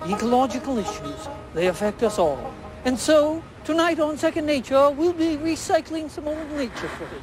ecological issues. They affect us all. And so, tonight on Second Nature, we'll be recycling some old nature footage.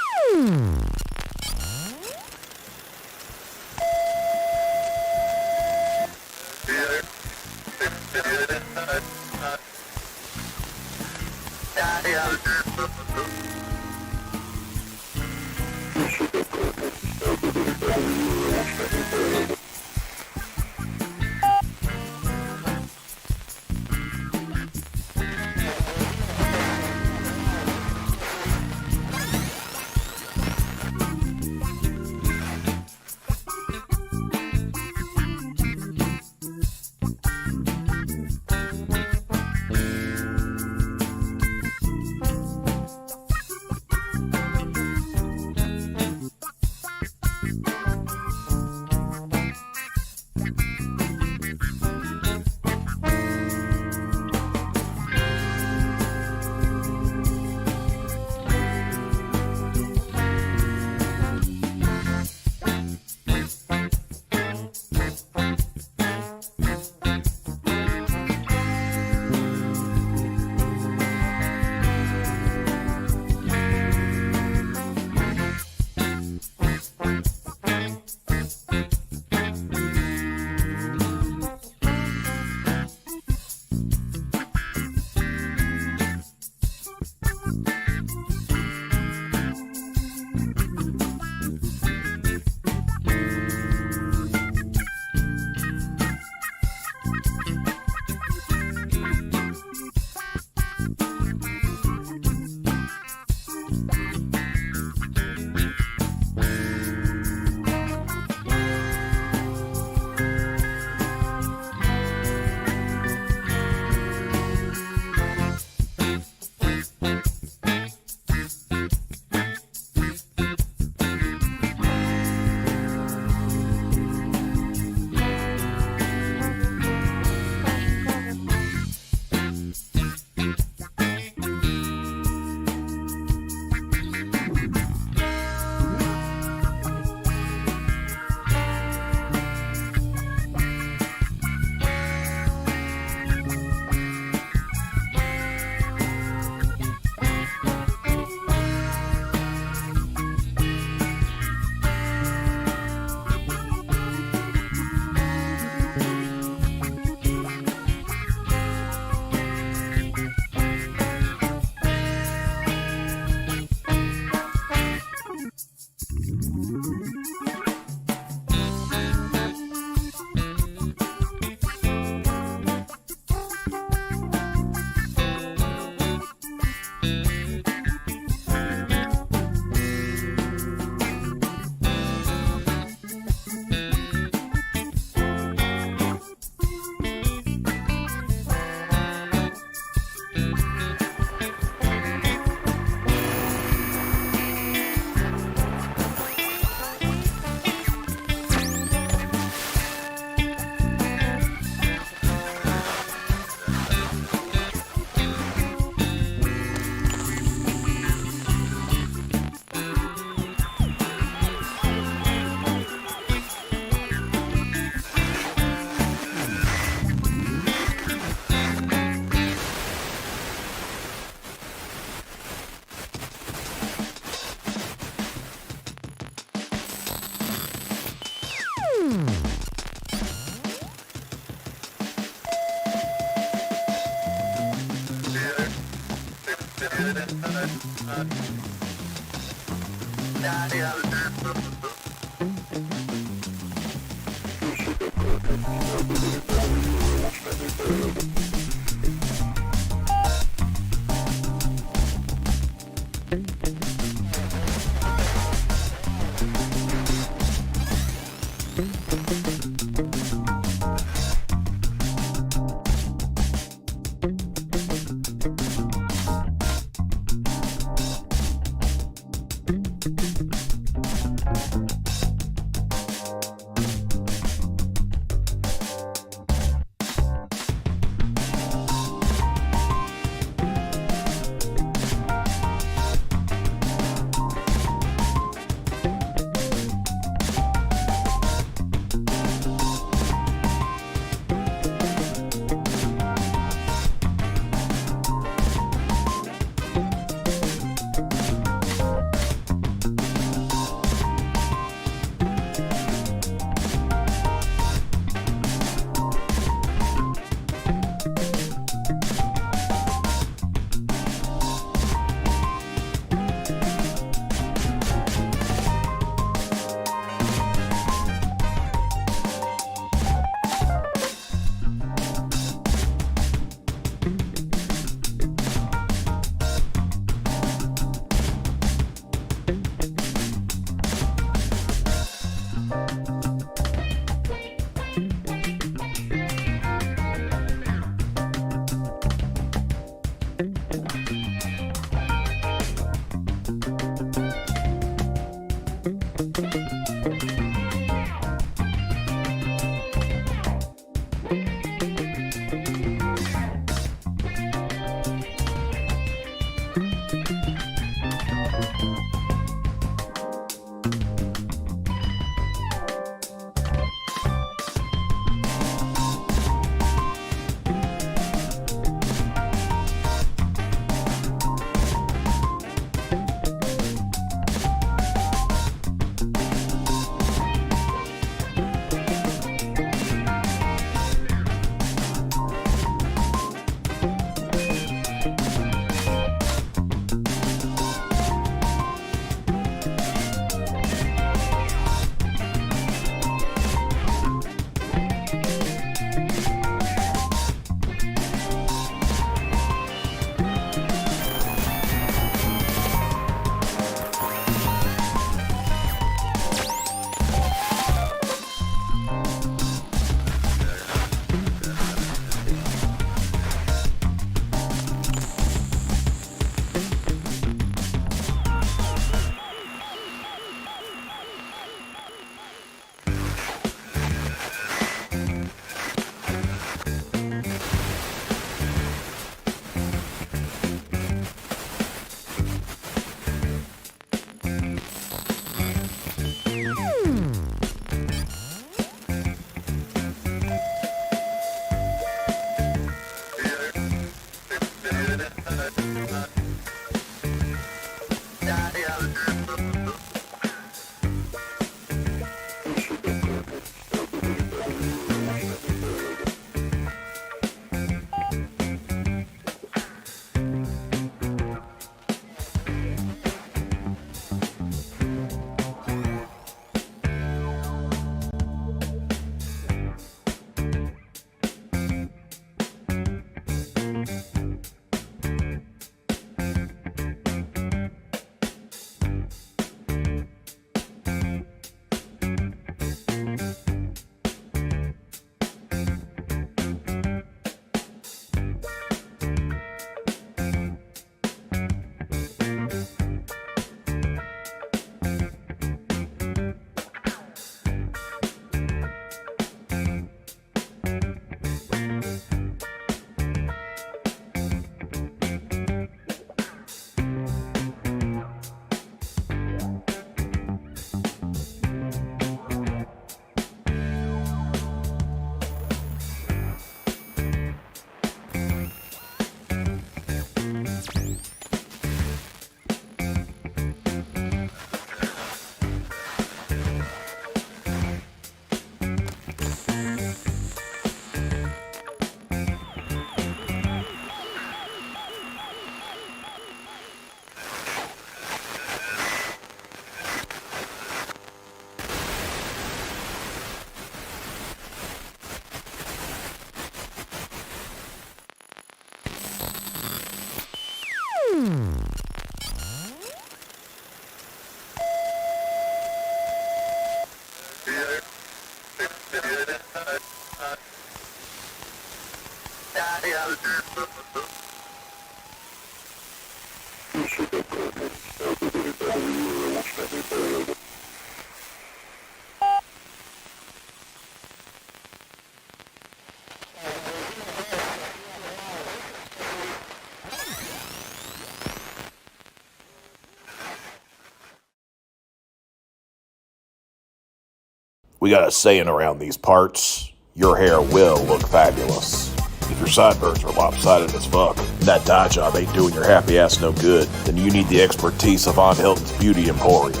We got a saying around these parts, your hair will look fabulous. If your sideburns are lopsided as fuck, and that dye job ain't doing your happy ass no good, then you need the expertise of Vonhelton's Beauty Emporium.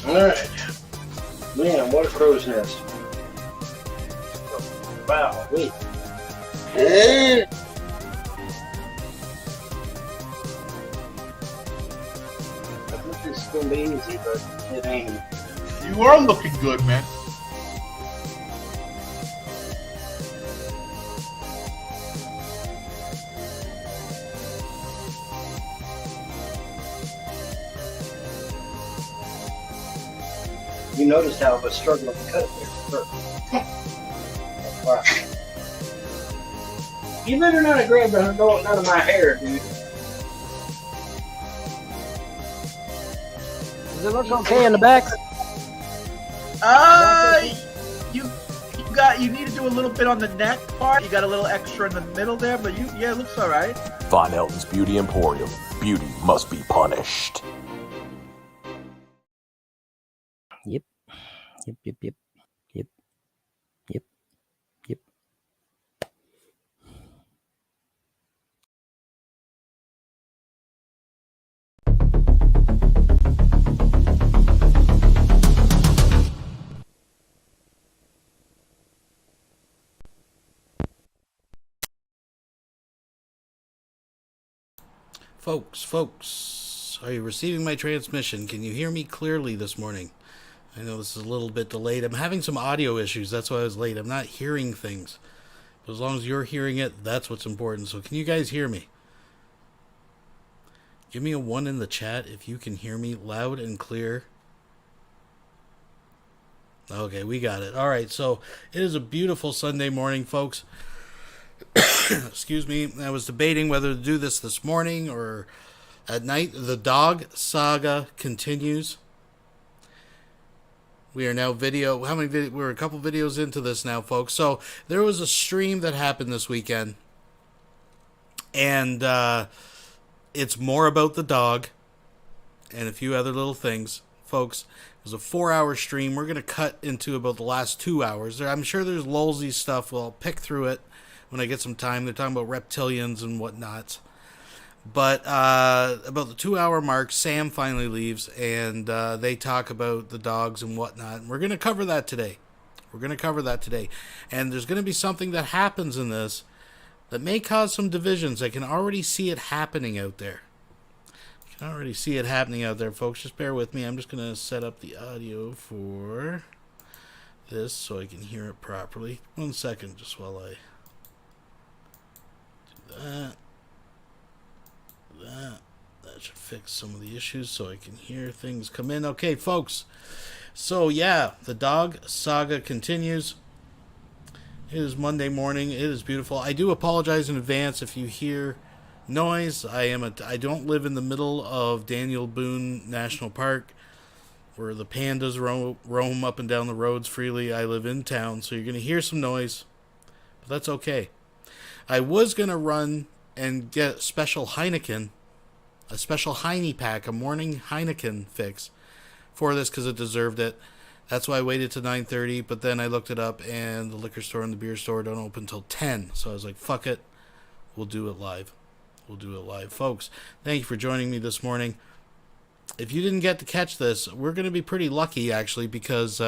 Alright. Man, what a crow's nest. Wow, wait. I think this is gonna be easy, but it ain't. You are looking good, man. You noticed how I was struggling to cut it there first. Wow. You better not have grabbed none of my hair, dude. Does it look okay in the back? You need to do a little bit on the neck part. You got a little extra in the middle there, but it looks all right. Vonhelton's Beauty Emporium. Beauty must be punished. Yep. Yep. Yep. Yep. Yep. Yep. Yep. Folks, are you receiving my transmission? Can you hear me clearly this morning? I know this is a little bit delayed. I'm having some audio issues. That's why I was late. I'm not hearing things. But as long as you're hearing it, that's what's important. So can you guys hear me? Give me a 1 in the chat if you can hear me loud and clear. Okay, we got it. All right, so it is a beautiful Sunday morning, folks. Excuse me. I was debating whether to do this morning or at night. The dog saga continues. We are now we're a couple videos into this now, folks. So there was a stream that happened this weekend, and it's more about the dog and a few other little things, folks. It was a 4-hour stream. We're going to cut into about the last 2 hours. I'm sure there's lulsy stuff. I'll pick through it when I get some time. They're talking about reptilians and whatnot. But about the 2-hour mark, Sam finally leaves, and they talk about the dogs and whatnot. And we're going to cover that today. And there's going to be something that happens in this that may cause some divisions. I can already see it happening out there. Folks. Just bear with me. I'm just going to set up the audio for this so I can hear it properly. 1 second, just while I do that. That should fix some of the issues so I can hear things come in. Okay, folks. So, yeah, the dog saga continues. It is Monday morning. It is beautiful. I do apologize in advance if you hear noise. I don't live in the middle of Daniel Boone National Park where the pandas roam up and down the roads freely. I live in town, so you're going to hear some noise, but that's okay. I was going to run and get a special Heine pack, a morning Heineken fix for this because it deserved it. That's why I waited till 9:30, but then I looked it up, and the liquor store and the beer store don't open till 10. So I was like, fuck it, we'll do it live. Folks, thank you for joining me this morning. If you didn't get to catch this, we're going to be pretty lucky, actually, because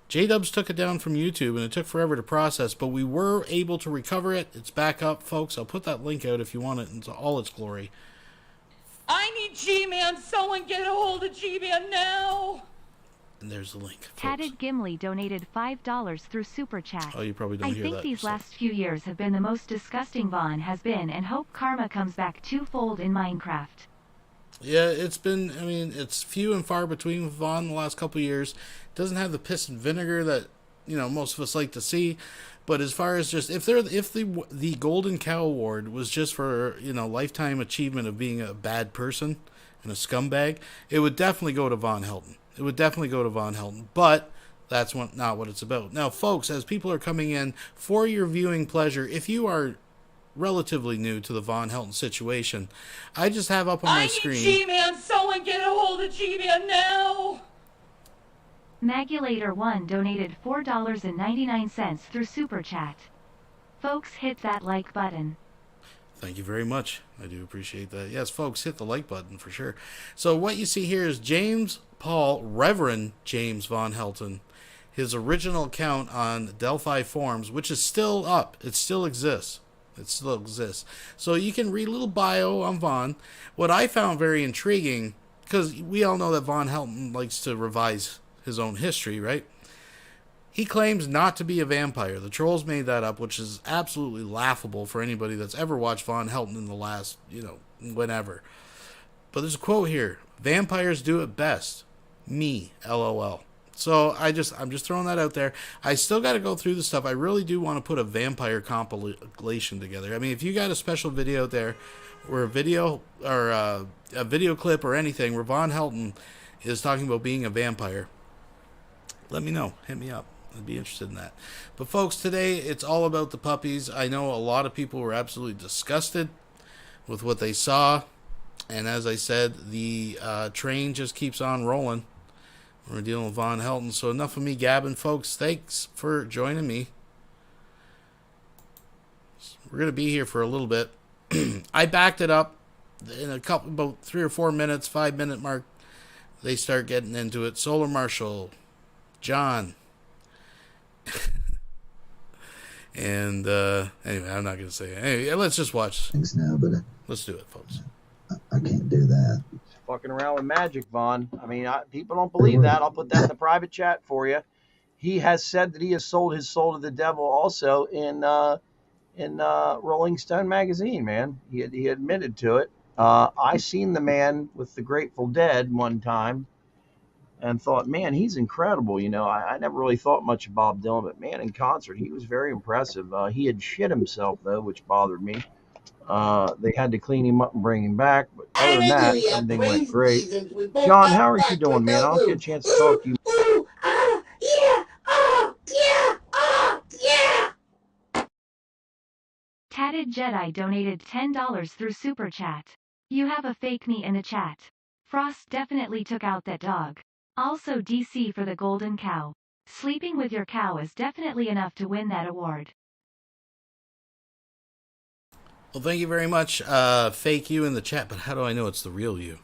J-Dubs took it down from YouTube, and it took forever to process, but we were able to recover it. It's back up, folks. I'll put that link out if you want it in all its glory. I need G-Man. Someone get a hold of G-Man now. And there's the link, folks. Tatted Gimli donated $5 through Super Chat. Oh, you probably don't hear that. I think these last few years have been the most disgusting Vaughn has been, and hope karma comes back twofold in Minecraft. Yeah, it's been. I mean, it's few and far between with Vaughn the last couple of years. Doesn't have the piss and vinegar that most of us like to see. But as far as just if the Golden Cow Award was just for lifetime achievement of being a bad person and a scumbag, it would definitely go to Vonhelton. It would definitely go to Vonhelton. But that's not what it's about. Now, folks, as people are coming in for your viewing pleasure, if you are relatively new to the Vonhelton situation, I just have up on my screen. I need G-Man. Someone get a hold of G-Man now. Magulator1 donated $4.99 through Super Chat. Folks, hit that like button. Thank you very much. I do appreciate that. Yes, folks, hit the like button for sure. So what you see here is James Paul, Reverend James Vonhelton, his original account on Delphi Forums, which is still up. It still exists. It still exists. So you can read a little bio on Vaughn. What I found very intriguing, because we all know that Vonhelton likes to revise his own history, right? He claims not to be a vampire. The trolls made that up, which is absolutely laughable for anybody that's ever watched Vonhelton in the last, whenever. But there's a quote here. Vampires do it best. Me, LOL. So I'm just throwing that out there. I still got to go through the stuff. I really do want to put a vampire compilation together. I mean, if you got a special video out there, or a video clip or anything where Vonhelton is talking about being a vampire, let me know. Hit me up. I'd be interested in that. But folks, today it's all about the puppies. I know a lot of people were absolutely disgusted with what they saw, and as I said, the train just keeps on rolling. We're dealing with Vonhelton. So enough of me gabbing, folks. Thanks for joining me. We're going to be here for a little bit. I backed it up in about 3 or 4 minutes, 5-minute mark. They start getting into it. Solar Marshal, John. And anyway, I'm not going to say it. Anyway, let's just watch. Thanks now, but let's do it, folks. I can't do that. Fucking around with magic, Vaughn. I mean, people don't believe that. I'll put that in the private chat for you. He has said that he has sold his soul to the devil also in Rolling Stone magazine, man. He admitted to it. I seen the man with the Grateful Dead one time and thought, man, he's incredible. I never really thought much of Bob Dylan, but man, in concert, he was very impressive. He had shit himself, though, which bothered me. They had to clean him up and bring him back. But other than that, everything went great. John, how are you doing, man? I don't get a chance to talk to you. Tatted Jedi donated $10 through Super Chat. You have a fake me in the chat. Frost definitely took out that dog. Also DC for the Golden Cow. Sleeping with your cow is definitely enough to win that award. Well, thank you very much. Fake you in the chat, but how do I know it's the real you?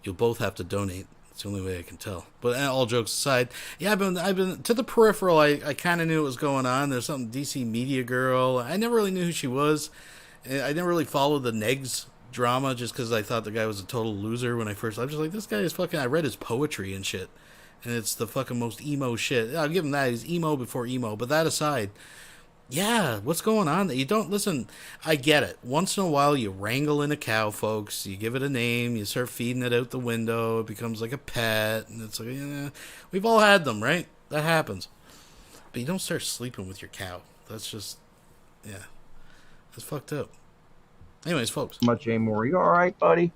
You'll both have to donate. It's the only way I can tell. But all jokes aside, yeah, I've been to the peripheral. I kind of knew what was going on. There's some DC media girl. I never really knew who she was. I never really followed the Negs drama just because I thought the guy was a total loser when I first. I was just like, this guy is fucking. I read his poetry and shit, and it's the fucking most emo shit. I'll give him that. He's emo before emo. But that aside. Yeah, what's going on? You don't listen. I get it. Once in a while, you wrangle in a cow, folks. You give it a name. You start feeding it out the window. It becomes like a pet, and it's like, we've all had them, right? That happens. But you don't start sleeping with your cow. That's just, that's fucked up. Anyways, folks. Much anymore. You all right, buddy?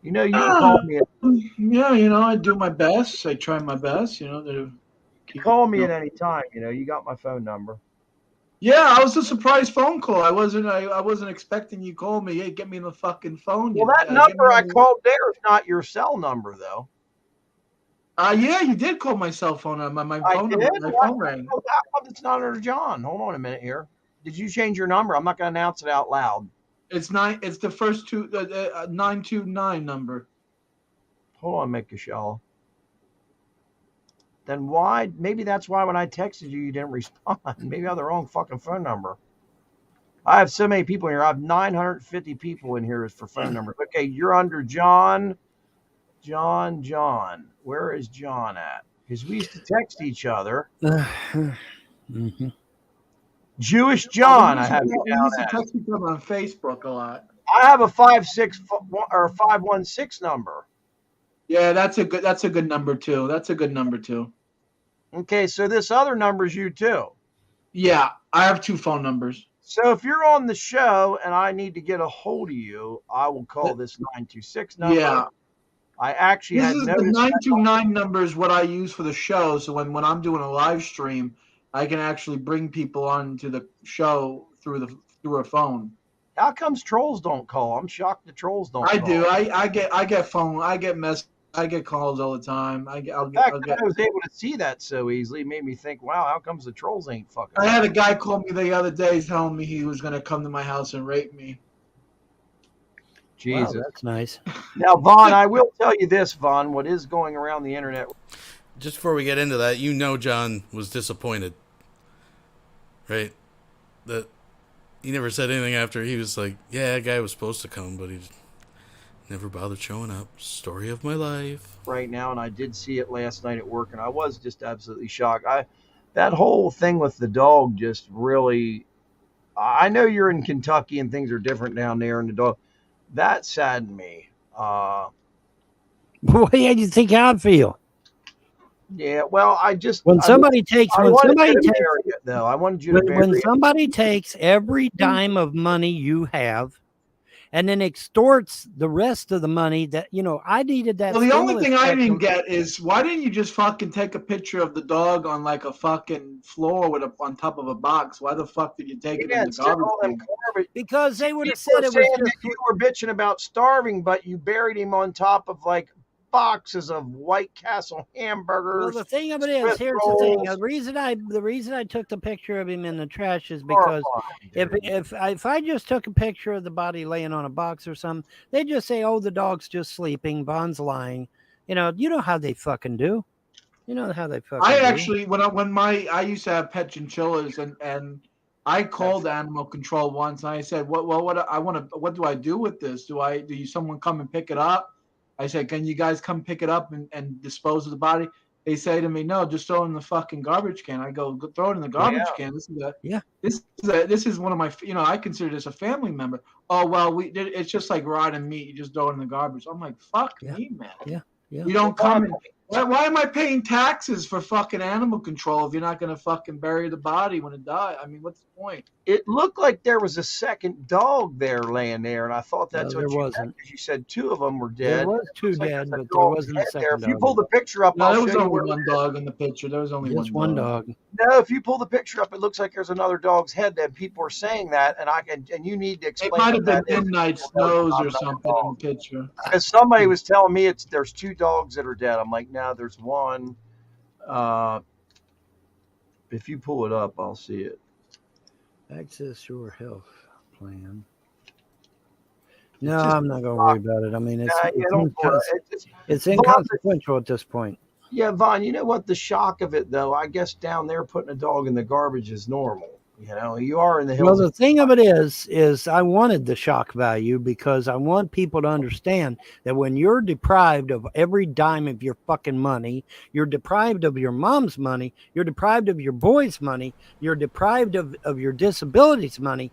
You call me. Yeah, I do my best. I try my best. Call me at any time. You got my phone number. Yeah, I was a surprise phone call. I wasn't expecting you to call me. Hey, get me the fucking phone. Well, that number I called there is not your cell number, though. Yeah, you did call my cell phone. My phone number. My phone rang. It's not under John. Hold on a minute here. Did you change your number? I'm not going to announce it out loud. It's the first two 929 number. Hold on, Michelle. Then why? Maybe that's why when I texted you, you didn't respond. Maybe I have the wrong fucking phone number. I have so many people here. I have 950 people in here for phone numbers. Okay, you're under John. Where is John at? Because we used to text each other. Mm-hmm. Jewish John. I have you we down used to at. text each other on Facebook a lot. I have a 516 number. Yeah, that's a good number too. That's a good number too. Okay, so this other number's you too. Yeah, I have 2 phone numbers. So if you're on the show and I need to get a hold of you, I will call this 926 number. Yeah. I actually This had is noticed the 929 number is what I use for the show. So when I'm doing a live stream, I can actually bring people on to the show through a phone. How comes trolls don't call? I'm shocked the trolls don't I call. do. I get phone. I get calls all the time. I was able to see that so easily. It made me think, wow, how comes the trolls ain't fucking? I had a guy call me the other day telling me he was going to come to my house and rape me. Jesus. Wow, that's nice. Now, Vaughn, I will tell you this, Vaughn, what is going around the internet. Just before we get into that, John was disappointed. Right? That he never said anything after. He was like, yeah, that guy was supposed to come, but he never bothered showing up. Story of my life. Right now, and I did see it last night at work, and I was just absolutely shocked. That whole thing with the dog just really... I know you're in Kentucky and things are different down there, and the dog... That saddened me. What do you think I'd feel? Yeah, well, I wanted you to bury it, though. I wanted you to bury when somebody takes every dime of money you have and then extorts the rest of the money that, I needed that. Well, the only thing I didn't get is why didn't you just fucking take a picture of the dog on like a fucking floor on top of a box? Why the fuck did you take it in the garbage can? Because they would have said it was just... that you were bitching about starving, but you buried him on top of like boxes of White Castle hamburgers. Well, the thing of it is, here's the thing. The reason I took the picture of him in the trash is because if I just took a picture of the body laying on a box or something, they just say, "Oh, the dog's just sleeping. Bond's lying." You know how they fucking do. You know how they fucking. I actually, I used to have pet chinchillas and I called animal control once and I said, what do I do with this? Do someone come and pick it up? I said, can you guys come pick it up and dispose of the body? They say to me, no, just throw it in the fucking garbage can. I go, throw it in the garbage can. This is one of my, I consider this a family member. Oh, well, it's just like rotten meat. You just throw it in the garbage. I'm like, fuck me, man. Yeah. You don't come and, why am I paying taxes for fucking animal control if you're not going to fucking bury the body when it dies? I mean, what's the point? It looked like there was a second dog there laying there, and I thought that's what you wasn't. Because you said 2 of them were dead. There was 2 dead, but there wasn't a second dog. If you pull the picture up, there was only one dog in the picture. There was only one dog. No, if you pull the picture up, it looks like there's another dog's head. That people are saying that, and you need to explain. It might have been Midnight Snows or something in the picture. Because somebody was telling me there's 2 dogs that are dead. I'm like, no, there's one. If you pull it up, I'll see it. Access your health plan. No, I'm not going to worry about it. I mean, it's inconsequential at this point. Yeah, Vaughn, you know what? The shock of it, though, I guess down there putting a dog in the garbage is normal. You are in the hills. Well, the thing of it is I wanted the shock value because I want people to understand that when you're deprived of every dime of your fucking money, you're deprived of your mom's money, you're deprived of your boy's money, you're deprived of your disability's money.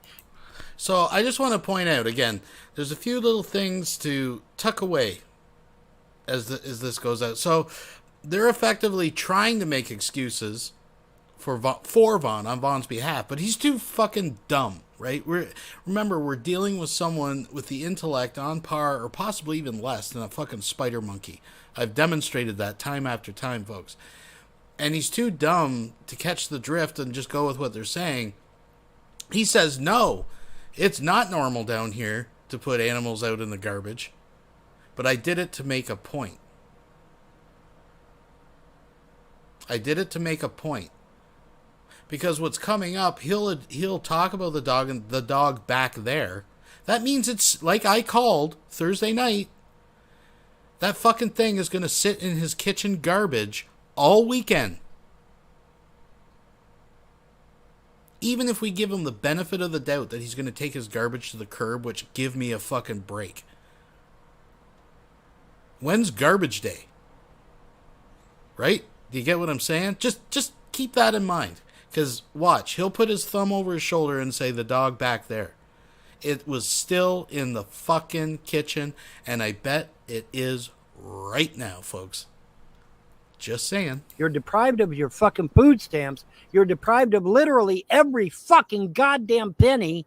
So I just want to point out, again, there's a few little things to tuck away as this goes out. So they're effectively trying to make excuses for Vaughn on Vaughn's behalf, but he's too fucking dumb, right? Remember, we're dealing with someone with the intellect on par or possibly even less than a fucking spider monkey. I've demonstrated that time after time, folks. And he's too dumb to catch the drift and just go with what they're saying. He says, no, it's not normal down here to put animals out in the garbage, but I did it to make a point. Because what's coming up, he'll talk about the dog and the dog back there. That means it's like I called Thursday night. That fucking thing is going to sit in his kitchen garbage all weekend. Even if we give him the benefit of the doubt that he's going to take his garbage to the curb, which give me a fucking break. When's garbage day? Right? Do you get what I'm saying? Just keep that in mind. Because, watch, he'll put his thumb over his shoulder and say, the dog back there. It was still in the fucking kitchen, and I bet it is right now, folks. Just saying. You're deprived of your fucking food stamps. You're deprived of literally every fucking goddamn penny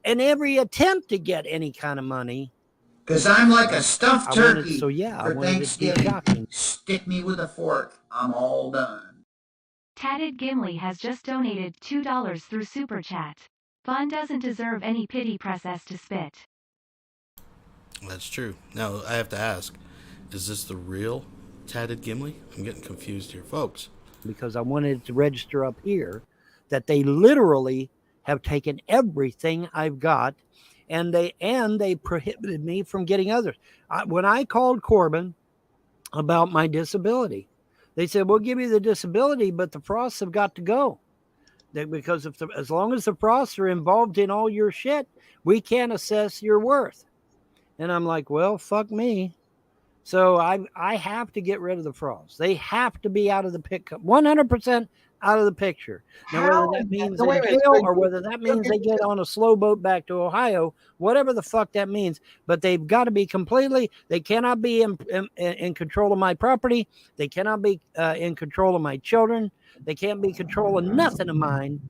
and every attempt to get any kind of money. Because I'm like a stuffed turkey for Thanksgiving. Stick me with a fork. I'm all done. Tatted Gimli has just donated $2 through Super Chat. Von doesn't deserve any pity, press S to spit. That's true. Now, I have to ask, is this the real Tatted Gimli? I'm getting confused here, folks. Because I wanted to register up here that they literally have taken everything I've got, and they prohibited me from getting others. When I called Corbin about my disability, they said, we'll give you the disability, but the Frosts have got to go. Because as long as the Frosts are involved in all your shit, we can't assess your worth. And I'm like, well, fuck me. So I have to get rid of the Frosts. They have to be out of the pickup, 100% out of the picture. Now, whether that means they jail or whether that means they get on a slow boat back to Ohio, whatever the fuck that means, but they've got to be completely, they cannot be in control of my property. They cannot be in control of my children. They can't be controlling nothing of mine.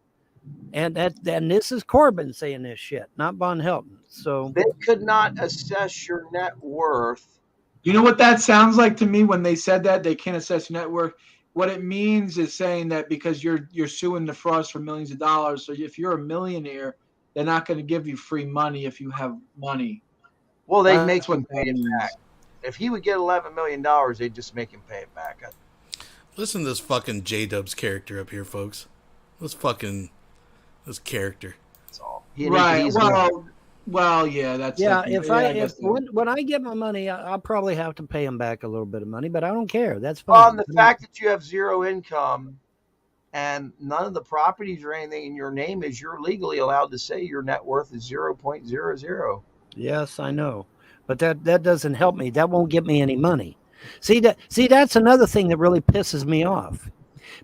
And this is Corbin saying this shit, not Vonhelton. So they could not assess your net worth. You know what that sounds like to me when they said that they can't assess your net worth? What it means is saying that because you're suing the Frost for millions of dollars, so if you're a millionaire, they're not going to give you free money if you have money. Well, they make him pay it back. If he would get $11 million, they'd just make him pay it back. Listen to this fucking J-Dub's character up here, folks. This character. That's all. Right. Well, yeah, that's when I get my money, I'll probably have to pay him back a little bit of money, but I don't care. That's fine. The fact that you have zero income and none of the properties or anything in your name is, you're legally allowed to say your net worth is 0.00. Yes, I know, but that doesn't help me. That won't get me any money. See, that's another thing that really pisses me off.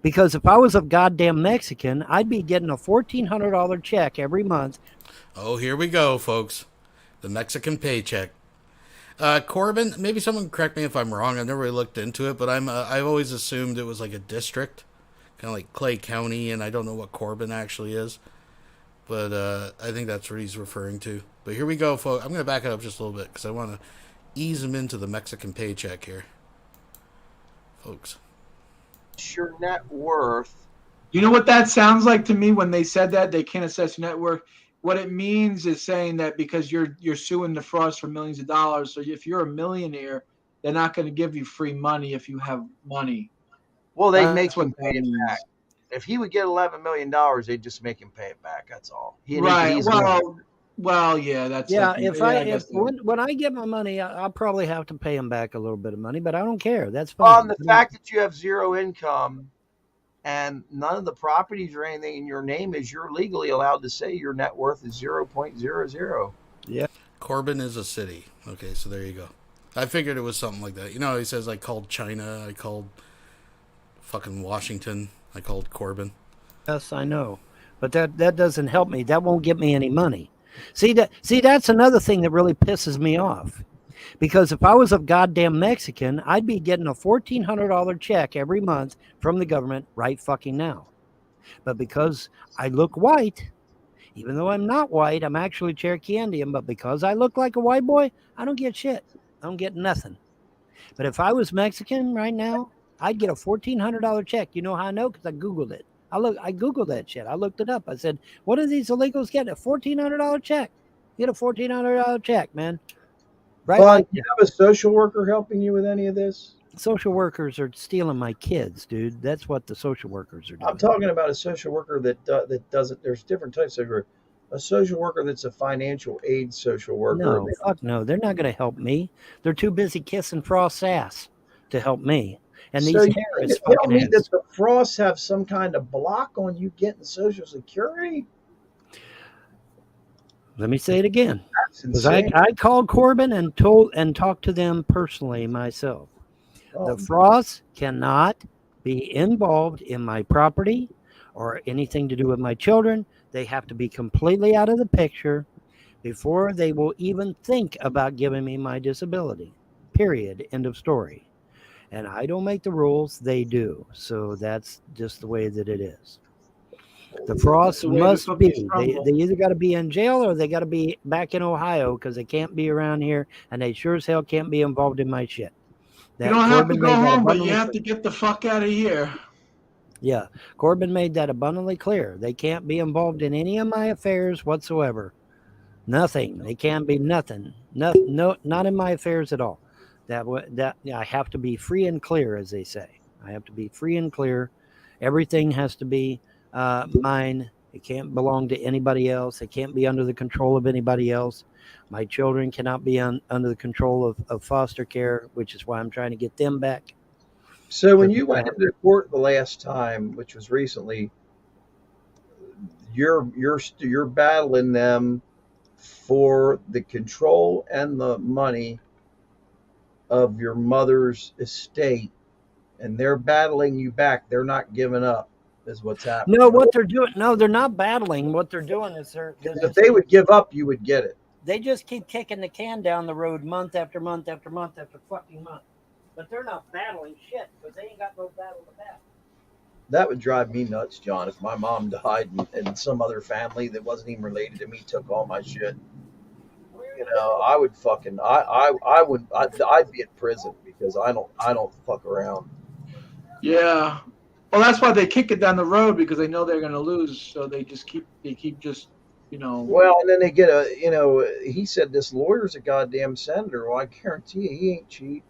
Because if I was a goddamn Mexican, I'd be getting a $1,400 check every month. Oh, here we go, folks. The Mexican paycheck. Corbin, maybe someone correct me if I'm wrong. I've never really looked into it, but I've always assumed it was like a district, kind of like Clay County, and I don't know what Corbin actually is. But I think that's what he's referring to. But here we go, folks. I'm going to back it up just a little bit because I want to ease him into the Mexican paycheck here. Folks. Your net worth. You know what that sounds like to me when they said that they can't assess your net worth? What it means is saying that because you're suing the Frost for millions of dollars, so if you're a millionaire, they're not going to give you free money if you have money. Well, they make him pay it back. If he would get $11 million, they'd just make him pay it back. That's all. Right. Well, yeah, that's when I get my money, I'll probably have to pay him back a little bit of money, but I don't care. That's fine. The fact that you have zero income and none of the properties or anything in your name is, you're legally allowed to say your net worth is 0.00. Yeah. Corbin is a city. Okay, so there you go. I figured it was something like that. You know, he says I called China, I called fucking Washington, I called Corbin. Yes, I know, but that doesn't help me. That won't get me any money. See, that's another thing that really pisses me off. Because if I was a goddamn Mexican, I'd be getting a $1,400 check every month from the government right fucking now. But because I look white, even though I'm not white, I'm actually Cherokee Indian, but because I look like a white boy, I don't get shit. I don't get nothing. But if I was Mexican right now, I'd get a $1,400 check. You know how I know? Because I Googled it. I Googled that shit. I looked it up. I said, what do these illegals get? A $1,400 check. Get a $1,400 check, man. Right? Well, do you have a social worker helping you with any of this? Social workers are stealing my kids, dude. That's what the social workers are doing. I'm talking about a social worker that doesn't. There's different types of work. A social worker that's a financial aid social worker. No, fuck no. They're not going to help me. They're too busy kissing Frost's ass to help me. And these terrorists tell me that the Frosts have some kind of block on you getting Social Security? Let me say it again. Because I called Corbin and talked to them personally myself. The Frosts cannot be involved in my property or anything to do with my children. They have to be completely out of the picture before they will even think about giving me my disability. Period. End of story. And I don't make the rules, they do. So that's just the way that it is. The Frosts the way the must cookies be. crumble. They either got to be in jail or they got to be back in Ohio because they can't be around here, and they sure as hell can't be involved in my shit. You don't have to Corbin go made that home, but you abundantly have to clear. get the fuck out of here. Yeah, Corbin made that abundantly clear. They can't be involved in any of my affairs whatsoever. Nothing. They can't be nothing. No, not in my affairs at all. That I have to be free and clear, as they say. I have to be free and clear. Everything has to be mine. It can't belong to anybody else. It can't be under the control of anybody else. My children cannot be under the control of foster care, which is why I'm trying to get them back. So when you went into court the last time, which was recently, you're battling them for the control and the money of your mother's estate, and they're battling you back. They're not giving up, is what's happening. No, what they're doing? No, they're not battling. What they're doing is if they would give up, you would get it. They just keep kicking the can down the road month after month after month after fucking month. But they're not battling shit because they ain't got no battle to battle. That would drive me nuts, John, if my mom died and some other family that wasn't even related to me took all my shit. You know, I would fucking I'd be in prison because I don't fuck around. Yeah. Well, that's why they kick it down the road, because they know they're going to lose, so they keep just, you know. Well, and then they get he said this lawyer's a goddamn senator. Well, I guarantee you he ain't cheap.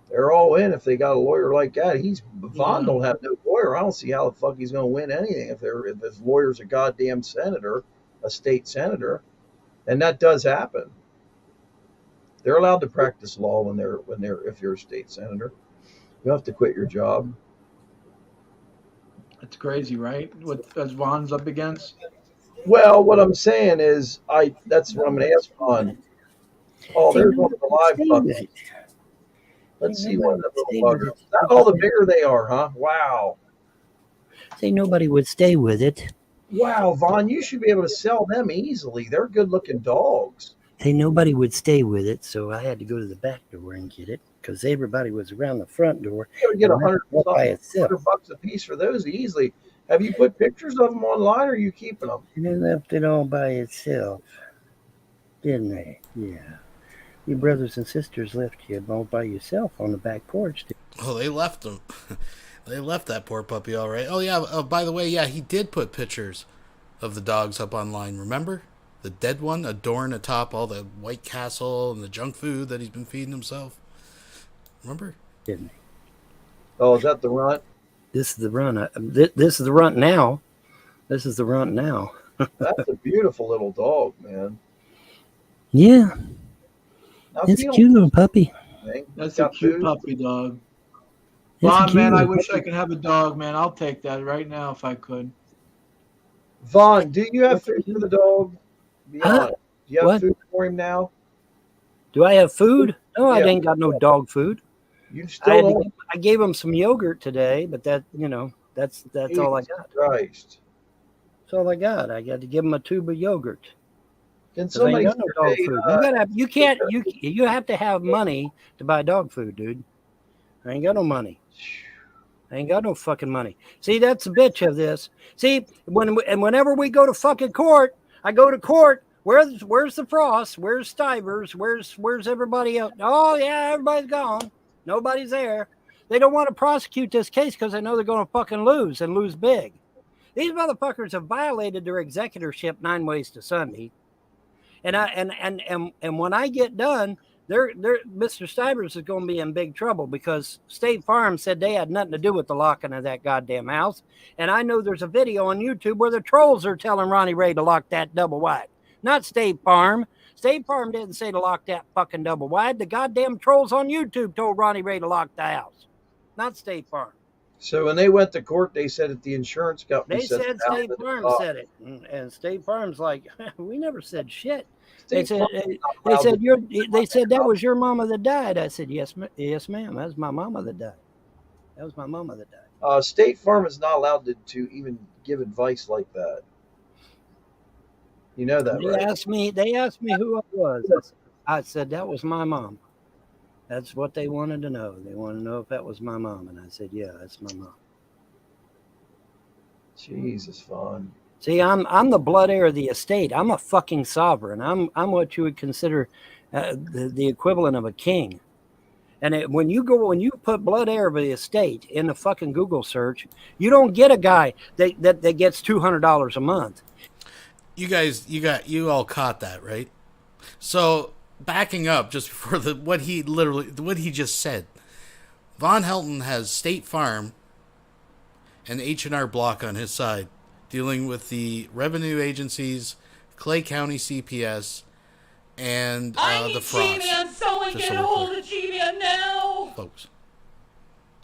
They're all in if they got a lawyer like that. Vaughn don't have no lawyer. I don't see how the fuck he's going to win anything if his lawyer's a goddamn senator, a state senator, and that does happen. They're allowed to practice law if you're a state senator. You have to quit your job. That's crazy, right? What Vaughn's up against? Well, what I'm saying is, that's what I'm going to ask Vaughn. Oh, there's one of the live puppies. Let's see one of the little buggers. Not all the bigger they are, huh? Wow. Say nobody would stay with it. Wow, Vaughn, you should be able to sell them easily. They're good-looking dogs. Say nobody would stay with it, so I had to go to the back door and get it because everybody was around the front door. You would get $100 a piece for those easily. Have you put pictures of them online, or are you keeping them? And they left it all by itself, didn't they? Yeah. Your brothers and sisters left you all by yourself on the back porch. Oh, they left them. They left that poor puppy all right. Oh, yeah. By the way, yeah, he did put pictures of the dogs up online. Remember? The dead one adorned atop all the White Castle and the junk food that he's been feeding himself. Remember? Didn't he? Oh, is that the runt? This is the runt. This is the runt now. This is the runt now. That's a beautiful little dog, man. Yeah. It's a cute little puppy. That's a cute puppy dog. Vaughn, man, I wish I could have a dog, man. I'll take that right now if I could. Vaughn, do you have food for the dog? Huh? Do you have food for him now? Do I have food? No, I ain't got no dog food. You still I gave him some yogurt today, but that's all I got. Christ. That's all I got. I got to give him a tube of yogurt. Can somebody got no dog food? You have to have money to buy dog food, dude. I ain't got no money. I ain't got no fucking money. See, that's the bitch of this. See, whenever we go to fucking court, I go to court. Where's the Frost? Where's Stivers? Where's everybody else? Oh yeah, everybody's gone. Nobody's there. They don't want to prosecute this case because they know they're going to fucking lose and lose big. These motherfuckers have violated their executorship 9 ways to Sunday. And when I get done, Mr. Stivers is going to be in big trouble because State Farm said they had nothing to do with the locking of that goddamn house. And I know there's a video on YouTube where the trolls are telling Ronnie Ray to lock that double wide. Not State Farm. State Farm didn't say to lock that fucking double wide. The goddamn trolls on YouTube told Ronnie Ray to lock the house. Not State Farm. So when they went to court, they said that the insurance company said State Farm said it. And State Farm's like, we never said shit. They said that was your mama that died. I said, yes, ma'am. That was my mama that died. State Farm is not allowed to even give advice like that. You know that, right? They asked me who I was. I said that was my mom. That's what they wanted to know. They wanted to know if that was my mom, and I said, yeah, that's my mom. Jesus, Vaughn. See, I'm the blood heir of the estate. I'm a fucking sovereign. I'm what you would consider the equivalent of a king. And when you put blood heir of the estate in the fucking Google search, you don't get a guy that gets $200 a month. You guys, you all caught that, right? So backing up just before what he just said, Vonhelton has State Farm and H&R Block on his side, dealing with the revenue agencies, Clay County CPS, and the Frost. G-Man, someone get a hold of G-Man now! Folks.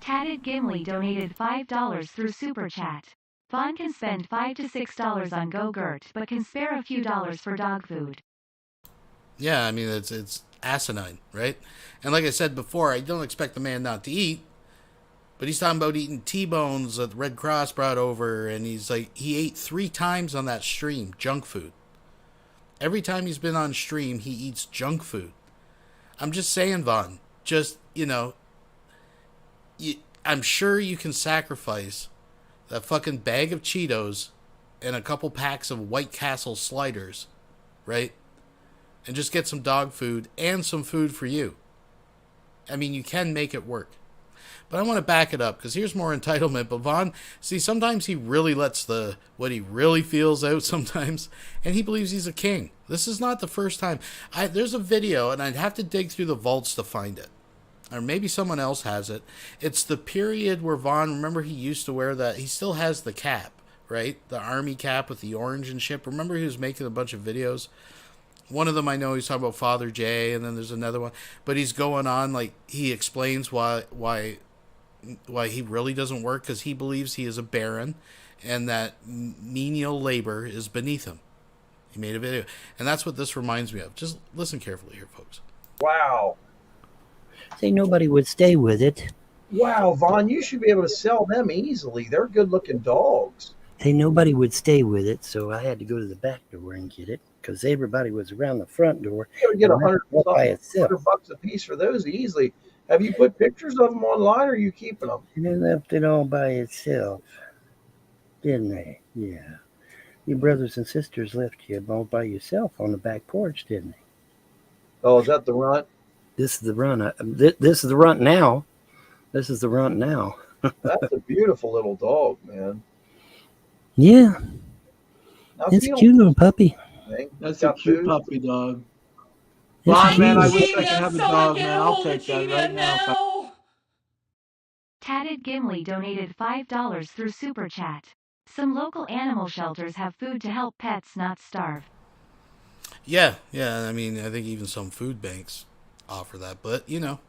Tatted Gimli donated $5 through Super Chat. Vaughn can spend $5 to $6 on Go-Gurt, but can spare a few dollars for dog food. Yeah, I mean, it's asinine, right? And like I said before, I don't expect the man not to eat, but he's talking about eating T-bones that the Red Cross brought over, and he's like, he ate 3 times on that stream, junk food. Every time he's been on stream, he eats junk food. I'm just saying, Vaughn, I'm sure you can sacrifice that fucking bag of Cheetos and a couple packs of White Castle sliders, right? And just get some dog food and some food for you. I mean, you can make it work. But I want to back it up, because here's more entitlement. But Vaughn, see, sometimes he really lets what he really feels out sometimes, and he believes he's a king. This is not the first time. There's a video, and I'd have to dig through the vaults to find it. Or maybe someone else has it. It's the period where Vaughn, remember he used to wear that, he still has the cap, right? The army cap with the orange and shit. Remember he was making a bunch of videos? One of them I know he's talking about Father Jay, and then there's another one. But he's going on, like, he explains why he really doesn't work, because he believes he is a baron and that menial labor is beneath him. He made a video. And that's what this reminds me of. Just listen carefully here, folks. Wow. Say nobody would stay with it. Wow, Vaughn, you should be able to sell them easily. They're good-looking dogs. Hey, nobody would stay with it, so I had to go to the back door and get it, because everybody was around the front door. You get $100 a piece for those easily. Have you put pictures of them online, or are you keeping them? And they left it all by itself, didn't they? Yeah. Your brothers and sisters left you all by yourself on the back porch, didn't they? Oh, is that the runt? This is the runt. This is the runt now. This is the runt now. That's a beautiful little dog, man. Yeah. It's a cute little puppy. That's a cute puppy dog. Vaughn, man, I wish I could have a dog, man. I'll take that right now. Tatted Gimli donated $5 through Super Chat. Some local animal shelters have food to help pets not starve. Yeah. I mean, I think even some food banks offer that, but that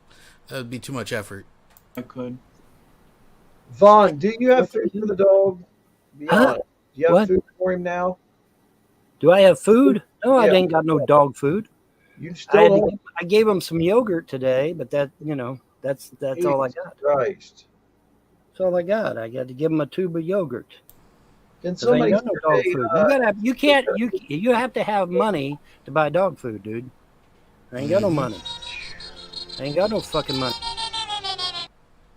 would be too much effort. I could. Vaughn, do you have food for the dog? Be honest. Do you have food for him now? Do I have food? No, I ain't got no dog food. You still I gave him some yogurt today, but that's all I got. Christ. That's all I got. I got to give him a tube of yogurt. Can somebody got no dog food? You have to have money to buy dog food, dude. I ain't got no money. I ain't got no fucking money.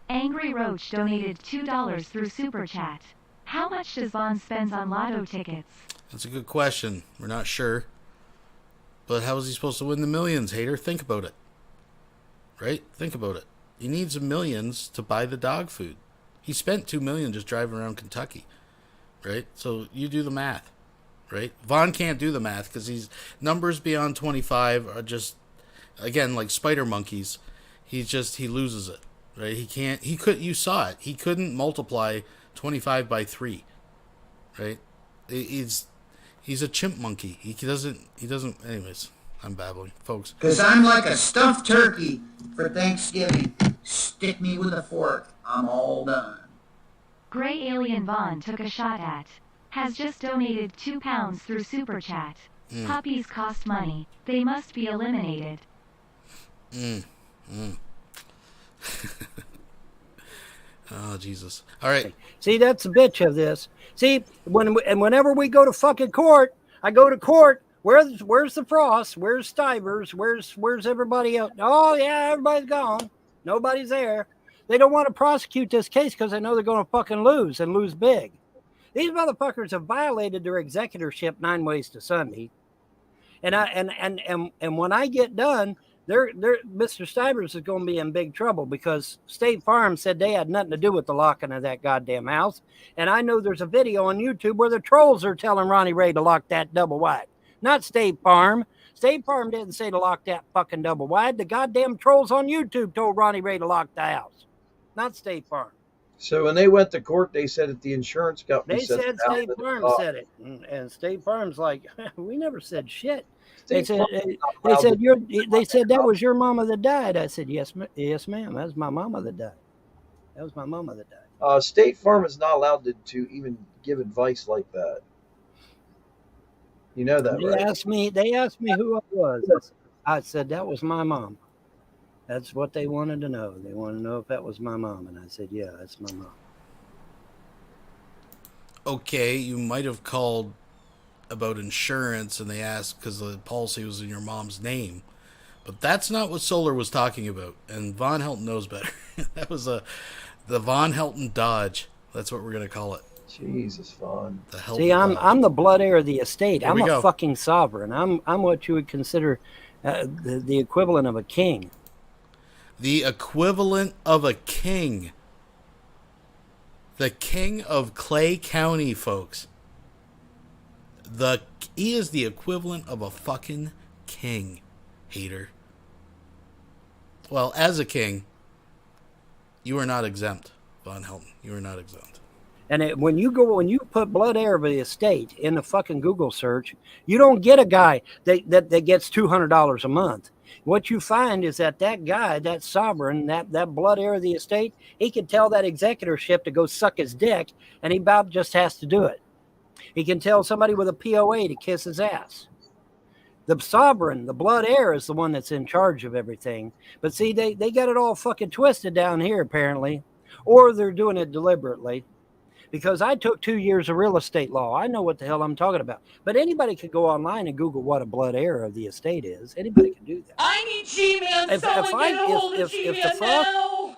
Angry Roach donated $2 through Super Chat. How much does Vaughn spend on lotto tickets? That's a good question. We're not sure. But how is he supposed to win the millions, hater? Think about it. Right? Think about it. He needs millions to buy the dog food. He spent $2 million just driving around Kentucky. Right? So you do the math. Right? Vaughn can't do the math because he's numbers beyond 25 are just, again, like spider monkeys. He loses it. Right? You saw it. He couldn't multiply 25 by 3. Right? He's a chimp monkey. He doesn't, anyways, I'm babbling, folks. Because I'm like a stuffed turkey for Thanksgiving. Stick me with a fork. I'm all done. Gray Alien Vaughn took a shot at. Has just donated £2 through Super Chat. Puppies cost money. They must be eliminated. Oh, Jesus. All right. See, that's the bitch of this. See, whenever we go to fucking court, I go to court. Where's the Frost? Where's Stivers? Where's everybody else? Oh yeah, everybody's gone. Nobody's there. They don't want to prosecute this case because they know they're going to fucking lose and lose big. These motherfuckers have violated their executorship 9 ways to Sunday. And when I get done, Mr. Stivers is going to be in big trouble because State Farm said they had nothing to do with the locking of that goddamn house. And I know there's a video on YouTube where the trolls are telling Ronnie Ray to lock that double wide. Not State Farm. State Farm didn't say to lock that fucking double wide. The goddamn trolls on YouTube told Ronnie Ray to lock the house. Not State Farm. So when they went to court, they said that the insurance company said State Farm said it. And State Farm's like, we never said shit. They said that was your mama that died. I said, yes, ma'am. That was my mama that died. State Farm is not allowed to even give advice like that. You know that, They right? asked me who I was. I said that was my mom. That's what they wanted to know. They wanted to know if that was my mom, and I said, yeah, that's my mom. Okay, you might have called about insurance, and they asked because the policy was in your mom's name, but that's not what Solar was talking about, and Vonhelton knows better. That was the Vonhelton Dodge. That's what we're gonna call it. Jesus, Vaughn. See, I'm the blood heir of the estate. I'm a fucking sovereign. I'm what you would consider the equivalent of a king. The equivalent of a king. The king of Clay County, folks. He is the equivalent of a fucking king, hater. Well, as a king, you are not exempt, Vonhelton. You are not exempt. And when you put blood heir of the estate in the fucking Google search, you don't get a guy that gets $200 a month. What you find is that guy, that sovereign, that blood heir of the estate, he can tell that executorship to go suck his dick, and he about just has to do it. He can tell somebody with a POA to kiss his ass. The sovereign, the blood heir, is the one that's in charge of everything. But see, they got it all fucking twisted down here, apparently. Or they're doing it deliberately. Because I took 2 years of real estate law. I know what the hell I'm talking about. But anybody could go online and Google what a blood heir of the estate is. Anybody can do that. I need G-Man. Someone get a hold of G-Man now.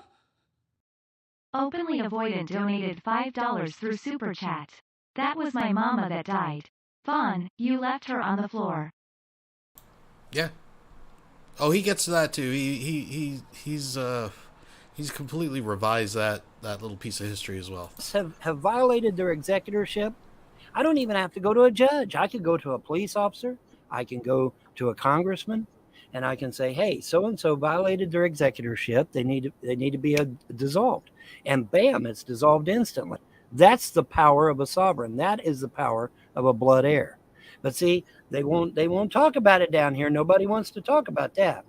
Openly Avoidant donated $5 through Super Chat. That was my mama that died. Vaughn, you left her on the floor. Yeah. Oh, he gets to that too. He's completely revised that little piece of history as well. Have violated their executorship. I don't even have to go to a judge. I could go to a police officer. I can go to a congressman, and I can say, "Hey, so and so violated their executorship. They need to be dissolved." And bam, it's dissolved instantly. That's the power of a sovereign. That is the power of a blood heir. But see, they won't talk about it down here. Nobody wants to talk about that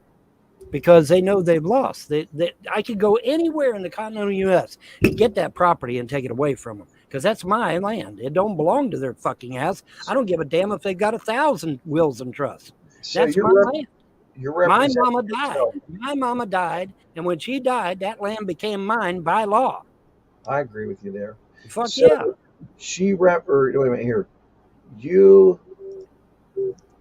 because they know they've lost. I could go anywhere in the continental U.S. and get that property and take it away from them because that's my land. It don't belong to their fucking ass. I don't give a damn if they've got 1,000 wills and trusts. So that's my land. My mama died. yourself. My mama died, and when she died, that land became mine by law. I agree with you there. Fuck So, yeah. wait a minute here.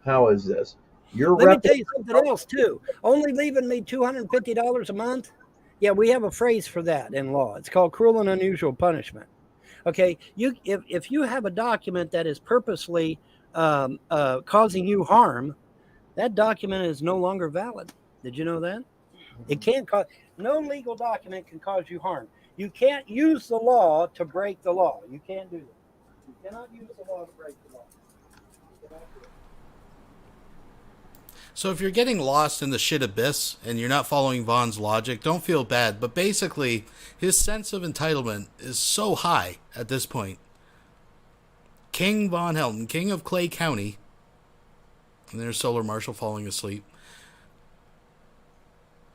How is this? Let me tell you something else too. Only leaving me $250 a month. Yeah, we have a phrase for that in law. It's called cruel and unusual punishment. Okay, if you have a document that is purposely causing you harm, that document is no longer valid. Did you know that? It can't cause. No legal document can cause you harm. You can't use the law to break the law. You can't do that. You cannot use the law to break the law. You cannot do it. So if you're getting lost in the shit abyss and you're not following Vaughn's logic, don't feel bad. But basically, his sense of entitlement is so high at this point. King Vonhelton, king of Clay County, and there's Solar Marshall falling asleep.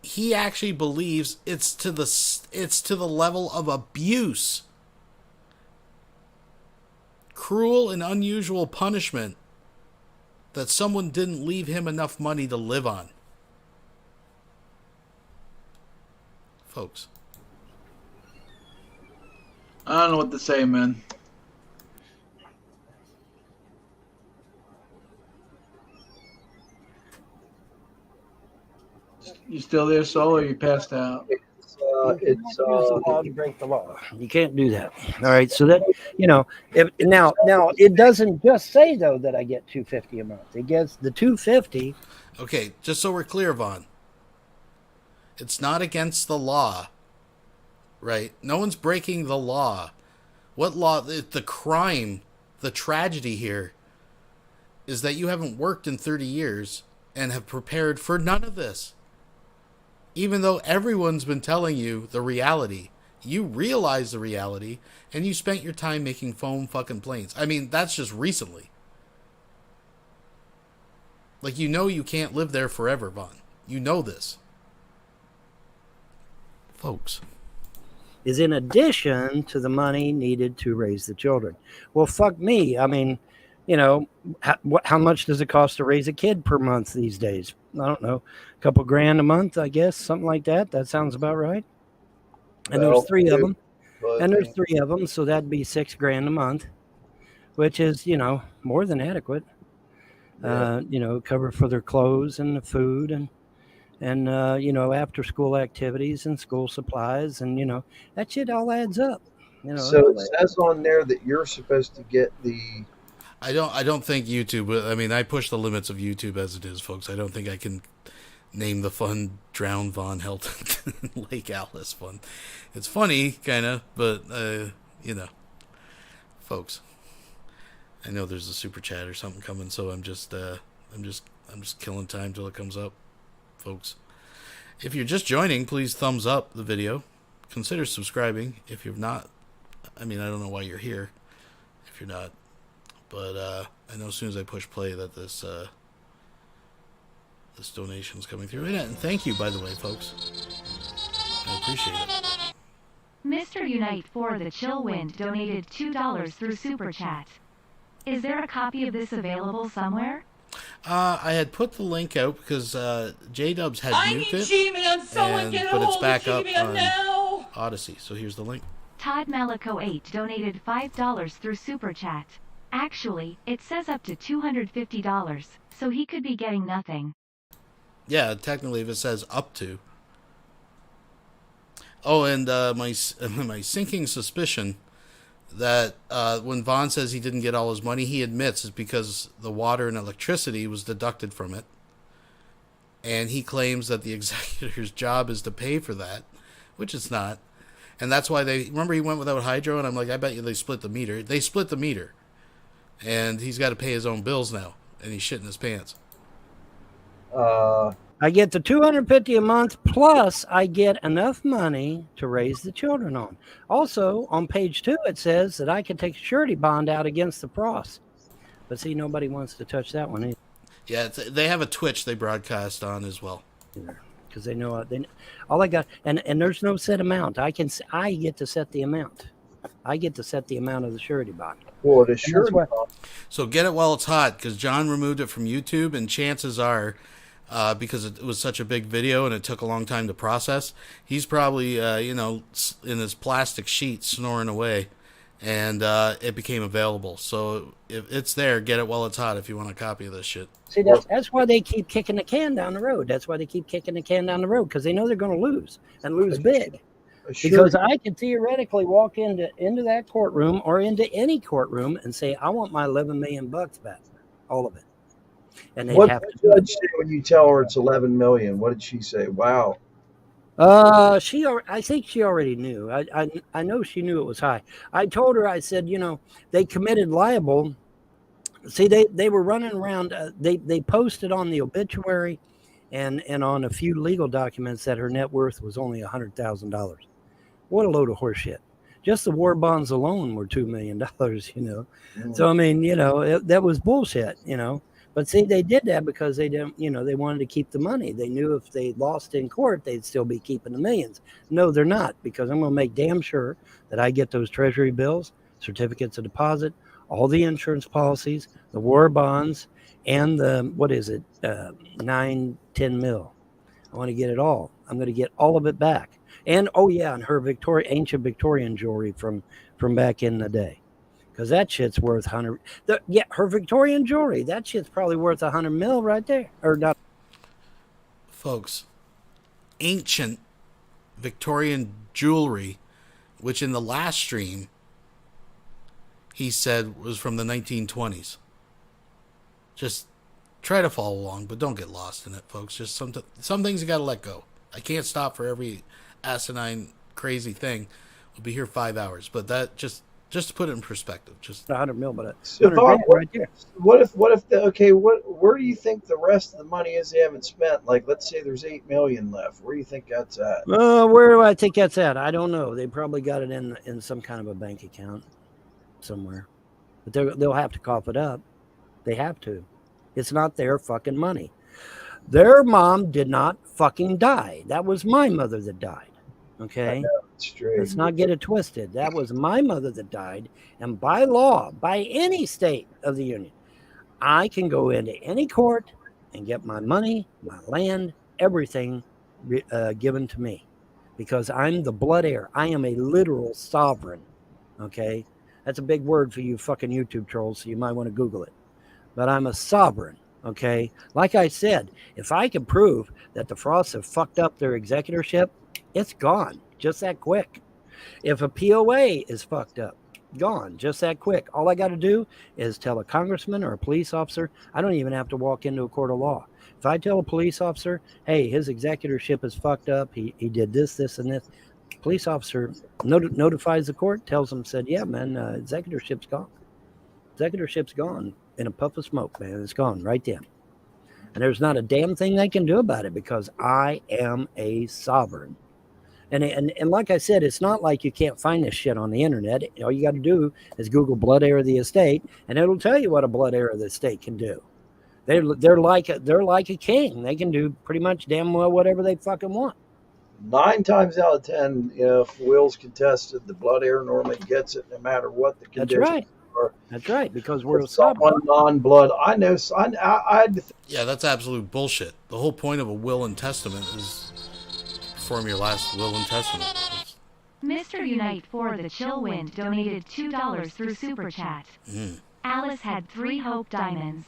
He actually believes it's to the level of abuse, cruel and unusual punishment that someone didn't leave him enough money to live on. Folks. I don't know what to say, man. still there, Soul, or you passed out? It's Use the law to break the law. You can't do that. All right. So that, you know, now it doesn't just say though that I get $250 a month. It gets the $250. Okay, just so we're clear, Vaughn. It's not against the law, right? No one's breaking the law. What law? The crime, the tragedy here is that you haven't worked in 30 years and have prepared for none of this. Even though everyone's been telling you the reality, you realize the reality, and you spent your time making foam fucking planes. I mean, that's just recently. Like, you know you can't live there forever, Vaughn. You know this. Folks. Is in addition to the money needed to raise the children. Well, fuck me. I mean, you know, how much does it cost to raise a kid per month these days? I don't know, a couple grand a month, I guess, something like that. That sounds about right. And there's three of them. So that'd be $6,000 a month, which is, you know, more than adequate. Yeah. You know, cover for their clothes and the food and you know, after school activities and school supplies, and you know, that shit all adds up. You know, So it says on there that you're supposed to get the. I don't think YouTube. I mean, I push the limits of YouTube as it is, folks. I don't think I can name the fun Drown Vonhelton Lake Alice fun. It's funny, kind of, but you know, folks. I know there's a super chat or something coming, so I'm just killing time till it comes up, folks. If you're just joining, please thumbs up the video. Consider subscribing if you're not. I mean, I don't know why you're here if you're not. But I know as soon as I push play that this donation's coming through. And thank you, by the way, folks. I appreciate it. Mr. Unite for the Chill Wind donated $2 through Super Chat. Is there a copy of this available somewhere? I had put the link out because J-Dubs had I nuked need it. G-Man, someone get a But it's hold back of up G-Man on now. Odyssey. So here's the link. Todd Malico 8 donated $5 through Super Chat. Actually, it says up to $250, so he could be getting nothing. Yeah, technically, if it says up to. Oh, and my sinking suspicion that when Vaughn says he didn't get all his money, he admits is because the water and electricity was deducted from it. And he claims that the executor's job is to pay for that, which it's not. And that's why remember he went without hydro, and I'm like, I bet you they split the meter. They split the meter. And he's got to pay his own bills now, and he's shitting his pants. I get the $250 a month, plus I get enough money to raise the children on. Also, on page 2, it says that I can take a surety bond out against the pros. But see, nobody wants to touch that one either. Yeah, they have a Twitch they broadcast on as well. Because they know all I got, and there's no set amount. I get to set the amount. I get to set the amount of the surety bond. Well, the surety bond. So get it while it's hot, because John removed it from YouTube, and chances are, because it was such a big video and it took a long time to process, he's probably, in his plastic sheet snoring away, and it became available. So if it's there, get it while it's hot if you want a copy of this shit. See, that's why they keep kicking the can down the road. That's why they keep kicking the can down the road, because they know they're going to lose, and lose big. Because I could theoretically walk into that courtroom or into any courtroom and say, I want my $11 million back, all of it. And what did the judge say when you tell her it's $11 million? What did she say? Wow. I think she already knew. I know she knew it was high. I told her, I said, they committed libel. See, they were running around. They posted on the obituary and on a few legal documents that her net worth was only $100,000. What a load of horseshit. Just the war bonds alone were $2 million, So, I mean, that was bullshit, But see, they did that because they didn't, they wanted to keep the money. They knew if they lost in court, they'd still be keeping the millions. No, they're not, because I'm going to make damn sure that I get those treasury bills, certificates of deposit, all the insurance policies, the war bonds, and the, 9-10 mil. I want to get it all. I'm going to get all of it back. And, and her ancient Victorian jewelry from back in the day. Because that shit's worth her Victorian jewelry, that shit's probably worth $100 million right there. Or not. Folks, ancient Victorian jewelry, which in the last stream he said was from the 1920s. Just try to follow along, but don't get lost in it, folks. Just some things you got to let go. I can't stop for every asinine, crazy thing. We'll be here 5 hours, but that just to put it in perspective. Just 100 mil, but So, 100 Bob, grand right there. where do you think the rest of the money is they haven't spent? Like, let's say there's $8 million left. Where do you think that's at? Where do I think that's at? I don't know. They probably got it in some kind of a bank account somewhere, but they'll have to cough it up. They have to. It's not their fucking money. Their mom did not fucking die. That was my mother that died. Okay? Let's not get it twisted. That was my mother that died. And by law, by any state of the union, I can go into any court and get my money, my land, everything given to me because I'm the blood heir. I am a literal sovereign. Okay? That's a big word for you fucking YouTube trolls, so you might want to Google it. But I'm a sovereign. Okay, like I said, if I can prove that the Frosts have fucked up their executorship, it's gone just that quick. If a POA is fucked up, gone just that quick. All I got to do is tell a congressman or a police officer. I don't even have to walk into a court of law. If I tell a police officer, hey, his executorship is fucked up, he did this, and this, police officer notifies the court, tells them, said, yeah, man, executorship's gone. Executorship's gone. In a puff of smoke, man. It's gone right then. And there's not a damn thing they can do about it because I am a sovereign. And like I said, it's not like you can't find this shit on the internet. All you got to do is Google blood heir of the estate, and it'll tell you what a blood heir of the estate can do. They're like a king. They can do pretty much damn well whatever they fucking want. 9 times out of 10, if will's contested, the blood heir normally gets it no matter what the condition. That's right. That's right, because we're someone non-blood. I know. Yeah, that's absolute bullshit. The whole point of a will and testament is perform your last will and testament. Mr. Unite for the Chill Wind donated $2 through Super Chat. Alice had 3 Hope Diamonds.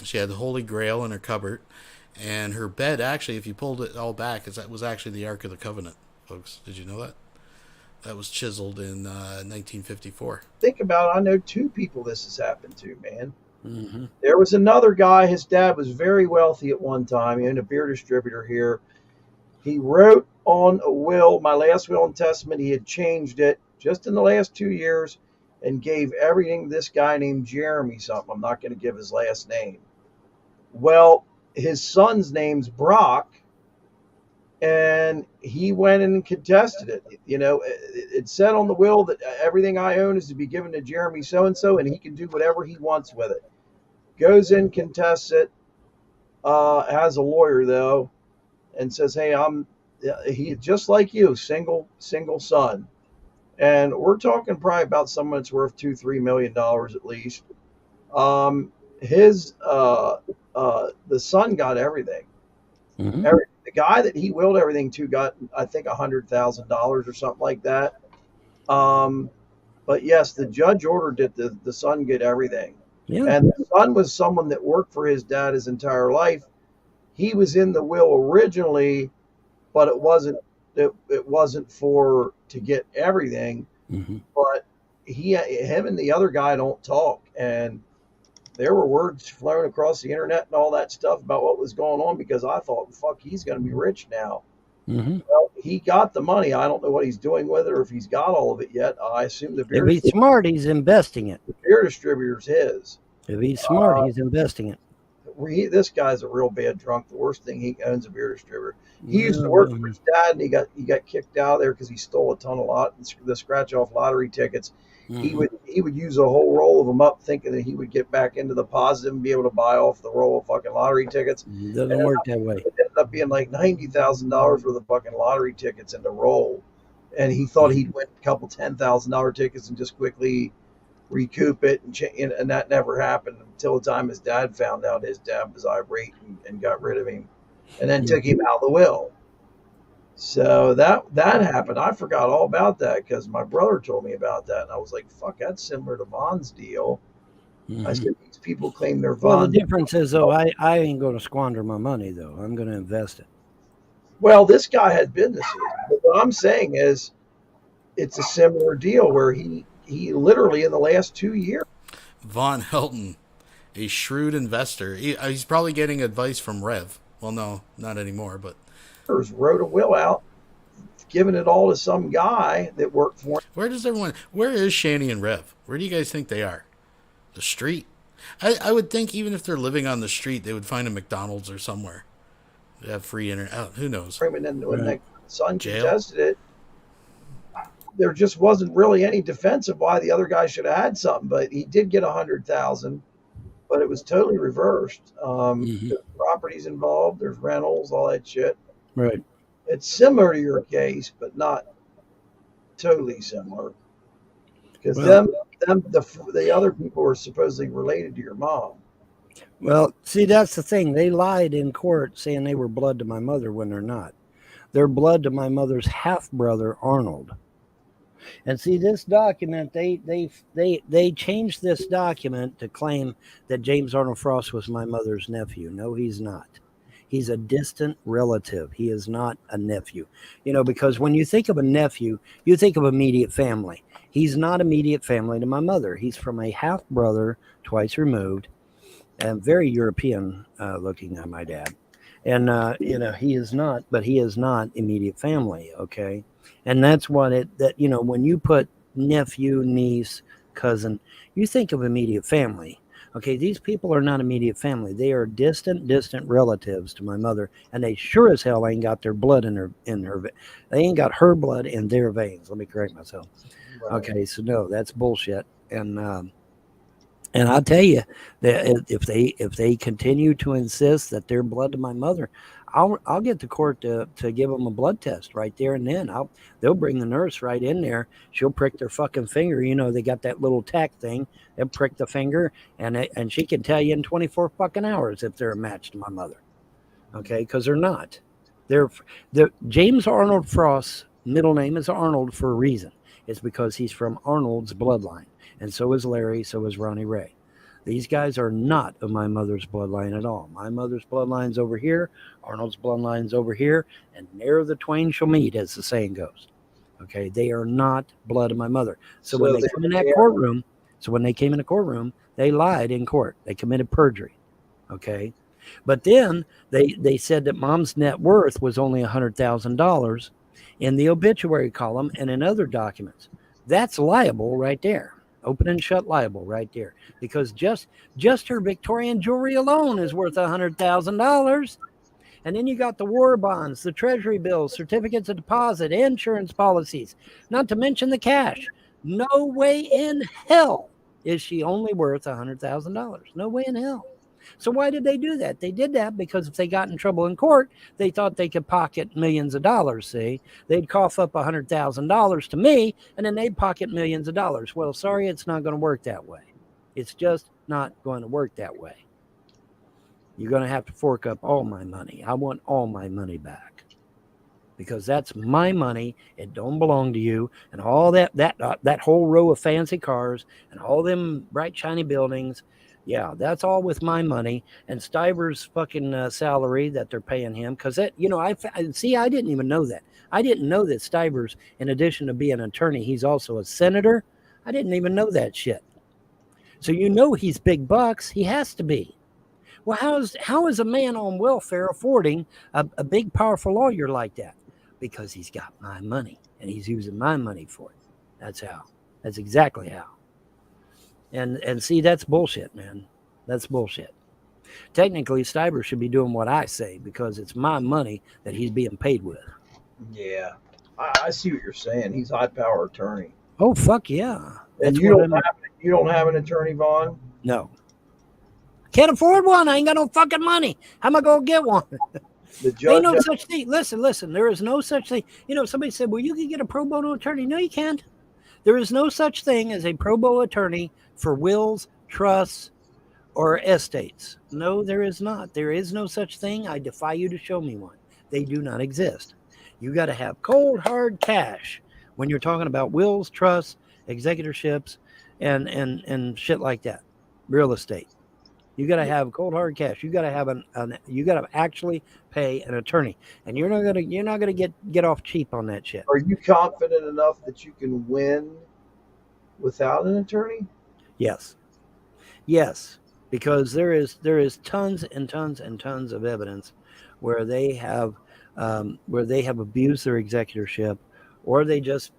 She had the Holy Grail in her cupboard, and her bed, actually, if you pulled it all back, it was actually the Ark of the Covenant, folks. Did you know that? That was chiseled in 1954. Think about it. I know 2 people this has happened to, man. There was another guy. His dad was very wealthy at one time. He owned a beer distributor here. He wrote on a will, my last will and testament. He had changed it just in the last 2 years and gave everything to this guy named Jeremy something. I'm not going to give his last name. Well, his son's name's Brock. And he went and contested it. You know, it said on the will that everything I own is to be given to Jeremy so-and-so, and he can do whatever he wants with it. Goes in, contests it, has a lawyer, though, and says, hey, he just like you, single son. And we're talking probably about someone that's worth $2-3 million at least. The son got everything. The guy that he willed everything to got, I think, $100,000 or something like that. But yes, the judge ordered that the son get everything. Yeah. And the son was someone that worked for his dad his entire life. He was in the will originally, but it wasn't for to get everything. But him and the other guy don't talk, and there were words flown across the internet and all that stuff about what was going on because I thought, fuck, he's going to be rich now. Well, he got the money. I don't know what he's doing with it or if he's got all of it yet. I assume if he's smart, he's investing it. The beer distributor's his. If he's smart, he's investing it. This guy's a real bad drunk. The worst thing, he owns a beer distributor. He used to work for his dad, and he got kicked out of there because he stole a ton of the scratch off lottery tickets. He would use a whole roll of them up, thinking that he would get back into the positive and be able to buy off the roll of fucking lottery tickets. Doesn't work that way. It ended up being like $90,000 worth of fucking lottery tickets in the roll, and he thought he'd win a couple $10,000 tickets and just quickly recoup it, and that never happened until the time his dad found out. His dad was irate and got rid of him, and then took him out of the will. So that happened. I forgot all about that because my brother told me about that, and I was like, "Fuck, that's similar to Von's deal." I said, "These people claim they're Von." Well, the difference is, though, I ain't going to squander my money, though. I'm going to invest it. Well, this guy had businesses. But what I'm saying is, it's a similar deal where he literally in the last 2 years. Vonhelton, a shrewd investor. He's probably getting advice from Rev. Well, no, not anymore, but Wrote a will out, giving it all to some guy that worked for him. where is Shani and Rev? Where do you guys think they are? The street? I would think even if they're living on the street, they would find a McDonald's or somewhere. They have free internet. Who knows? And then when the son Jail? contested it, there just wasn't really any defense of why the other guy should have had something. But he did get $100,000, but it was totally reversed. There's properties involved, there's rentals, all that shit. Right. It's similar to your case, but not totally similar. Because the other people were supposedly related to your mom. Well, see, that's the thing. They lied in court saying they were blood to my mother when they're not. They're blood to my mother's half brother, Arnold. And see, this document, they changed this document to claim that James Arnold Frost was my mother's nephew. No, he's not. He's a distant relative. He is not a nephew. Because when you think of a nephew, you think of immediate family. He's not immediate family to my mother. He's from a half brother, twice removed, and very European looking, I might add. And, he is not, but he is not immediate family. Okay. And that's what when you put nephew, niece, cousin, you think of immediate family. Okay, these people are not immediate family. They are distant relatives to my mother, and they sure as hell ain't got their blood in her. They ain't got her blood in their veins. Let me correct myself. Right. Okay, so no, that's bullshit. And I'll tell you that if they continue to insist that they're blood to my mother, I'll get the court to give them a blood test right there and then. They'll bring the nurse right in there. She'll prick their fucking finger. They got that little tack thing. They'll prick the finger, and she can tell you in 24 fucking hours if they're a match to my mother. Okay, because they're not. They're James Arnold Frost's middle name is Arnold for a reason. It's because he's from Arnold's bloodline, and so is Larry, so is Ronnie Ray. These guys are not of my mother's bloodline at all. My mother's bloodline's over here, Arnold's bloodline's over here, and ne'er the twain shall meet, as the saying goes. Okay, they are not blood of my mother. So when they came in that courtroom, they lied in court. They committed perjury. Okay, but then they said that mom's net worth was only $100,000 in the obituary column and in other documents. That's liable right there. Open and shut liable right there, because just her Victorian jewelry alone is worth $100,000. And then you got the war bonds, the treasury bills, certificates of deposit, insurance policies, not to mention the cash. No way in hell is she only worth $100,000. No way in hell. So why did they do that? They did that because if they got in trouble in court, they thought they could pocket millions of dollars, see? They'd cough up $100,000 to me, and then they'd pocket millions of dollars. Well, sorry, it's not going to work that way. It's just not going to work that way. You're going to have to fork up all my money. I want all my money back, because that's my money. It don't belong to you. And all that whole row of fancy cars and all them bright, shiny buildings, yeah, that's all with my money and Stiver's fucking salary that they're paying him. Because I didn't even know that. I didn't know that Stiver's, in addition to being an attorney, he's also a senator. I didn't even know that shit. So he's big bucks. He has to be. Well, how is a man on welfare affording a big, powerful lawyer like that? Because he's got my money and he's using my money for it. That's how. That's exactly how. And see, that's bullshit, man. That's bullshit. Technically, Stiver should be doing what I say, because it's my money that he's being paid with. Yeah, I see what you're saying. He's a high power attorney. Oh, fuck yeah. And you don't have an attorney, Vaughn? No. Can't afford one. I ain't got no fucking money. How am I going to get one? The judge ain't no such thing. Listen, there is no such thing. Somebody said, well, you can get a pro bono attorney. No, you can't. There is no such thing as a pro bono attorney for wills, trusts, or estates. No, there is not. There is no such thing. I defy you to show me one. They do not exist. You got to have cold, hard cash when you're talking about wills, trusts, executorships, and shit like that. Real estate. You got to have cold hard cash. You got to have you got to actually pay an attorney, and you're not gonna get off cheap on that shit. Are you confident enough that you can win without an attorney? Yes, yes, because there is tons and tons and tons of evidence where they have abused their executorship, or they just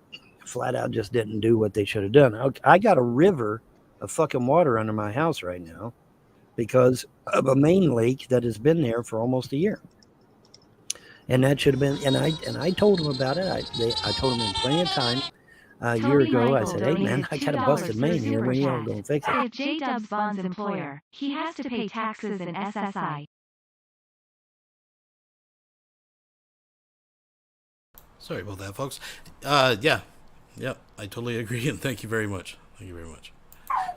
flat out just didn't do what they should have done. I got a river of fucking water under my house right now because of a main leak that has been there for almost a year. And that should have been, and I told him about it. I told him in plenty of time a year ago. I said, hey man, I got a busted main here. When y'all gonna fix it? If J-Dub's Von's employer, he has to pay taxes and SSI. Sorry about that, folks. Yeah, I totally agree, and thank you very much. Thank you very much.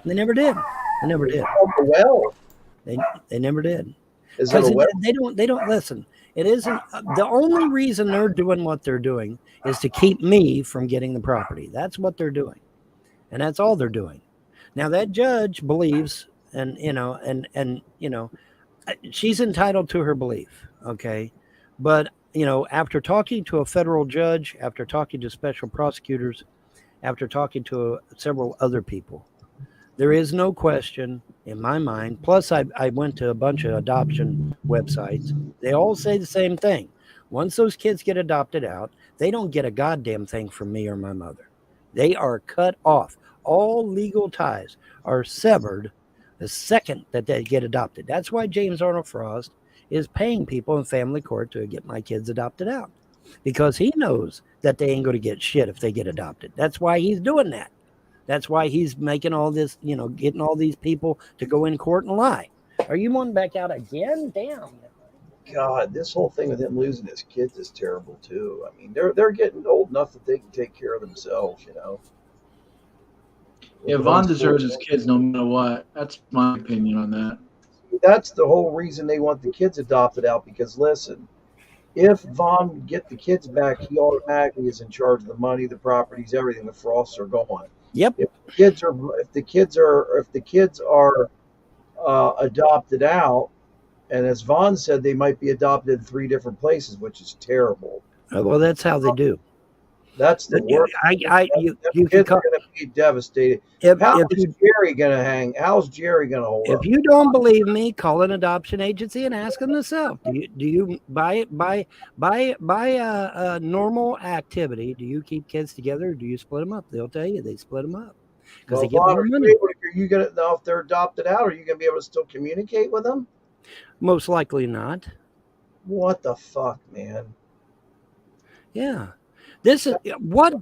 They never did. They never did. Well, they never did. Because they don't listen. It isn't the only reason they're doing what they're doing is to keep me from getting the property. That's what they're doing, and that's all they're doing. Now that judge believes, and she's entitled to her belief, okay, but after talking to a federal judge, after talking to special prosecutors, after talking to several other people, there is no question in my mind. Plus, I went to a bunch of adoption websites. They all say the same thing. Once those kids get adopted out, they don't get a goddamn thing from me or my mother. They are cut off. All legal ties are severed the second that they get adopted. That's why James Arnold Frost is paying people in family court to get my kids adopted out, because he knows that they ain't going to get shit if they get adopted. That's why he's doing that. That's why he's making all this, getting all these people to go in court and lie. Are you wanting back out again? Damn. God, this whole thing with him losing his kids is terrible too. I mean, they're getting old enough that they can take care of themselves, Yeah, Von deserves his kids no matter what. That's my opinion on that. That's the whole reason they want the kids adopted out, because listen, if Von can get the kids back, he automatically is in charge of the money, the properties, everything. The Frosts are gone. Yep. If the kids are adopted out, and as Von said, they might be adopted in 3 different places, which is terrible. Well, that's how they do. That's the worst. You kids are going to be devastated. How's Jerry going to hang? How's Jerry going to hold up? If you don't believe me, call an adoption agency and ask them themselves. Do you by a normal activity? Do you keep kids together, or do you split them up? They'll tell you they split them up because they get more money. Are you going to know if they're adopted out? Are you going to be able to still communicate with them? Most likely not. What the fuck, man? Yeah. This is what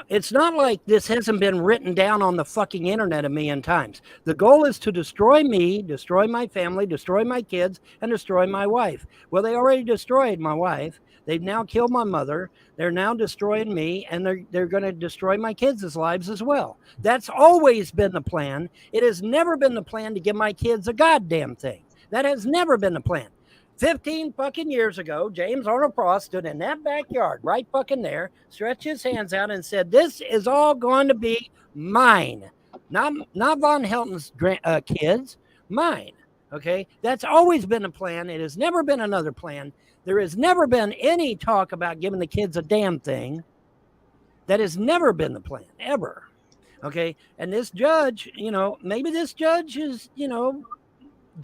it's not like this hasn't been written down on the fucking internet a million times. The goal is to destroy me, destroy my family, destroy my kids, and destroy my wife. Well, they already destroyed my wife. They've now killed my mother. They're now destroying me, and they're going to destroy my kids' lives as well. That's always been the plan. It has never been the plan to give my kids a goddamn thing. That has never been the plan. 15 fucking years ago, James Arnold Frost stood in that backyard right fucking there, stretched his hands out and said, this is all going to be mine. Not Vonhelton's kids, mine. Okay? That's always been a plan. It has never been another plan. There has never been any talk about giving the kids a damn thing. That has never been the plan, ever. Okay? And this judge, maybe this judge is,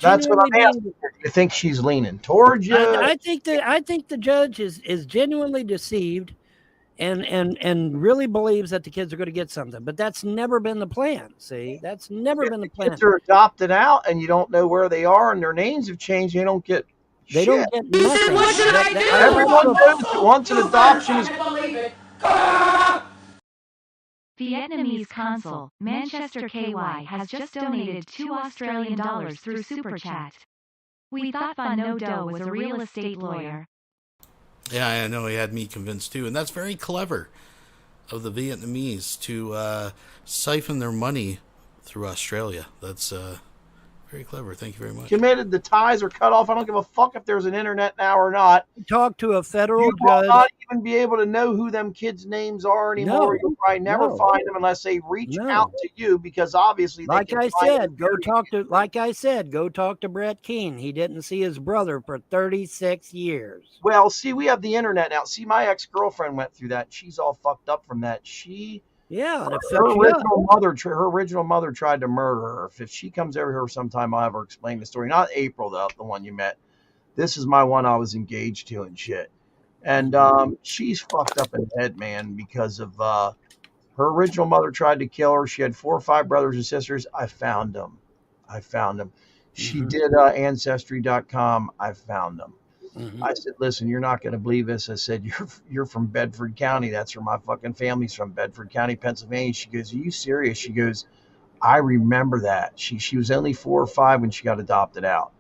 that's what I'm asking. Do you think she's leaning towards you? I think the judge is genuinely deceived and really believes that the kids are going to get something. But that's never been the plan. See, that's never been the plan. Kids are adopted out, and you don't know where they are, and their names have changed. They don't get. They don't get nothing. Everyone knows that once an adoption is. Vietnamese consul, Manchester KY, has just donated $2 through Super Chat. We thought Van Nodo was a real estate lawyer. Yeah, I know, he had me convinced too. And that's very clever of the Vietnamese to siphon their money through Australia. That's Very clever. Thank you very much. Committed, the ties are cut off. I don't give a fuck if there's an internet now or not. Talk to a federal You will judge. not even be able to know who them kids' names are anymore. No, You'll probably never no. find them unless they reach No. out to you, because obviously they Like can I find said, go talk to. Like I said, go talk to Brett Keene. He didn't see his brother for 36 years. Well, see, we have the internet now. See, my ex-girlfriend went through that. She's all fucked up from that. Yeah, her original mother tried to murder her. If she comes over here sometime, I'll have her explain the story. Not April, though, the one you met. This is my one I was engaged to and shit. And she's fucked up in the head, man, because of her original mother tried to kill her. She had 4 or 5 brothers and sisters. I found them. She did Ancestry.com. I found them. I said, listen, you're not going to believe this. I said, you're from Bedford County. That's where my fucking family's from, Bedford County, Pennsylvania. She goes, are you serious? She goes, I remember that. She was only 4 or 5 when she got adopted out.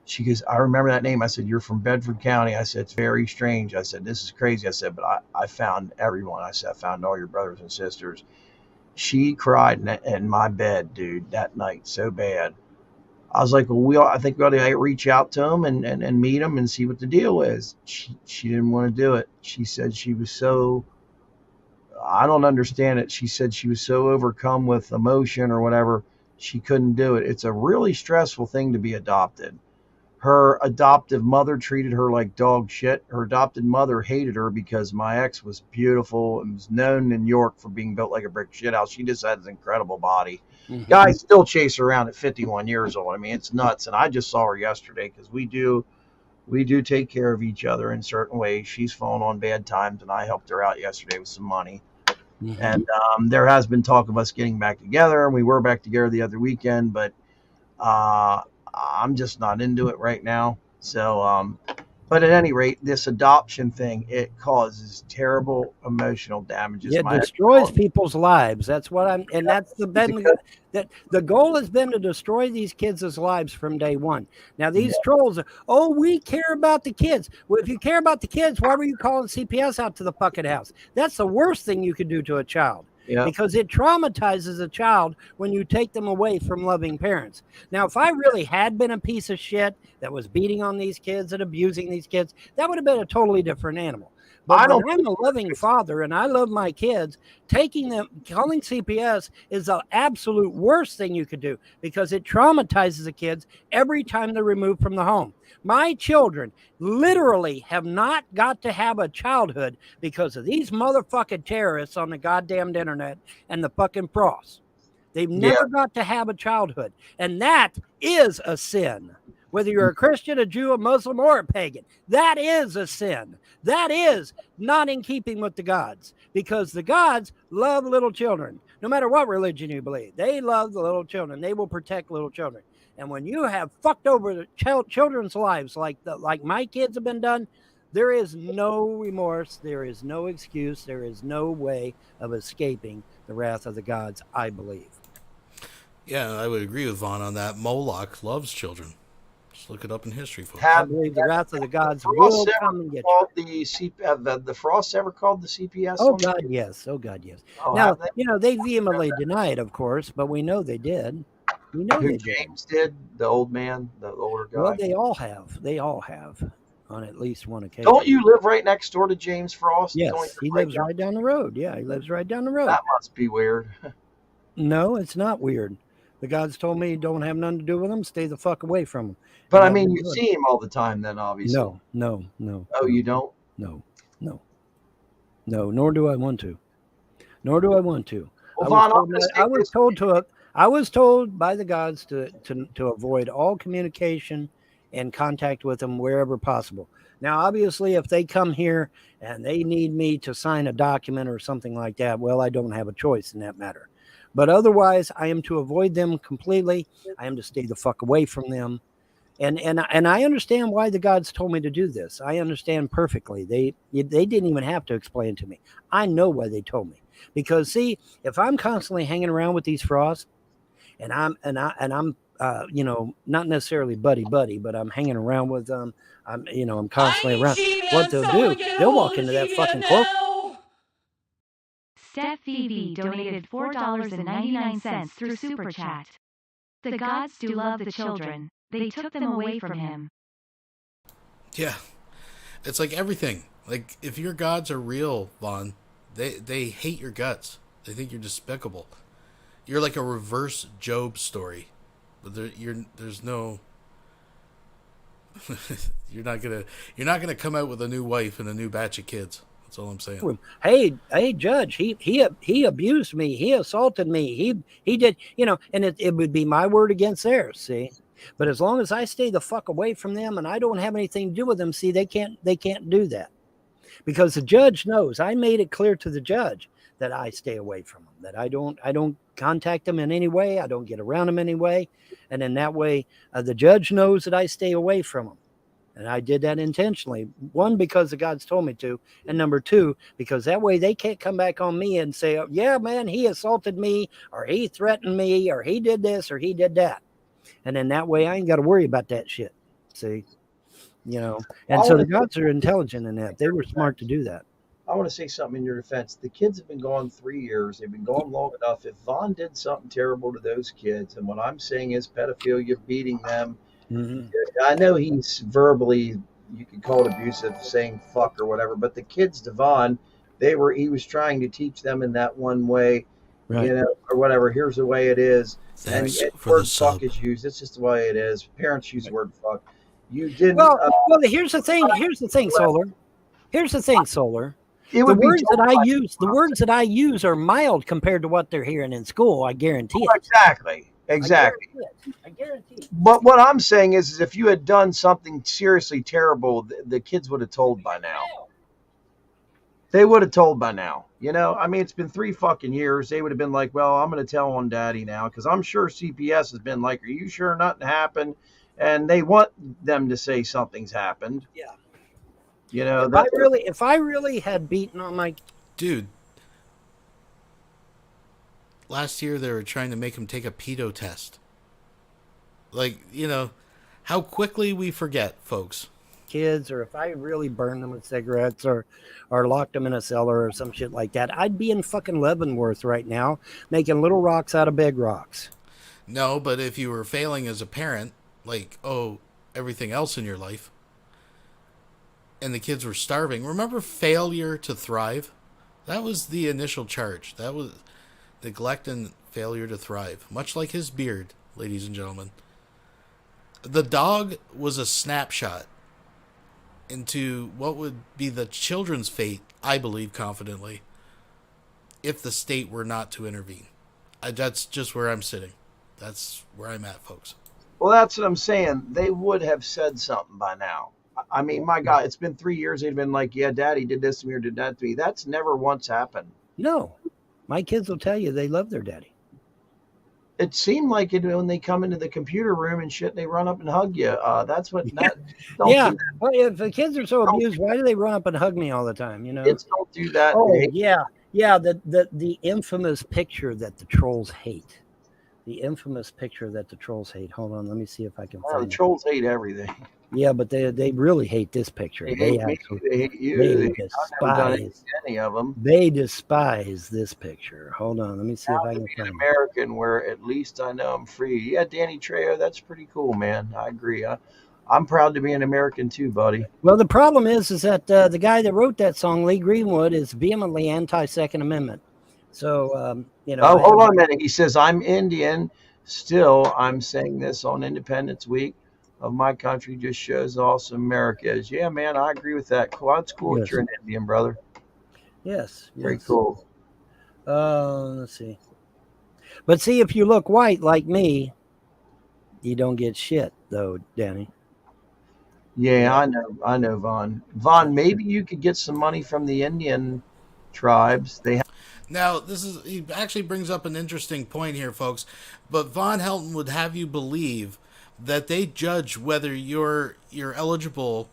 She goes, I remember that name. I said, you're from Bedford County. I said, it's very strange. I said, this is crazy. I said, but I found everyone. I said, I found all your brothers and sisters. She cried in my bed, dude, that night so bad. I was like, well, I think we ought to reach out to him and meet him and see what the deal is. She didn't want to do it. She said she was so, I don't understand it. She said she was so overcome with emotion or whatever, she couldn't do it. It's a really stressful thing to be adopted. Her adoptive mother treated her like dog shit. Her adopted mother hated her because my ex was beautiful and was known in New York for being built like a brick shithouse. She just had an incredible body. Guys still chase her around at 51 years old. I mean, it's nuts. And I just saw her yesterday because we do take care of each other in certain ways. She's fallen on bad times, and I helped her out yesterday with some money. And there has been talk of us getting back together, and we were back together the other weekend, but I'm just not into it right now. So, but at any rate, this adoption thing, it causes terrible emotional damages. It destroys people's lives. That's what and that's that the goal has been to destroy these kids' lives from day one. Now, these trolls, we care about the kids. Well, if you care about the kids, why were you calling CPS out to the fucking house? That's the worst thing you could do to a child. Because it traumatizes a child when you take them away from loving parents. Now, if I really had been a piece of shit that was beating on these kids and abusing these kids, that would have been a totally different animal. But when I'm a loving father and I love my kids, calling CPS is the absolute worst thing you could do because it traumatizes the kids every time they're removed from the home. My children literally have not got to have a childhood because of these motherfucking terrorists on the goddamn internet and the fucking frost. They've never got to have a childhood. And that is a sin. Whether you're a Christian, a Jew, a Muslim, or a pagan, that is a sin. That is not in keeping with the gods because the gods love little children. No matter what religion you believe, they love the little children. They will protect little children. And when you have fucked over the children's lives like my kids have been done, there is no remorse. There is no excuse. There is no way of escaping the wrath of the gods, I believe. Yeah, I would agree with Vaughn on that. Moloch loves children. Just look it up in history, folks. I believe the wrath of the gods will come and get you. The Frost ever called the CPS? Oh, God, yes. Oh, God, yes. Now, they vehemently deny it, of course, but we know they did. We know who James did, the old man, the older guy. Well, they all have. They all have on at least one occasion. Don't you live right next door to James Frost? Yes, he lives right down the road. Yeah, he lives right down the road. That must be weird. No, it's not weird. The gods told me don't have nothing to do with him. Stay the fuck away from him. But I mean, you see him all the time then, obviously. No. Oh, you don't? No, nor do I want to. Well, Vaughn, I was told by the gods to avoid all communication and contact with them wherever possible. Now, obviously, if they come here and they need me to sign a document or something like that, well, I don't have a choice in that matter. But otherwise, I am to avoid them completely. I am to stay the fuck away from them. And I understand why the gods told me to do this. I understand perfectly. They didn't even have to explain it to me. I know why they told me. Because see, if I'm constantly hanging around with these frosts, and I'm not necessarily buddy, but I'm hanging around with them. I'm constantly around. What they'll do, they'll walk into that fucking corporate. Steph VB donated $4.99 through Super Chat. The gods do love the children. They took them away from him. Yeah. It's like everything. Like, if your gods are real, Vaughn, they hate your guts. They think you're despicable. You're like a reverse Job story. But there's no... you're not gonna come out with a new wife and a new batch of kids. That's all I'm saying. Hey, Judge, he abused me. He assaulted me. He did, and it would be my word against theirs, see? But as long as I stay the fuck away from them and I don't have anything to do with them, see, they can't do that. Because the judge knows. I made it clear to the judge that I stay away from them, that I don't contact them in any way. I don't get around them anyway. And in that way, the judge knows that I stay away from them. And I did that intentionally. One, because the gods told me to. And number two, because that way they can't come back on me and say, oh, yeah, man, he assaulted me, or he threatened me, or he did this, or he did that. And in that way, I ain't got to worry about that shit. See? And so the gods are intelligent in that. They were smart to do that. I want to say something in your defense. The kids have been gone 3 years. They've been gone long enough. If Vaughn did something terrible to those kids, and what I'm saying is pedophilia, beating them, I know he's verbally, you could call it abusive, saying fuck or whatever, but the kids to Vaughn, he was trying to teach them in that one way, right, or whatever. Here's the way it is. Thanks and for word the fuck sub. is used. It's just the way it is. Parents use the word fuck. You didn't. Well, here's the thing, Solar. Here's the thing, Solar. The words that I use are mild compared to what they're hearing in school. I guarantee it. Exactly. I guarantee it. But what I'm saying is if you had done something seriously terrible, the kids would have told by now. They would have told by now. I mean, it's been 3 fucking years. They would have been like, well, I'm going to tell on daddy now, because I'm sure CPS has been like, are you sure nothing happened? And they want them to say something's happened. Yeah. If I really had beaten on my Dude, last year they were trying to make him take a pedo test. Like, how quickly we forget, folks. kids, or if I really burned them with cigarettes or locked them in a cellar or some shit like that, I'd be in fucking Leavenworth right now making little rocks out of big rocks. No, but if you were failing as a parent, like, everything else in your life, and the kids were starving, remember failure to thrive? That was the initial charge. That was neglect and failure to thrive. Much like his beard, ladies and gentlemen. The dog was a snapshot into what would be the children's fate, I believe confidently, if the state were not to intervene. That's just where I'm sitting. That's where I'm at, folks. Well, that's what I'm saying. They would have said something by now. I mean, my God, it's been 3 years. They've been like, yeah, daddy did this to me or did that to me. That's never once happened. No. My kids will tell you they love their daddy. It seemed like it when they come into the computer room and shit, they run up and hug you. That's what. Yeah. Well, if the kids are so abused, why do they run up and hug me all the time? You know, kids don't do that. Oh yeah, yeah. The infamous picture that the trolls hate. The infamous picture that the trolls hate. Hold on, let me see if I can find it. The trolls hate everything. Yeah, but they really hate this picture. They hate you. They despise any of them. They despise this picture. Hold on, let me see if I can find an American where at least I know I'm free. Yeah, Danny Trejo, that's pretty cool, man. I agree. I'm proud to be an American too, buddy. Well, the problem is that the guy that wrote that song, Lee Greenwood, is vehemently anti-Second Amendment. So, Oh, hold on a minute. He says, I'm Indian. Still, I'm saying this on Independence Week of my country. Just shows how awesome America is. Yeah, man, I agree with that. Cool. It's cool that you're an Indian, brother. Yes. Very cool. Let's see. But see, if you look white like me, you don't get shit, though, Danny. Yeah, I know, Vaughn. Vaughn, maybe you could get some money from the Indian tribes. Now, he actually brings up an interesting point here, folks. But Vonhelton would have you believe that they judge whether you're eligible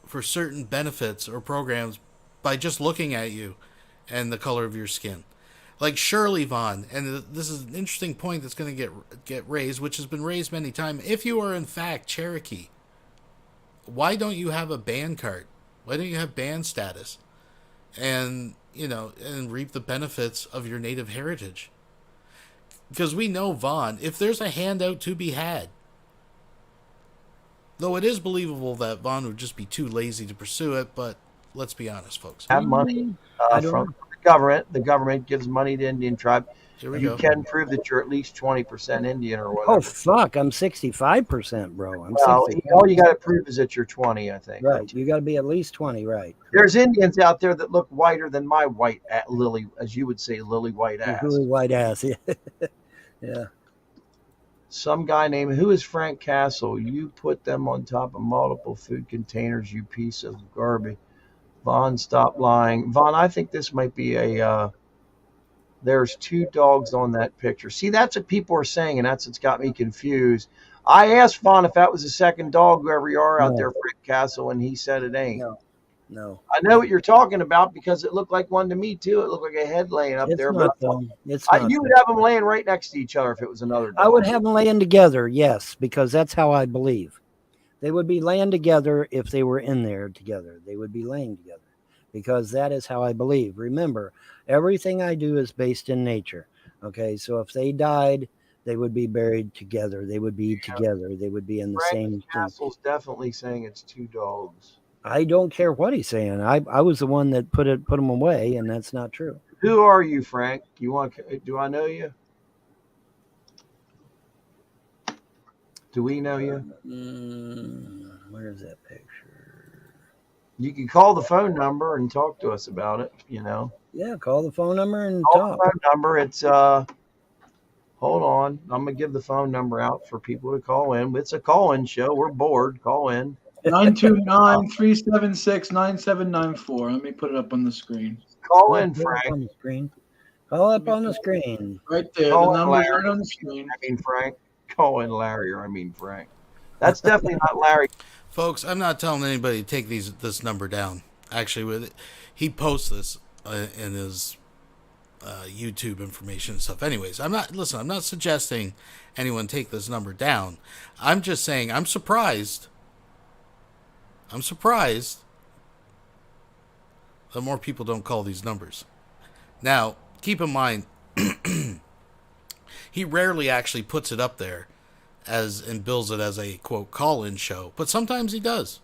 for certain benefits or programs by just looking at you and the color of your skin. Like Shirley Vaughn, and this is an interesting point that's going to get raised, which has been raised many times. If you are in fact Cherokee, why don't you have a band card? Why don't you have band status? And reap the benefits of your native heritage. Because we know Vaughn, if there's a handout to be had, though it is believable that Vaughn would just be too lazy to pursue it, but let's be honest, folks. Have money from the government. The government gives money to Indian tribe. Here we You go. can prove that you're at least 20% Indian or whatever. Oh fuck! I'm 65%, bro. I'm Well, 65. all you got to prove is that you're 20. I think. Right. You got to be at least 20. Right. There's Indians out there that look whiter than my white lily, as you would say, lily white ass. Really white ass. Yeah. Yeah. Some guy named, who is Frank Castle? You put them on top of multiple food containers, you piece of garbage. Vaughn, stop lying. Vaughn, I think this might be there's 2 dogs on that picture. See, that's what people are saying, and that's what's got me confused. I asked Vaughn if that was a second dog, whoever you are out there, Frank Castle, and he said it ain't. No. I know what you're talking about because it looked like one to me, too. It looked like a head laying up there. Not, But it's not. you would have them laying right next to each other if it was another dog. I would have them laying together, yes, because that's how I believe. They would be laying together if they were in there together. They would be laying together because that is how I believe. Remember, everything I do is based in nature. Okay, so if they died, they would be buried together. They would be together. They would be in the same thing. Castle's definitely saying it's 2 dogs. I don't care what he's saying. I was the one that put them away, and that's not true. Who are you, Frank? Do I know you? Do we know you? Where's that picture? You can call the phone number and talk to us about it, you know. Yeah, call the phone number and call talk. The phone number. It's hold on. I'm gonna give the phone number out for people to call in. It's a call-in show. We're bored. Call in. 929-376-9794. Let me put it up on the screen. Call in, Frank. On the screen. Call up on the screen. Right there. Call the number's Larry. right on the screen. I mean Frank. Call in Larry, or I mean Frank. That's definitely not Larry. Folks, I'm not telling anybody to take this number down. Actually, he posts this in his YouTube information and stuff. Anyways, I'm not suggesting anyone take this number down. I'm just saying I'm surprised that more people don't call these numbers. Now, keep in mind, he rarely actually puts it up there and bills it as a, quote, call-in show. But sometimes he does.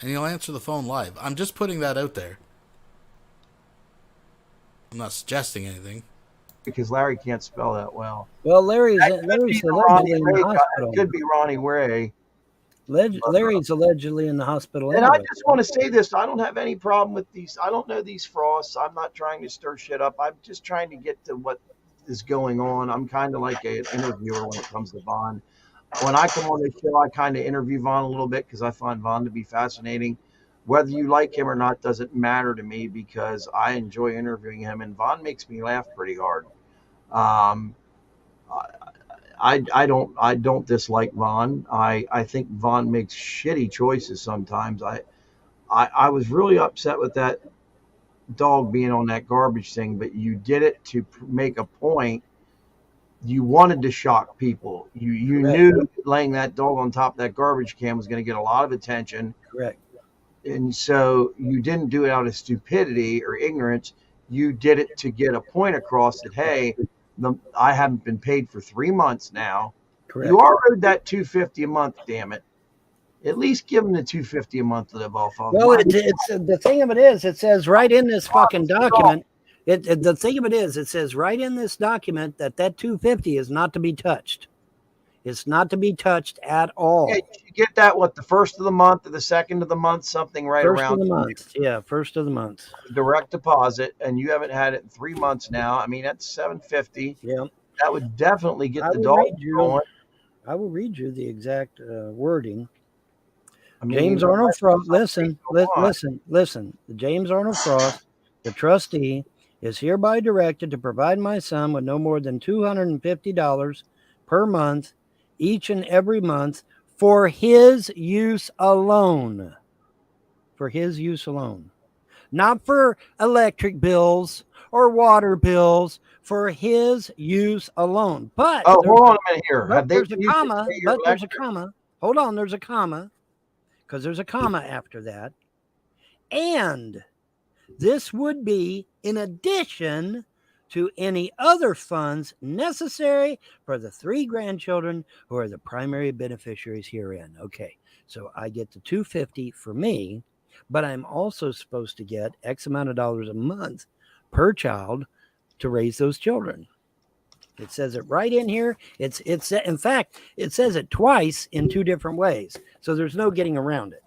And he'll answer the phone live. I'm just putting that out there. I'm not suggesting anything. Because Larry can't spell that well. Well, Larry's allegedly in the hospital. It could be Ronnie Ray. Larry's allegedly in the hospital. And I just want to say this. I don't have any problem with these. I don't know these frosts. I'm not trying to stir shit up. I'm just trying to get to what is going on. I'm kind of like an interviewer when it comes to Vaughn. When I come on this show, I kind of interview Vaughn a little bit because I find Vaughn to be fascinating. Whether you like him or not doesn't matter to me because I enjoy interviewing him, and Vaughn makes me laugh pretty hard. I don't dislike Vaughn. I think Vaughn makes shitty choices sometimes. I was really upset with that dog being on that garbage thing, but you did it to make a point. You wanted to shock people. You knew laying that dog on top of that garbage can was going to get a lot of attention. Correct. And so you didn't do it out of stupidity or ignorance. You did it to get a point across that, hey, I haven't been paid for 3 months now. Correct. You are owed that $250 a month, damn it. At least give them the $250 a month to live off of. Well, it's the thing of it is, it says right in this fucking document. The thing of it is, it says right in this document that $250 is not to be touched. It's not to be touched at all. Yeah, you get that the first of the month or the second of the month, something right first around of the month. Yeah, first of the month. Direct deposit, and you haven't had it in 3 months now. I mean, that's $750. Yeah, that would definitely get the dog going. I will read you the exact wording. James Arnold Frost. Listen. James Arnold Frost, the trustee, is hereby directed to provide my son with no more than $250 per month, each and every month, for his use alone. For his use alone. Not for electric bills or water bills, for his use alone. But hold on a minute here. There's a comma. Hold on, there's a comma. Because there's a comma after that. And this would be in addition to any other funds necessary for the 3 grandchildren who are the primary beneficiaries herein. Okay, so I get the $250 for me, but I'm also supposed to get X amount of dollars a month per child to raise those children. It says it right in here. It's in fact, it says it twice in 2 different ways. So there's no getting around it.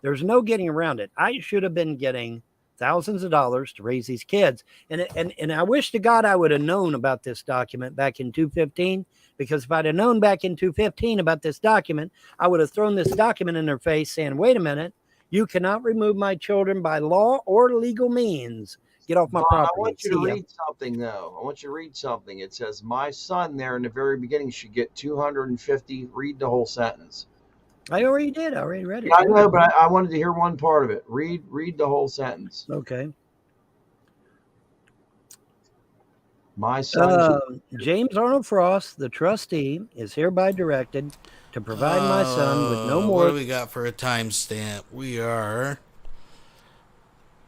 There's no getting around it. I should have been getting thousands of dollars to raise these kids. And I wish to God I would have known about this document back in 2015, because if I'd have known back in 2015 about this document, I would have thrown this document in their face saying, wait a minute, you cannot remove my children by law or legal means. Get off my property. I want you to read something, though. I want you to read something. It says, my son there in the very beginning should get $250. Read the whole sentence. I already did. I already read it. Yeah, I know, but I wanted to hear one part of it. Read the whole sentence. Okay. My son. James Arnold Frost, the trustee, is hereby directed to provide my son with no more. What do we got for a timestamp? We are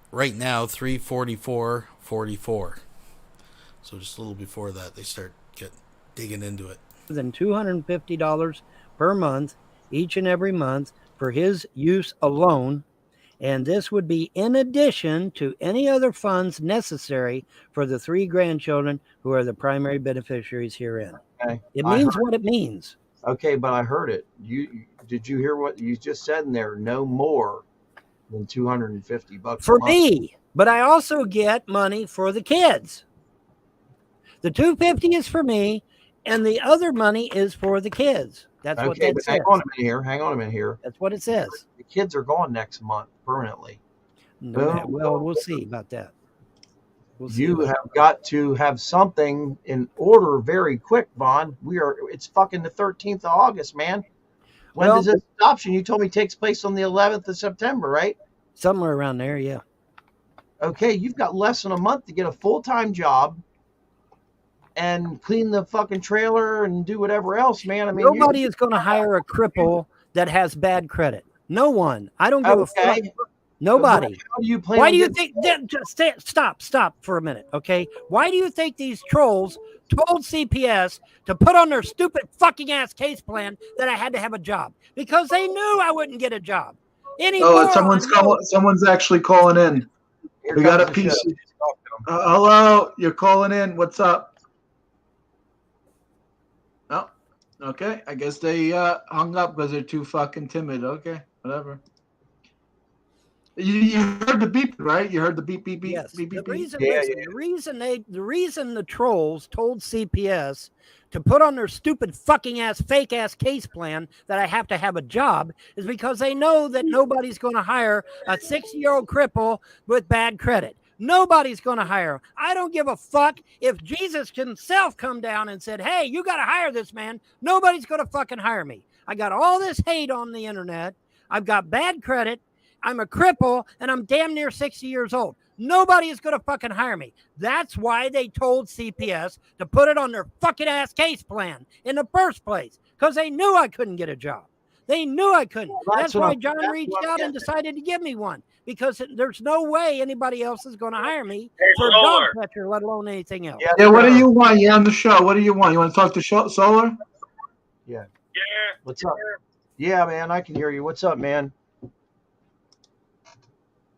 right now 3:44:44. So just a little before that, they start digging into it. Than $250 per month, each and every month, for his use alone. And this would be in addition to any other funds necessary for the 3 grandchildren who are the primary beneficiaries herein. Okay. It means what it means. Okay, but I heard it. Did you hear what you just said in there? No more than $250 for me. But I also get money for the kids. The $250 is for me, and the other money is for the kids. That's what that says. Hang on a minute here. That's what it says. The kids are gone next month permanently. No, well, we'll see about that. You have got to have something in order very quick, Vaughn. It's fucking the 13th of August, man. When does this adoption? You told me takes place on the 11th of September, right? Somewhere around there, yeah. Okay, you've got less than a month to get a full-time job and clean the fucking trailer and do whatever else, man. I mean, nobody is going to hire a cripple that has bad credit. No one. I don't give a fuck. Nobody. Why do you think? Just stop for a minute, okay? Why do you think these trolls told CPS to put on their stupid fucking ass case plan that I had to have a job? Because they knew I wouldn't get a job. Someone's actually calling in. We got a piece. Hello, you're calling in. What's up? Oh, okay. I guess they hung up because they're too fucking timid. Okay, whatever. You heard the beep, right? You heard the beep, beep, beep, yes. beep, beep, beep. The reason the trolls told CPS to put on their stupid fucking ass fake ass case plan that I have to have a job is because they know that nobody's going to hire a 60-year-old cripple with bad credit. Nobody's going to hire him. I don't give a fuck if Jesus himself come down and said, hey, you got to hire this man. Nobody's going to fucking hire me. I got all this hate on the internet. I've got bad credit. I'm a cripple, and I'm damn near 60 years old. Nobody is going to fucking hire me. That's why they told CPS to put it on their fucking ass case plan in the first place, because they knew I couldn't get a job. They knew I couldn't. That's why John reached out and decided to give me one, because there's no way anybody else is going to hire me for a dog catcher, let alone anything else. Yeah, what do you want? You're on the show. What do you want? You want to talk to Solar? Yeah. What's up? Yeah, man, I can hear you. What's up, man?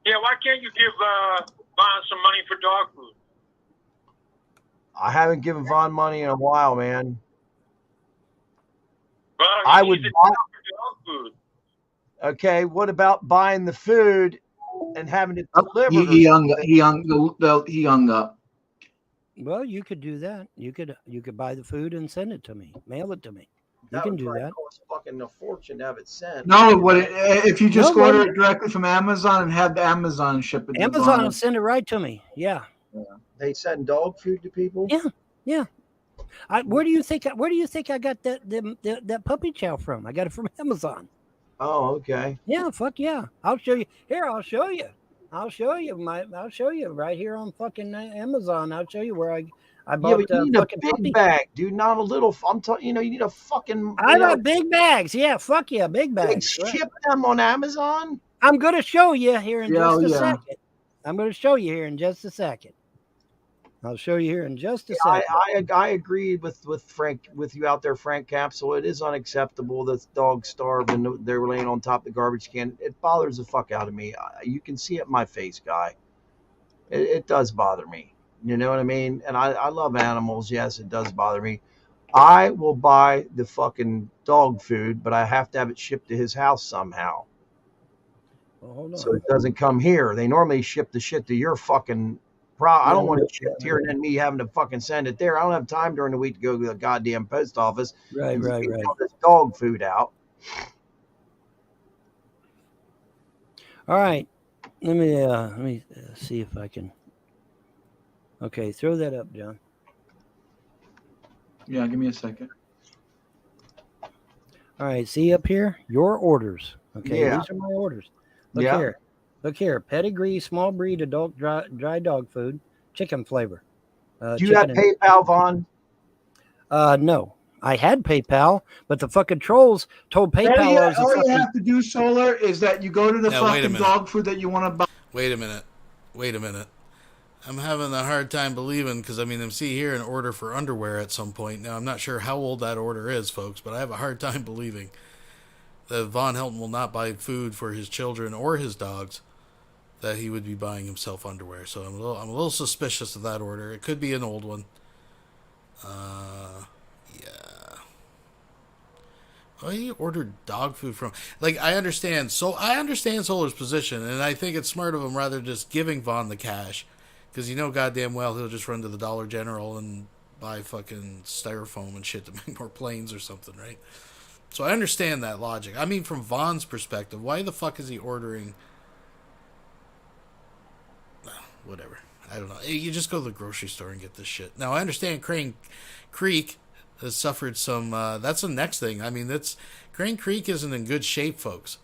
Yeah, why can't you give Vaughn some money for dog food? I haven't given Vaughn money in a while, man. But I would buy dog food. Okay, what about buying the food and having it delivered? He hung up. Well, you could do that. You could buy the food and send it to me. Mail it to me. You can do that. Cost fucking a fortune to have it sent. No, if you just order it directly from Amazon and have the Amazon ship it. Amazon will send it right to me. Yeah. They send dog food to people. Yeah. Where do you think I got that puppy chow from? I got it from Amazon. Oh, okay. Yeah, fuck yeah. I'll show you. Here, I'll show you. I'll show you right here on fucking Amazon. I'll show you where I bought. Yeah, but you need a big puppy bag, dude. Not a little. I'm telling you, you need a fucking. I got big bags. Yeah, fuck yeah, big bags. They ship them on Amazon. I'm gonna show you here in just a second. I'm gonna show you here in just a second. I'll show you here in just a second. I agree with Frank, with you out there, Frank Capsule. It is unacceptable that dogs starve and they're laying on top of the garbage can. It bothers the fuck out of me. You can see it in my face, guy. It does bother me. You know what I mean? And I love animals. Yes, it does bother me. I will buy the fucking dog food, but I have to have it shipped to his house somehow. Well, hold on. So it doesn't come here. They normally ship the shit to your fucking. I don't want it shipped here and then me having to fucking send it there. I don't have time during the week to go to the goddamn post office. Right. All this dog food out. All right. Let me see if I can. Okay, throw that up, John. Yeah, give me a second. All right, see up here? Your orders. Okay, Yeah. These are my orders. Look here. Pedigree, small breed, adult dry dog food, chicken flavor. Do you have PayPal, Vaughn? No. I had PayPal, but the fucking trolls told PayPal I was all you have to do, Solar, is that you go to the fucking dog food that you want to buy. Wait a minute. I'm having a hard time believing, because I see here an order for underwear at some point. Now, I'm not sure how old that order is, folks, but I have a hard time believing that Vonhelton will not buy food for his children or his dogs, that he would be buying himself underwear. So I'm a little suspicious of that order. It could be an old one. Yeah. Oh, he ordered dog food from... I understand Solar's position, and I think it's smart of him rather than just giving Vaughn the cash. Because you know goddamn well he'll just run to the Dollar General and buy fucking styrofoam and shit to make more planes or something, right? So I understand that logic. From Vaughn's perspective, why the fuck is he ordering... Whatever. I don't know. You just go to the grocery store and get this shit. Now, I understand Crane Creek has suffered some... that's the next thing. Crane Creek isn't in good shape, folks.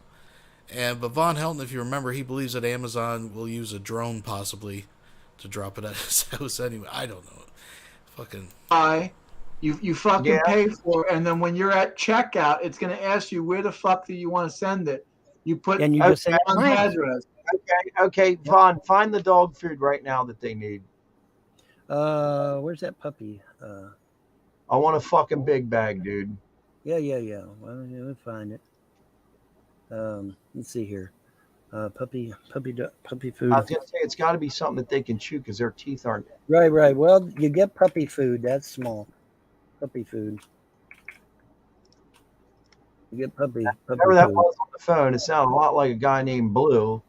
But Vonhelton, if you remember, he believes that Amazon will use a drone, possibly, to drop it at his house anyway. I don't know. Fucking... You fucking pay for it, and then when you're at checkout, it's going to ask you where the fuck do you want to send it. You put and you just say address. Okay, Vaughn, find the dog food right now that they need. Where's that puppy? I want a fucking big bag, dude. Yeah. Well, we'll find it. Let's see here. Puppy food. I was gonna say it's got to be something that they can chew because their teeth aren't. Right. Well, you get puppy food. That's small. Puppy food. You get puppy Whatever that food. was on the phone, it sounded a lot like a guy named Blue.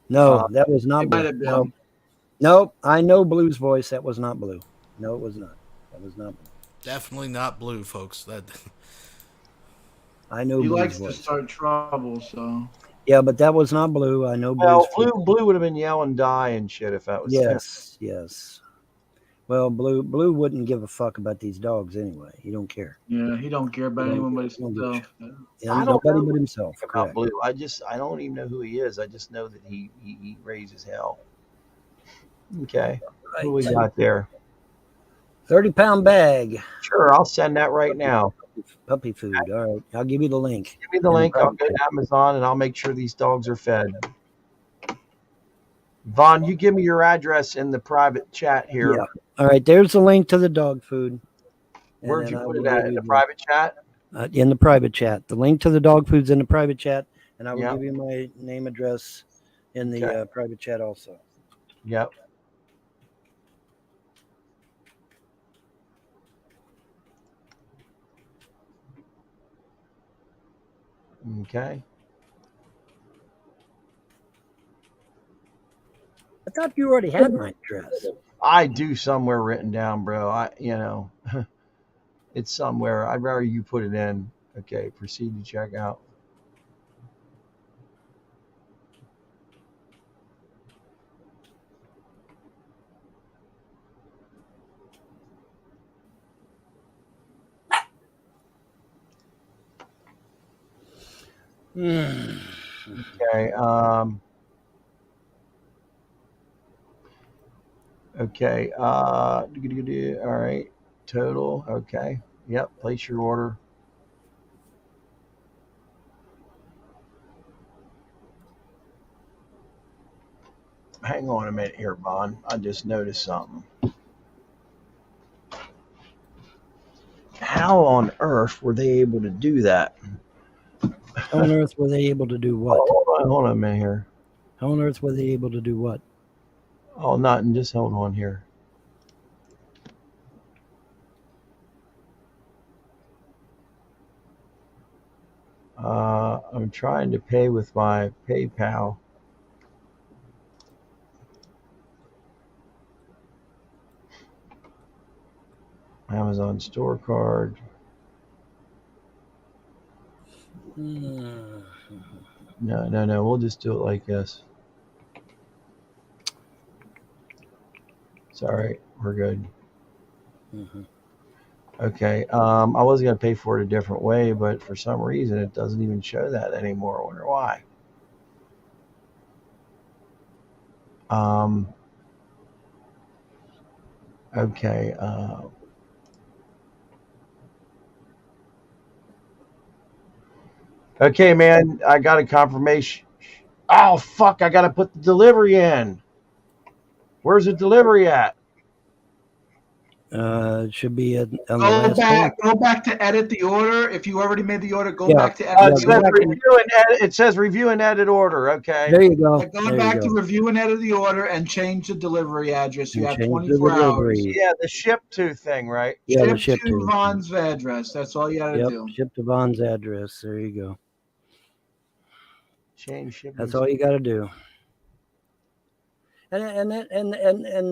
No, that was not Blue. Nope. I know Blue's voice. That was not Blue. No, it was not. That was not Blue. Definitely not Blue, folks. I know. He Blue's likes voice. to start trouble, so. Yeah, but that was not Blue. I know. Well, Blue's Blue would have been yelling "die" and shit if that was. Yes. Well, Blue wouldn't give a fuck about these dogs anyway. He don't care. Yeah, he don't care about anyone but himself. Yeah, nobody but himself. About Blue, I don't even know who he is. I just know that he raises hell. Okay, Right. Who we got there? 30-pound bag. Sure, I'll send that right now. Puppy food. All right, I'll give you the link. Give me the link. I'll go to Amazon and I'll make sure these dogs are fed. Vaughn, you give me your address in the private chat here. Yeah. All right, there's the link to the dog food. Where'd you put it at? In the private chat? In the private chat. The link to the dog food's in the private chat, and I will give you my name, address in the private chat also. Yep. Okay. I thought you already had my address. I do somewhere written down, bro. It's somewhere. I'd rather you put it in. Okay, proceed to check out. Okay. Okay. All right. Total. Okay. Yep. Place your order. Hang on a minute here, Vaughn. I just noticed something. how on earth were they able to do that? How on earth were they able to do what? Hold on a minute here. How on earth were they able to do what? Oh, nothing. Just hold on here. I'm trying to pay with my PayPal. Amazon store card. No. We'll just do it like this. It's all right. We're good. Okay. I was going to pay for it a different way, but for some reason it doesn't even show that anymore. I wonder why. Okay. Okay, man. I got a confirmation. Oh, fuck. I got to put the delivery in. Where's the delivery at? It should be on the last page. Go back to edit the order. If you already made the order, go back to edit the order. It says review and edit order. Okay. There you go. Go back to review and edit the order and change the delivery address. You have 24 hours. Yeah, the ship to thing, right? Yeah, ship to Von's address. That's all you got to do. Ship to Von's address. There you go. Change shipping. That's all you got to do. And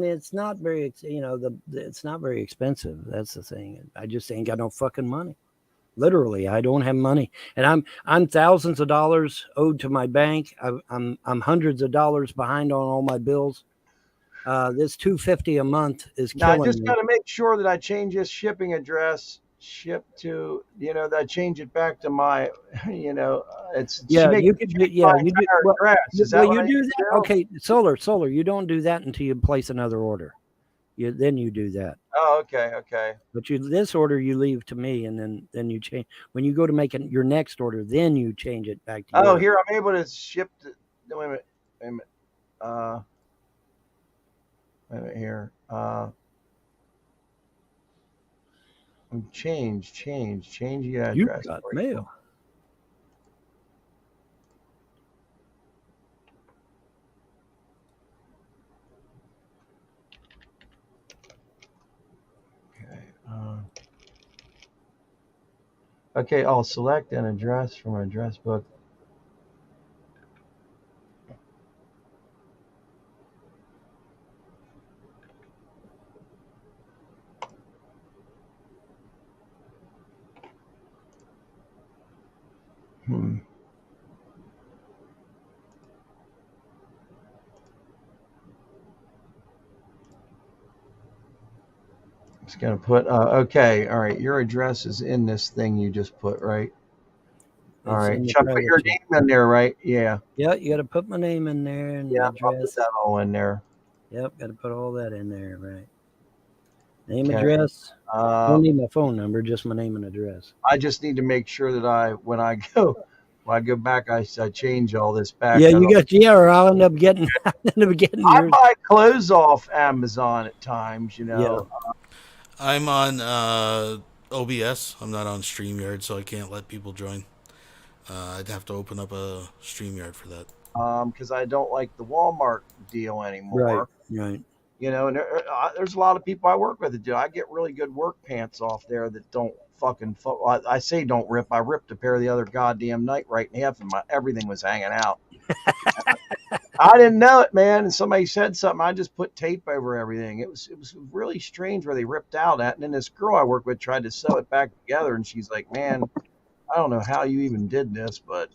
it's not very, it's not very expensive. That's the thing. I just ain't got no fucking money. Literally, I don't have money, and I'm thousands of dollars owed to my bank. I'm hundreds of dollars behind on all my bills. This $250 a month is killing me. I just got to make sure that I change this shipping address. Ship to, that I change it back to my, it's you could do, you do well, you do that. Okay, solar. You don't do that until you place another order. Then you do that. Oh, okay. But this order you leave to me, and then you change when you go to make your next order. Then you change it back to. Oh, here I'm able to ship. Wait a minute. Wait a minute here. Change the address. You got mail. Okay, I'll select an address from an address book. Just gonna put okay, all right. Your address is in this thing you just put, right? All right. Should I put your name in there, right? Yeah. Yeah, you got to put my name in there and yeah, address. I'll put that all in there. Yep, got to put all that in there, right? Name, address. Don't need my phone number, just my name and address. I just need to make sure that when I go back, I change all this back. Yeah, or I'll end up getting. I buy clothes off Amazon at times, Yeah. I'm on OBS. I'm not on StreamYard, so I can't let people join. I'd have to open up a StreamYard for that. Because I don't like the Walmart deal anymore. Right. And there's a lot of people I work with that do. I get really good work pants off there that don't fucking. I say don't rip. I ripped a pair of the other goddamn night right in half, and everything was hanging out. I didn't know it, man. And somebody said something. I just put tape over everything. It was really strange where they ripped out at. And then this girl I work with tried to sew it back together, and she's like, "Man, I don't know how you even did this, but."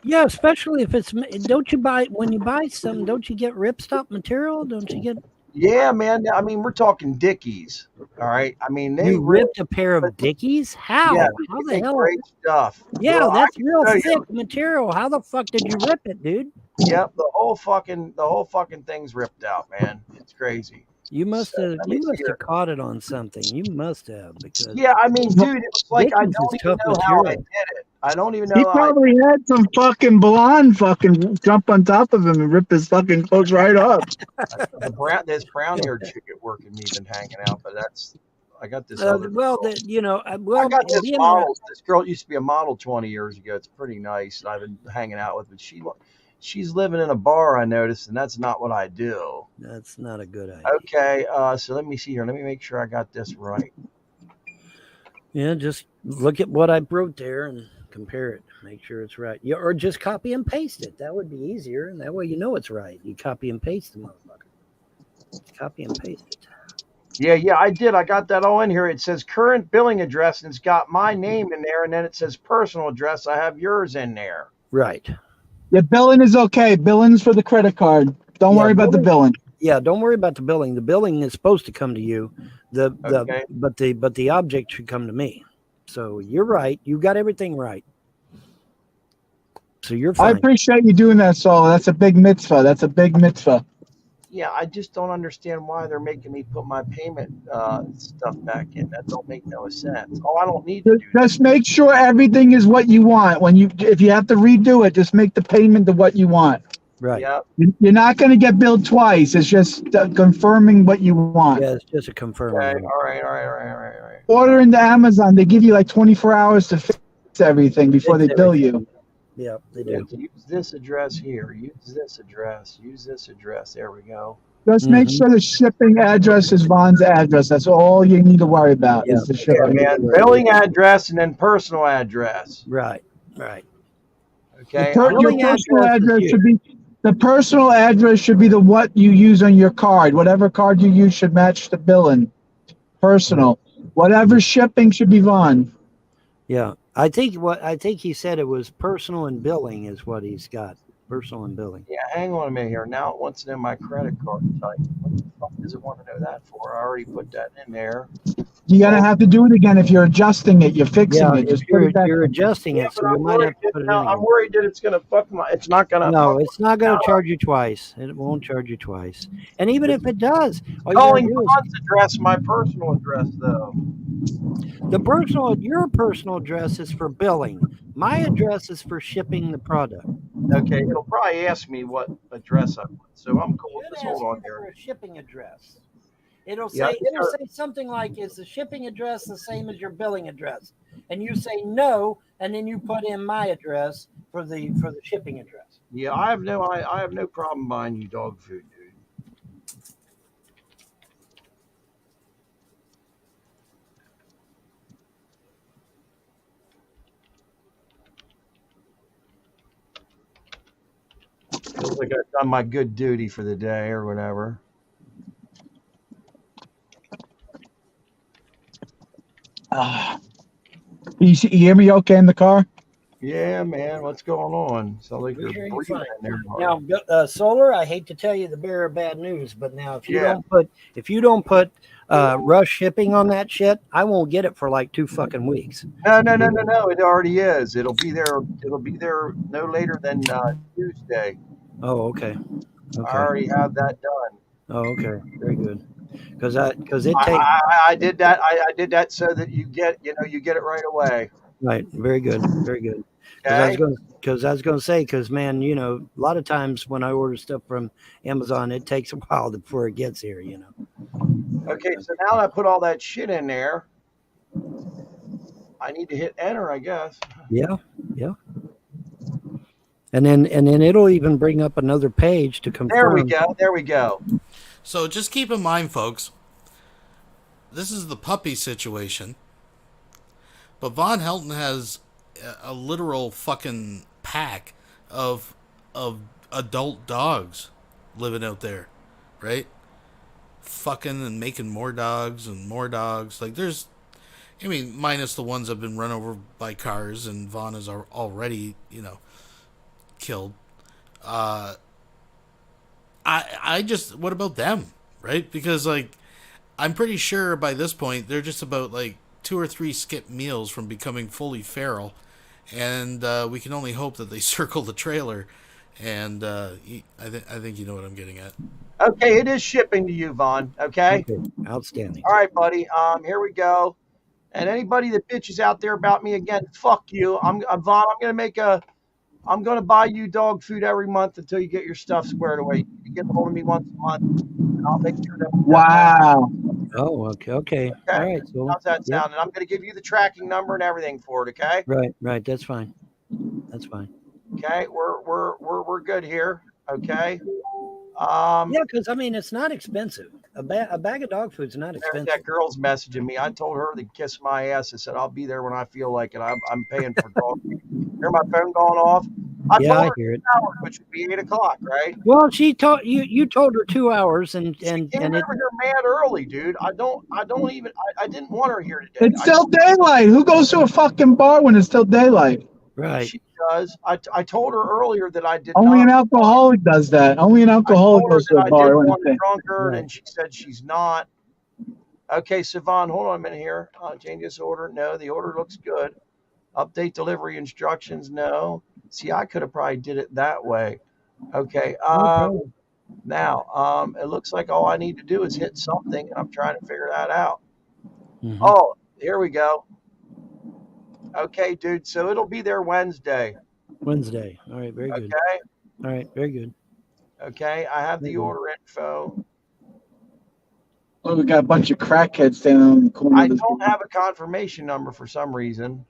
Yeah, especially if it's. Don't you buy when you buy something? Don't you get ripstop material? Don't you get? Yeah, man. I mean, we're talking Dickies. All right. I mean, they ripped a pair of Dickies. How? Yeah, how the hell? Great stuff. Yeah, well, that's real thick material. How the fuck did you rip it, dude? Yep, the whole fucking thing's ripped out, man. It's crazy. You must have caught it on something. You must have because. Yeah, I mean, dude, it was like I don't even know how I did it. I don't even know. He probably had some fucking blonde fucking jump on top of him and rip his fucking clothes right up. This brown haired chick at work and me been hanging out, but I got this other. Well, girl. well, I got this being model. This girl used to be a model 20 years ago. It's pretty nice. I've been hanging out with, but she's living in a bar. I noticed, and that's not what I do. That's not a good idea. Okay, so let me see here. Let me make sure I got this right. Yeah, just look at what I wrote there and compare it. Make sure it's right. Yeah, or just copy and paste it. That would be easier, and that way you know it's right. You copy and paste the motherfucker. Copy and paste it. Yeah, I did. I got that all in here. It says current billing address, and it's got my name in there, and then it says personal address. I have yours in there. Right. Yeah, billing is okay. Billing's for the credit card. Don't worry about the billing. Yeah, don't worry about the billing. The billing is supposed to come to you. Okay. But the object should come to me. So you're right. You got everything right. So you're fine. I appreciate you doing that, Saul. That's a big mitzvah. That's a big mitzvah. Yeah, I just don't understand why they're making me put my payment stuff back in. That don't make no sense. Oh, I don't need to do that. Just make sure everything is what you want. If you have to redo it, just make the payment to what you want. Right. Yeah. You're not going to get billed twice. It's just confirming what you want. Yeah, it's just a confirming. Okay. All right. Order into Amazon. They give you like 24 hours to fix everything before they bill you. Yeah, they do. Use this address here. Use this address. Use this address. There we go. Just make sure the shipping address is Von's address. That's all you need to worry about is the shipping. Yeah, man. Billing address and then personal address. Right. Okay. Your personal address should be the personal address should be the what you use on your card. Whatever card you use should match the billing. Personal. Whatever shipping should be Von. Yeah. I think he said it was personal and billing is what he's got. Personal and billing. Yeah, hang on a minute here. Now it wants to know my credit card type. What the fuck does it want to know that for? I already put that in there. You're gonna have to do it again if you're adjusting it. You're fixing it. Just put it back. You're adjusting it, so you might have to put it in again. I'm worried that it's gonna fuck my. It's not gonna. No, it's not gonna charge you twice. It won't charge you twice. And even if it does, calling Von's address my personal address though. Your personal address is for billing. My address is for shipping the product. Okay, it'll probably ask me what address I want, so I'm cool with this. Hold on here. For a shipping address. It'll say something like, "Is the shipping address the same as your billing address?" And you say no, and then you put in my address for the shipping address. Yeah, I have no problem buying you dog food, dude. Feels like I've done my good duty for the day or whatever. You hear me okay in the car? Yeah, man. What's going on? Sounds like you're breathing in there. Now, Solar, I hate to tell you the bearer of bad news, but now if you don't put rush shipping on that shit, I won't get it for like 2 fucking weeks. No. It already is. It'll be there. It'll be there no later than Tuesday. Oh, okay. I already have that done. Oh, okay. Very good. Because it takes. I did that. I did that so that you get it right away. Right. Very good. Very good. Because I was going to say, man, a lot of times when I order stuff from Amazon, it takes a while before it gets here. Okay, so now that I put all that shit in there, I need to hit enter, I guess. Yeah. And then it'll even bring up another page to confirm. There we go. So just keep in mind, folks, this is the puppy situation. But Vonhelton has a literal fucking pack of adult dogs living out there, right? Fucking and making more dogs and more dogs. Like minus the ones that have been run over by cars and Von is already, killed. I just, what about them, right? Because I'm pretty sure by this point they're just about 2 or 3 skipped meals from becoming fully feral, and we can only hope that they circle the trailer. And I think you know what I'm getting at. Okay, it is shipping to you, Von. Okay. Outstanding. All right, buddy. Here we go. And anybody that bitches out there about me again, fuck you. I'm Von. I'm gonna buy you dog food every month until you get your stuff squared away. You get hold of me once a month, and I'll make sure that. Wow. Oh, okay. Okay. All right. So, How's that sound? And I'm going to give you the tracking number and everything for it. Okay. Right. That's fine. That's fine. Okay. We're good here. Okay. Yeah, because I mean, it's not expensive. A bag of dog food's not expensive. That girl's messaging me. I told her to kiss my ass. I said I'll be there when I feel like it. I'm paying for dog food. Hear my phone going off? I told her hear it. 2 hours, which would be 8 o'clock, right? Well, she told you told her 2 hours, and She came it. over here mad early, dude. I didn't want her here today. It's still daylight. Who goes to a fucking bar when it's still daylight? Right. She does. I told her earlier that I did Only not. an alcoholic does that. Only an alcoholic goes to a bar. I when did it's one drunkard, and she said she's not. Okay, Savon, hold on a minute here. Change this order. No, the order looks good. Update delivery instructions. No. See, I could have probably did it that way. Okay. Now, it looks like all I need to do is hit something, and I'm trying to figure that out. Mm-hmm. Oh, here we go. Okay, dude. So it'll be there Wednesday. Wednesday. All right. Very good. Okay. All right. Very good. Okay. I have the order info. Oh, we got a bunch of crackheads standing on the corner. I don't have a confirmation number for some reason.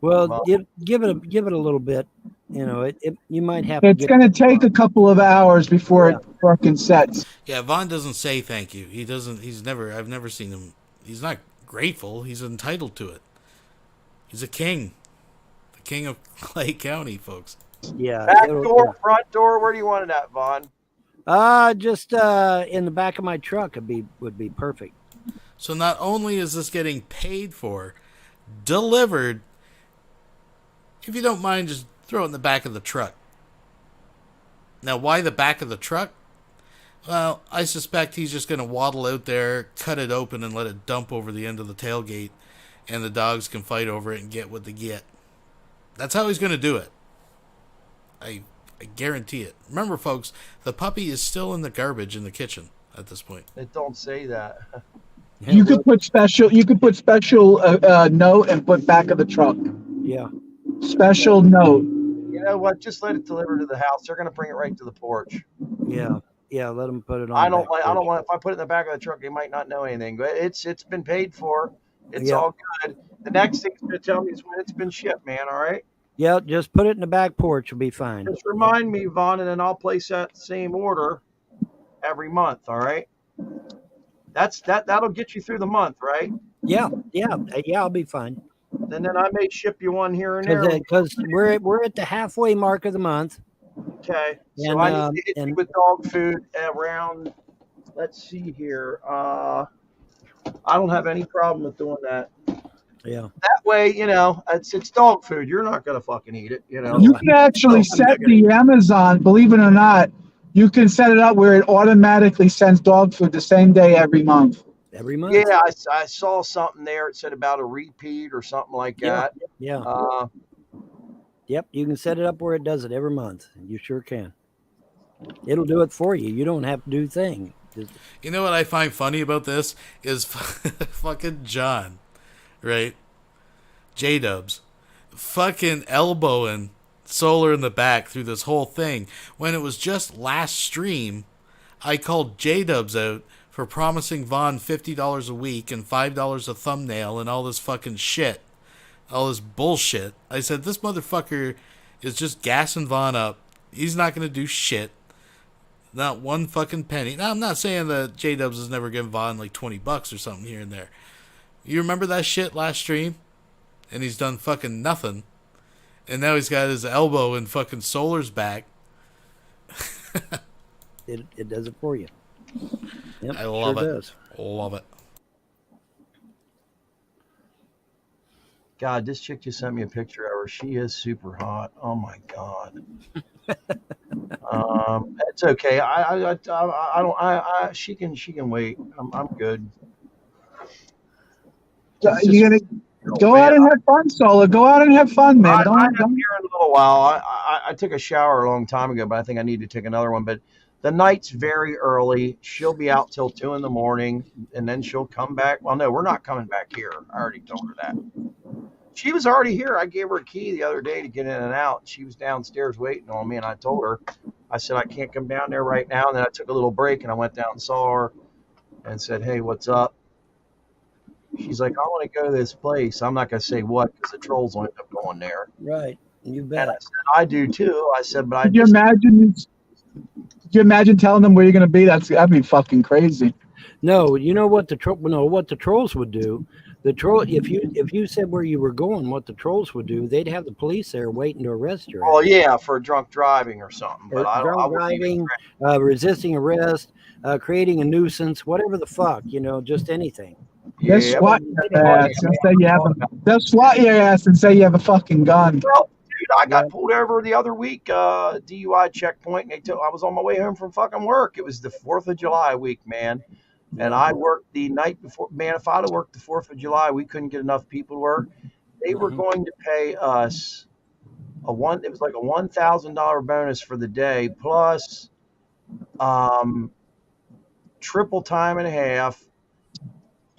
Well, give it a little bit. You know, you might have. It's going to take a couple of hours before it fucking sets. Yeah, Vaughn doesn't say thank you. He doesn't. I've never seen him. He's not grateful. He's entitled to it. He's a king. The king of Clay County, folks. Yeah. Back door, front door. Where do you want it at, Vaughn? Just in the back of my truck would be perfect. So not only is this getting paid for, delivered, if you don't mind, just throw it in the back of the truck. Now, why the back of the truck? Well, I suspect he's just going to waddle out there, cut it open, and let it dump over the end of the tailgate, and the dogs can fight over it and get what they get. That's how he's going to do it. I guarantee it. Remember, folks, the puppy is still in the garbage in the kitchen at this point. It don't say that. You could put special note and put back of the truck. Yeah. Special note. You know what? Just let it deliver to the house. They're going to bring it right to the porch. Yeah. Let them put it on. I don't want. If I put it in the back of the truck, they might not know anything. But it's been paid for. It's all good. The next thing's going to tell me is when it's been shipped, man. All right. Yeah, just put it in the back porch. You'll be fine. Just remind me, Vaughn, and then I'll place that same order every month. All right. That'll get you through the month, right? Yeah. I'll be fine. And then I may ship you one here and there. Because we're at the halfway mark of the month. Okay. So And, I need to hit you with dog food around. Let's see here. I don't have any problem with doing that. Yeah. That way, it's dog food. You're not gonna fucking eat it. You can actually set the Amazon. Believe it or not, you can set it up where it automatically sends dog food the same day every month. Every month. Yeah, I saw something there. It said about a repeat or something like that. Yeah. Yep, you can set it up where it does it every month. You sure can. It'll do it for you. You don't have to do a thing. You know what I find funny about this is fucking John, right? J-Dubs, fucking elbowing Solar in the back through this whole thing. When it was just last stream, I called J-Dubs out for promising Vaughn $50 a week and $5 a thumbnail and all this fucking shit. All this bullshit. I said, this motherfucker is just gassing Vaughn up. He's not going to do shit. Not one fucking penny. Now, I'm not saying that J-Dubs has never given Vaughn like $20 or something here and there. You remember that shit last stream? And he's done fucking nothing. And now he's got his elbow in fucking Solar's back. It does it for you. Yep, I love sure it. Does. Love it. God, this chick just sent me a picture of her. She is super hot. Oh my God. It's okay. I don't. She can wait. I'm good. You're gonna go out and have fun, Solar. Go out and have fun, man. I'm here in a little while. I took a shower a long time ago, but I think I need to take another one. But the night's very early. She'll be out till 2 a.m, and then she'll come back. Well, no, we're not coming back here. I already told her that. She was already here. I gave her a key the other day to get in and out. She was downstairs waiting on me, and I told her, I said, I can't come down there right now. And then I took a little break, and I went down and saw her. and said, "Hey, what's up?" She's like, "I want to go to this place." I'm not going to say what because the trolls will end up going there. Right. You And bet. I said, "I do too." I said, "But I Could you just imagine? Could you imagine telling them where you're going to be? That'd be fucking crazy. No, you know what what the trolls would do. The troll, if you said where you were going, what the trolls would do, they'd have the police there waiting to arrest your well, ass. yeah, for drunk driving or something." But Or I drunk wouldn't even. driving, resisting arrest, creating a nuisance, whatever the fuck, just anything. They'll Yeah, swat but your ass and say you have they'll swat your ass and say you have a fucking gun. well, dude, I got pulled over the other week, DUI checkpoint, and I was on my way home from fucking work. It was the 4th of July week, man. And I worked the night before. Man, if I'd have worked the 4th of July, we couldn't get enough people to work. They were going to pay us it was like a $1,000 bonus for the day plus triple time and a half.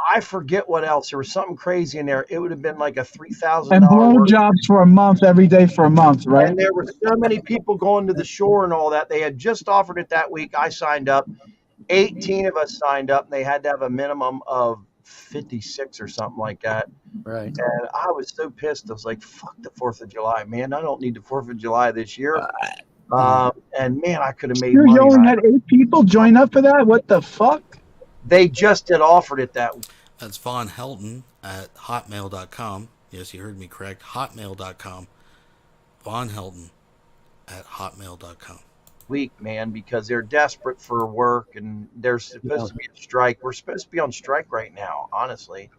I forget what else. There was something crazy in there. It would have been like a $3,000 And blow jobs for a month, every day for a month, right? And there were so many people going to the shore and all that. They had just offered it that week. I signed up. 18 of us signed up, and they had to have a minimum of 56 or something like that. Right. And I was so pissed. I was like, fuck the 4th of July, man. I don't need the 4th of July this year. And, man, I could have made money. You only had 8 people join up for that? What the fuck? They just had offered it that week. That's Vonhelton at hotmail.com. Yes, you heard me correct. Hotmail.com. Vonhelton at hotmail.com. Week, man, because they're desperate for work and there's supposed to be a strike. We're supposed to be on strike right now, honestly.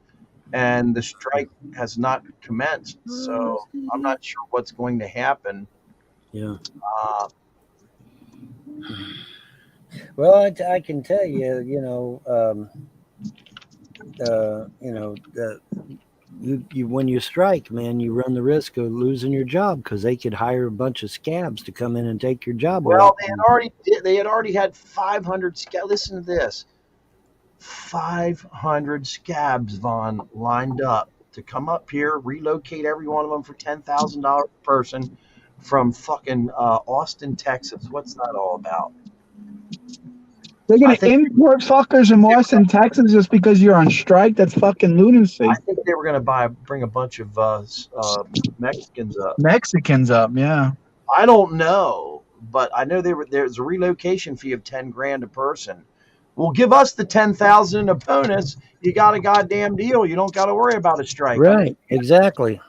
And the strike has not commenced. So I'm not sure what's going to happen. Yeah. Well, I can tell you, you when you strike, man, you run the risk of losing your job because they could hire a bunch of scabs to come in and take your job away. Well, they had already had 500 scabs. Listen to this. 500 scabs, Vaughn, lined up to come up here, relocate every one of them for $10,000 per person from fucking Austin, Texas. What's that all about? They're going to import fuckers from Austin, Texas just because you're on strike? That's fucking lunacy. I think they were going to bring a bunch of Mexicans up. Mexicans up, yeah. I don't know, but I know there's a relocation fee of $10,000 a person. Well, give us the $10,000 a bonus. You got a goddamn deal. You don't got to worry about a strike. Right, exactly.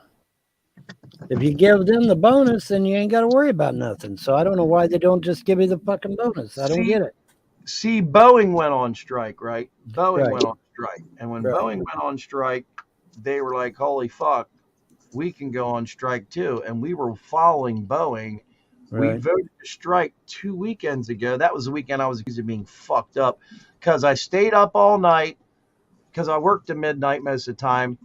If you give them the bonus, then you ain't got to worry about nothing. So I don't know why they don't just give you the fucking bonus. I don't get it. See, Boeing went on strike, right? Boeing went on strike. And when Boeing went on strike, they were like, holy fuck, we can go on strike too. And we were following Boeing. We voted to strike 2 weekends ago. That was the weekend I was accused of being fucked up because I stayed up all night because I worked to midnight most of the time.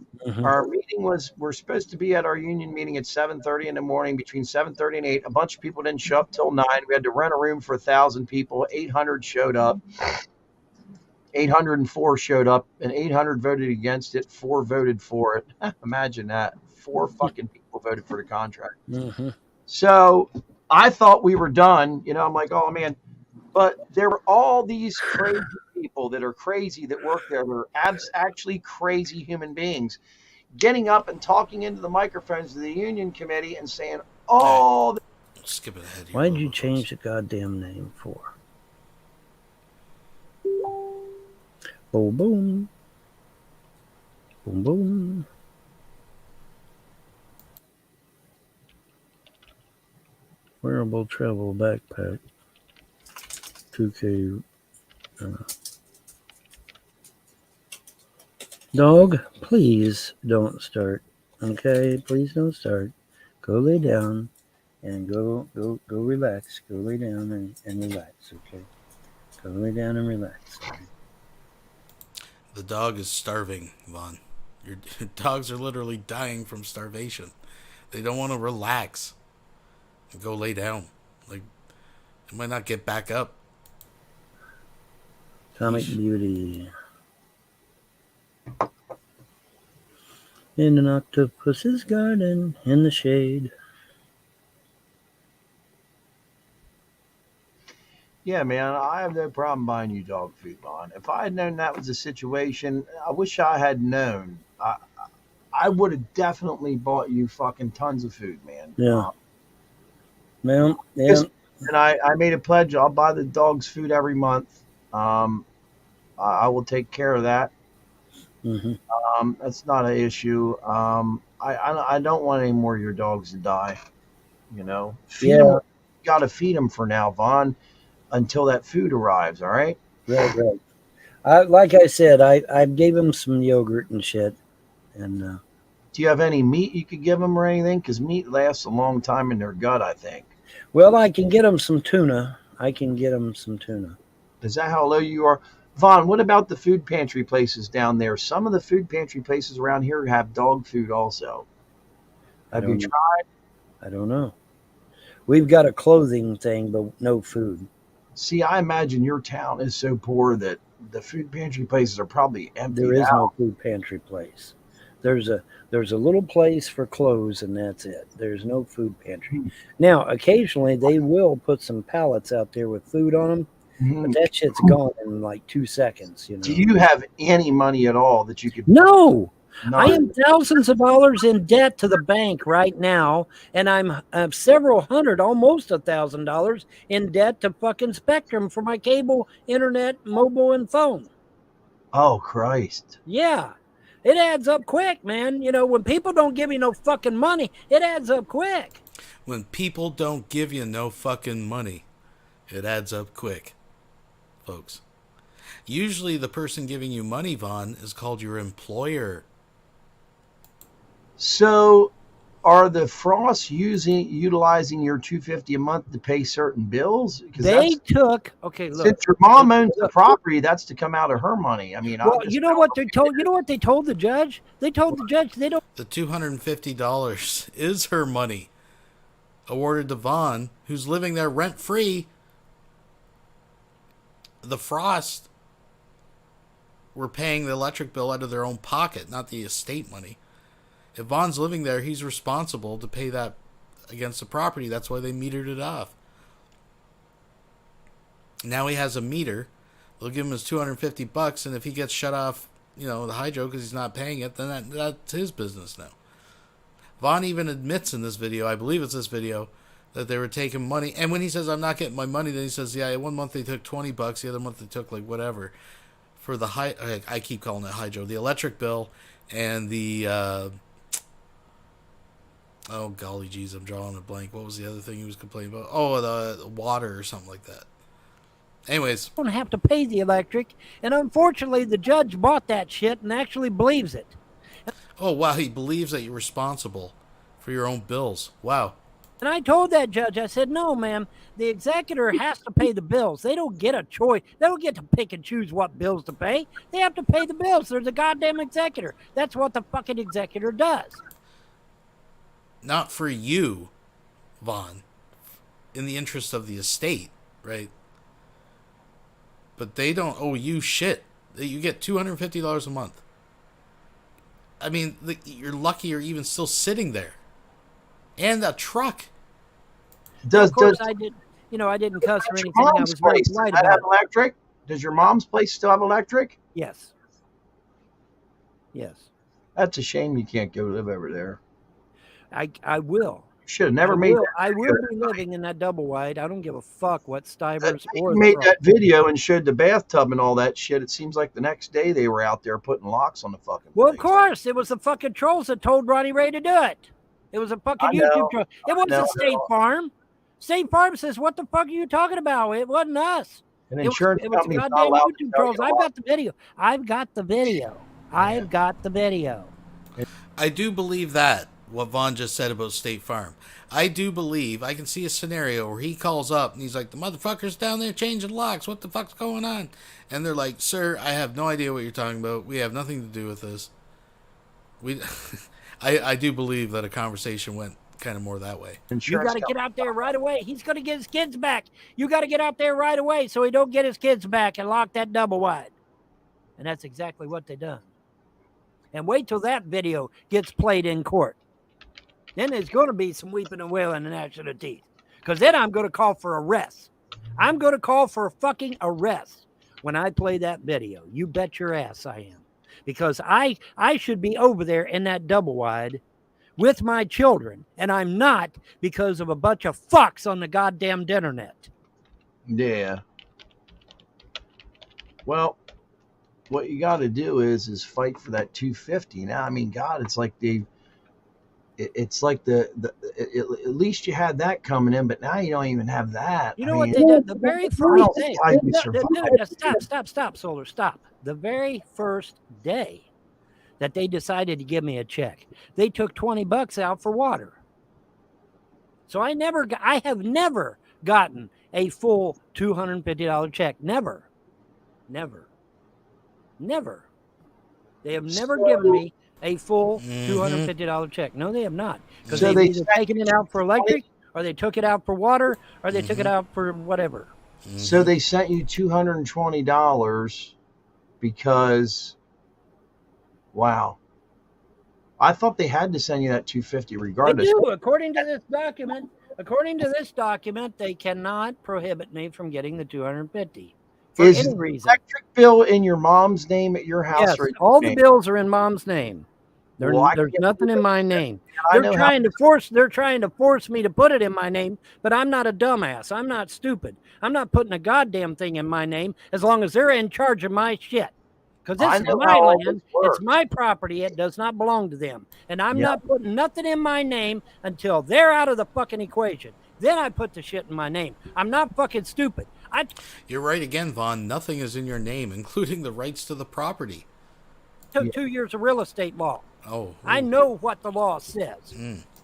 Our meeting we're supposed to be at our union meeting at 7:30 in the morning, between 7:30 and 8. A bunch of people didn't show up till 9. We had to rent a room for 1,000 people. 800 showed up. 804 showed up, and 800 voted against it. 4 voted for it. Imagine that. 4 fucking people voted for the contract. So I thought we were done. I'm like, oh, man. But there were all these crazy people that are crazy that work there. They're actually crazy human beings getting up and talking into the microphones of the union committee and saying, oh. Skip it ahead. Why did you change the goddamn name for? Boom, boom. Boom, boom. Wearable travel backpack. 2K. Dog, please don't start. Okay, please don't start. Go lay down and go relax. Go lay down and relax. Okay, go lay down and relax. Okay? The dog is starving, Vaughn. Your dogs are literally dying from starvation. They don't want to relax and go lay down. Like, they might not get back up. Comic Beauty. In an octopus's garden, in the shade. Yeah, man, I have no problem buying you dog food, Vaughn. If I had known that was the situation, I wish I had known. I would have definitely bought you fucking tons of food, man. Yeah. Yeah. And I made a pledge. I'll buy the dogs food every month. I will take care of that. That's not an issue. I don't want any more of your dogs to die. You know, feed them. Got to feed them for now, Vaughn, until that food arrives. All right. Right. Like I said, I gave him some yogurt and shit. And do you have any meat you could give them or anything? Because meat lasts a long time in their gut, I think. Well, I can get them some tuna. Is that how low you are? Vaughn, what about the food pantry places down there? Some of the food pantry places around here have dog food also. Have you tried? I don't know. We've got a clothing thing, but no food. See, I imagine your town is so poor that the food pantry places are probably empty. There is no food pantry place. There's a little place for clothes, and that's it. There's no food pantry. Now, occasionally they will put some pallets out there with food on them, but that shit's gone in like 2 seconds. You know. Do you have any money at all that you could? No. I am thousands of dollars in debt to the bank right now, and I'm several hundred, almost $1,000 in debt to fucking Spectrum for my cable, internet, mobile, and phone. Oh, Christ. Yeah. It adds up quick, man. You know, when people don't give you no fucking money, it adds up quick. When people don't give you no fucking money, it adds up quick, folks. Usually the person giving you money, Vaughn, is called your employer. So are the Frosts utilizing your $250 a month to pay certain bills? They took, okay, look. Since your mom owns the property, that's to come out of her money. I mean, well, you know what they told the judge? They told the judge they don't. The $250 is her money awarded to Vaughn, who's living there rent-free. The Frosts were paying the electric bill out of their own pocket, not the estate money. If Vaughn's living there, he's responsible to pay that against the property. That's why they metered it off. Now he has a meter. They'll give him his $250, and if he gets shut off, you know, the hydro because he's not paying it, then that's his business now. Vaughn even admits in this video, I believe it's this video, that they were taking money. And when he says, I'm not getting my money, then he says, yeah, one month they took $20, the other month they took like whatever. For the I keep calling it hydro, the electric bill and the... oh, golly geez, I'm drawing a blank. What was the other thing he was complaining about? Oh, the water or something like that. Anyways. Don't have to pay the electric, and unfortunately the judge bought that shit and actually believes it. Oh, wow, he believes that you're responsible for your own bills. Wow. And I told that judge, I said, no, ma'am, the executor has to pay the bills. They don't get a choice. They don't get to pick and choose what bills to pay. They have to pay the bills. They're the goddamn executor. That's what the fucking executor does. Not for you, Vaughn, in the interest of the estate, right? But they don't owe you shit. You get $250 a month. I mean, you're lucky you're even still sitting there. And a truck. Of course, I didn't cuss or anything. I was very polite about it. Electric? Does your mom's place still have electric? Yes. That's a shame you can't go live over there. I will. Should have never made that. I will be living in that double wide. I don't give a fuck what Stivers or you made that video and showed the bathtub and all that shit. It seems like the next day they were out there putting locks on the fucking Well, place. Of course. It was the fucking trolls that told Ronnie Ray to do it. It was a fucking YouTube troll. It wasn't State Farm. State Farm says, what the fuck are you talking about? It wasn't us. An insurance it was company's goddamn not allowed YouTube to trolls. I've got the video. I do believe that, what Vaughn just said about State Farm. I do believe, I can see a scenario where he calls up and he's like, the motherfucker's down there changing locks. What the fuck's going on? And they're like, sir, I have no idea what you're talking about. We have nothing to do with this. I do believe that a conversation went kind of more that way. You got to get out there right away. He's going to get his kids back. You got to get out there right away so he don't get his kids back and lock that double wide. And that's exactly what they done. And wait till that video gets played in court. Then there's going to be some weeping and wailing and gnashing of teeth. Because then I'm going to call for arrests. I'm going to call for a fucking arrest when I play that video. You bet your ass I am. Because I should be over there in that double wide with my children, and I'm not because of a bunch of fucks on the goddamn internet. Yeah. Well, what you got to do is fight for that 250. Now, I mean, God, it's like it's like at least you had that coming in, but now you don't even have that. You know what they did? The very first day. Stop, Solar, stop. The very first day that they decided to give me a check, they took $20 out for water. So I have never gotten a full $250 check. Never. They have never given me a full $250 check. No, they have not. Because they've either taken it out for electric, or they took it out for water, or they took it out for whatever. So they sent you $220 because, wow. I thought they had to send you that $250 regardless. They do, according to this document. According to this document, they cannot prohibit me from getting the $250 for Is any the reason. electric bill in your mom's name at your house? Yes, or all name? the bills are in mom's name. There's nothing in my name. They're trying to force me to put it in my name, but I'm not a dumbass. I'm not stupid. I'm not putting a goddamn thing in my name as long as they're in charge of my shit. Because this is my land. It's my property. It does not belong to them. And I'm not putting nothing in my name until they're out of the fucking equation. Then I put the shit in my name. I'm not fucking stupid. You're right again, Vaughn. Nothing is in your name, including the rights to the property. Took 2 years of real estate law. Oh. I know what the law says.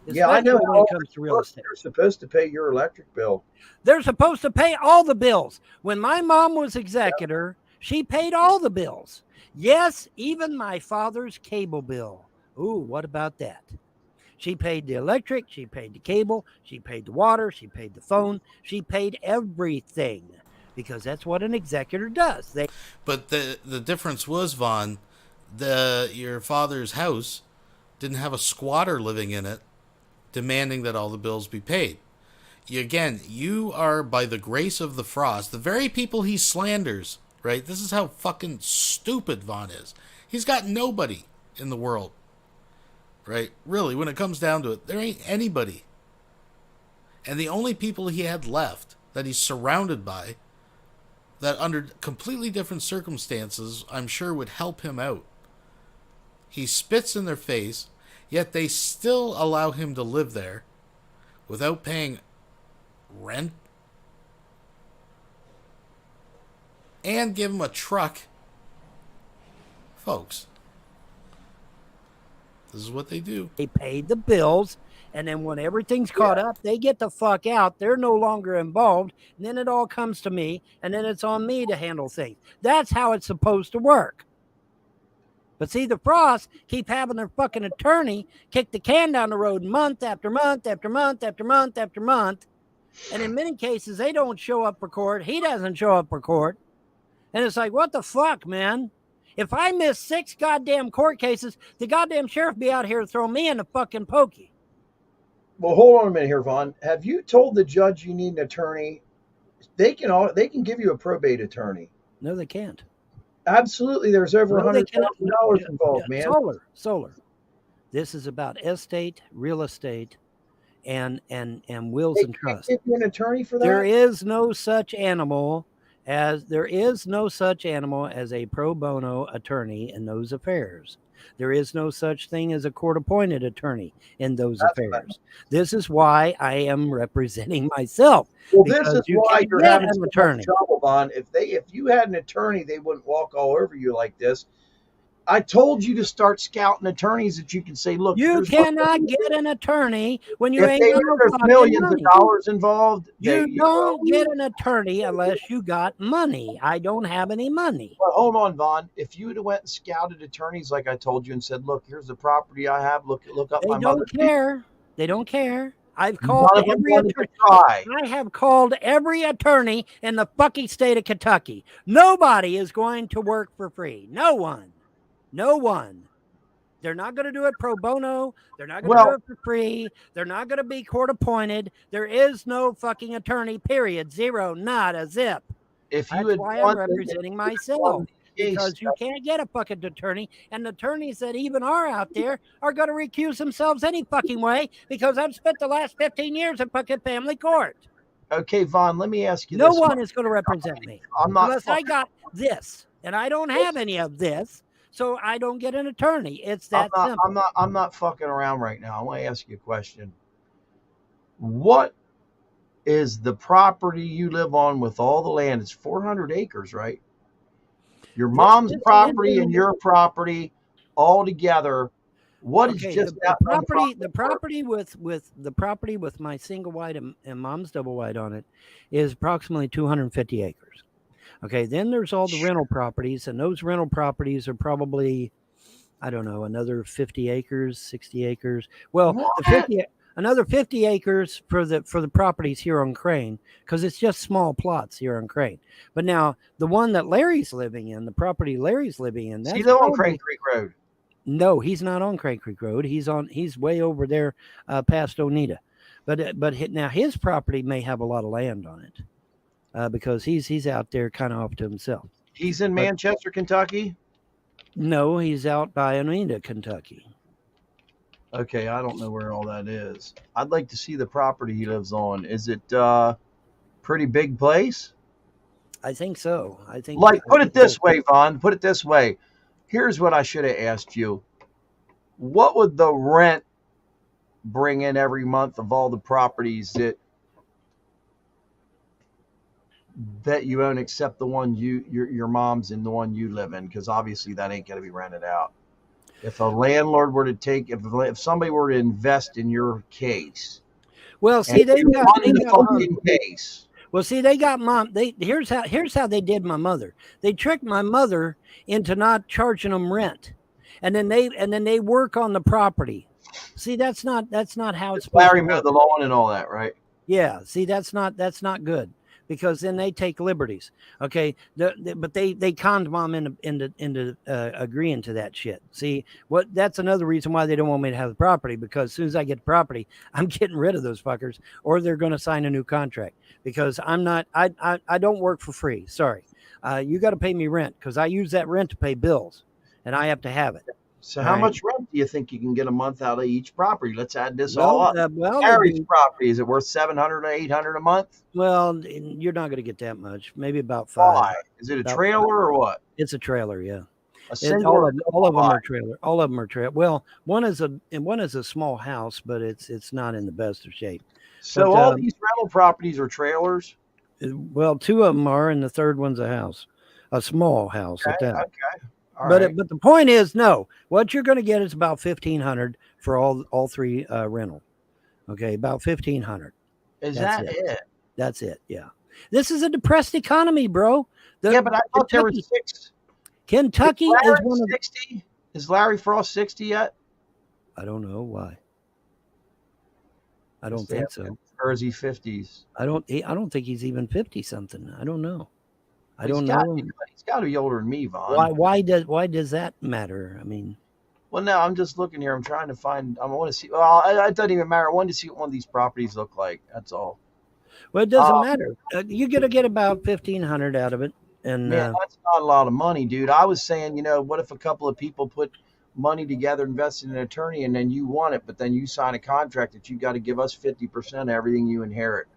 Yeah, I know when it comes to real estate. They're supposed to pay your electric bill. They're supposed to pay all the bills. When my mom was executor, she paid all the bills. Yes, even my father's cable bill. Ooh, what about that? She paid the electric, she paid the cable, she paid the water, she paid the phone, she paid everything because that's what an executor does. But the difference was, Vaughn, your father's house didn't have a squatter living in it demanding that all the bills be paid. You are, by the grace of the Frost, the very people he slanders, right? This is how fucking stupid Vaughn is. He's got nobody in the world, right? Really, when it comes down to it, there ain't anybody. And the only people he had left that he's surrounded by that under completely different circumstances, I'm sure would help him out. He spits in their face, yet they still allow him to live there without paying rent and give him a truck. Folks, this is what they do. They paid the bills, and then when everything's caught up, they get the fuck out. They're no longer involved, and then it all comes to me, and then it's on me to handle things. That's how it's supposed to work. But see, the Frosts keep having their fucking attorney kick the can down the road month after month after month after month after month. And in many cases, they don't show up for court. He doesn't show up for court. And it's like, what the fuck, man? If I miss 6 goddamn court cases, the goddamn sheriff be out here to throw me in the fucking pokey. Well, hold on a minute here, Vaughn. Have you told the judge you need an attorney? They can give you a probate attorney. No, they can't. Absolutely, there's over $100,000 involved, man. Solar. This is about estate, real estate, and wills and trusts. Give you an attorney for that? There is no such animal as a pro bono attorney in those affairs. There is no such thing as a court-appointed attorney in those affairs. This is why I am representing myself. Well, this is why you're having so much trouble, Vaughn. If you had an attorney, they wouldn't walk all over you like this. I told you to start scouting attorneys that you can say, look, you cannot get an attorney when you ain't got no there's fucking millions money. of dollars involved. You don't get an attorney unless you got money. I don't have any money. Well, hold on, Vaughn. If you would have went and scouted attorneys like I told you and said, look, here's the property I have. Look up my mother. They don't care. I've called every attorney. I have called every attorney in the fucking state of Kentucky. Nobody is going to work for free. No one. They're not going to do it pro bono. They're not going to Well- do it for free. They're not going to be court appointed. There is no fucking attorney, period. Zero, not a zip. If you That's had why I'm won- representing if you had myself. won the case, Because you can't get a fucking attorney, and the attorneys that even are out there are going to recuse themselves any fucking way because I've spent the last 15 years in fucking family court. Okay, Vaughn, let me ask you No this. one is going to represent me I'm not unless I fucking- got this, and I don't have any of this, so I don't get an attorney. It's that simple. I'm not fucking around right now. I want to ask you a question. What is the property you live on with all the land? It's 400 acres, right? Your mom's property and your property all together. What is just that property? The property with my single wide and mom's double wide on it is approximately 250 acres. Okay, then there's all the rental properties, and those rental properties are probably, I don't know, another 50 acres, 60 acres. Well, another 50 acres for the properties here on Crane, because it's just small plots here on Crane. But now the one that Larry's living in, the property Larry's living in, that's he's on Crane Creek Road. No, he's not on Crane Creek Road. He's way over there past Oneida. But now his property may have a lot of land on it because he's out there kind of off to himself. He's in Manchester, Kentucky? No, he's out by Oneida, Kentucky. Okay, I don't know where all that is. I'd like to see the property he lives on. Is it pretty big place? I think so. Put it this way, Vaughn. Put it this way. Here's what I should have asked you. What would the rent bring in every month of all the properties that you own, except the one your mom's and the one you live in? Because obviously that ain't going to be rented out. If a landlord were to if somebody were to invest in your case, well, see, they got case. Well, see, they got mom. Here's how they did my mother. They tricked my mother into not charging them rent, and then they work on the property. See, that's not how it's supposed Larry to mowed work. the lawn and all that, right? Yeah. See, that's not good because then they take liberties. Okay, but they conned mom into agreeing to that shit. See, that's another reason why they don't want me to have the property, because as soon as I get the property, I'm getting rid of those fuckers, or they're going to sign a new contract. Because I don't work for free. Sorry. You got to pay me rent because I use that rent to pay bills, and I have to have it. So how much rent do you think you can get a month out of each property? Let's add this all up. Harry's property, is it worth $700 or $800 a month? Well, you're not going to get that much. Maybe about $5. Why? Is it a trailer or what? It's a trailer, yeah. All of them are trailer. All of them are trailer. Well, one is a small house, but it's not in the best of shape. So all these rental properties are trailers? Well, 2 of them are, and the third one's a house, a small house at that. Okay. But the point is, no. What you're going to get is about $1,500 for all 3 rental. Okay, about $1,500. Is that it? That's it. Yeah. This is a depressed economy, bro. But I thought there were 6. Kentucky is one of 60. Is Larry Frost 60 yet? I don't know why. I don't think so. Or is he 50s? I don't think he's even 50 something. I don't know. I don't know. know. He's got to be older than me, Vaughn. Why does that matter? I mean, well, no, I'm just looking here. I'm trying to find. I want to see. Well, it doesn't even matter. I wanted to see what one of these properties look like. That's all. Well, it doesn't matter. You're gonna get about $1,500 out of it, and man, that's not a lot of money, dude. I was saying, what if a couple of people put money together, invest in an attorney, and then you want it, but then you sign a contract that you got to give us 50% of everything you inherit.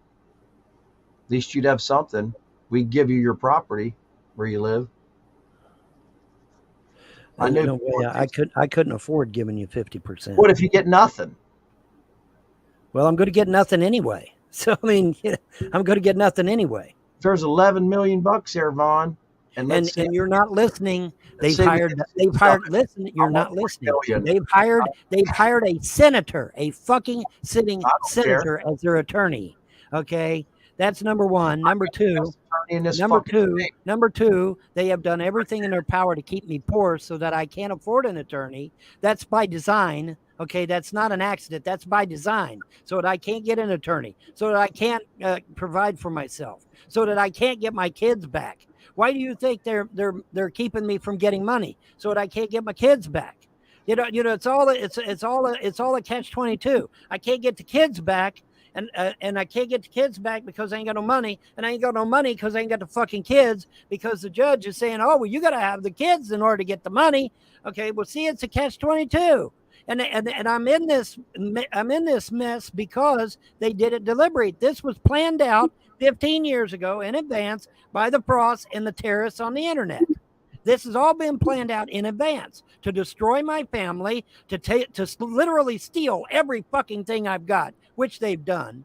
At least you'd have something. We give you your property where you live. I couldn't afford giving you 50%. What if you get nothing? Well, I'm going to get nothing anyway. So I mean, I'm going to get nothing anyway. There's $11 million there, Vaughn. And you're not listening. They've hired. Listen, you're not listening. They've hired a senator, a fucking sitting senator as their attorney. Okay, that's number one. Number two, they have done everything in their power to keep me poor so that I can't afford an attorney. That's by design. Okay, that's not an accident. That's by design, so that I can't get an attorney, so that I can't provide for myself, so that I can't get my kids back. Why do you think they're keeping me from getting money? So that I can't get my kids back. You know, it's all a catch-22. I can't get the kids back, and I can't get the kids back because I ain't got no money, and I ain't got no money because I ain't got the fucking kids, because the judge is saying, oh, well, you got to have the kids in order to get the money. Okay, well, see, it's a catch-22, and I'm in this mess because they did it deliberate. This was planned out 15 years ago in advance by the pros and the terrorists on the internet. This has all been planned out in advance to destroy my family, to literally steal every fucking thing I've got, which they've done.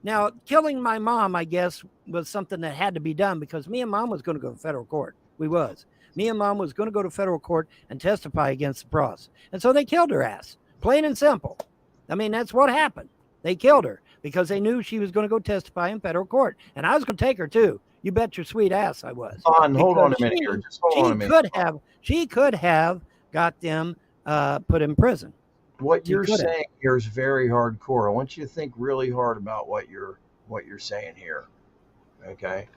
Now, killing my mom, I guess, was something that had to be done because me and mom was going to go to federal court. Me and mom was going to go to federal court and testify against the pros. And so they killed her ass, plain and simple. I mean, that's what happened. They killed her because they knew she was going to go testify in federal court. And I was going to take her too. You bet your sweet ass I was. Hold on a minute here. Just hold on a minute. She could have got them put in prison. What you're saying here is very hardcore. I want you to think really hard about what you're saying here. Okay?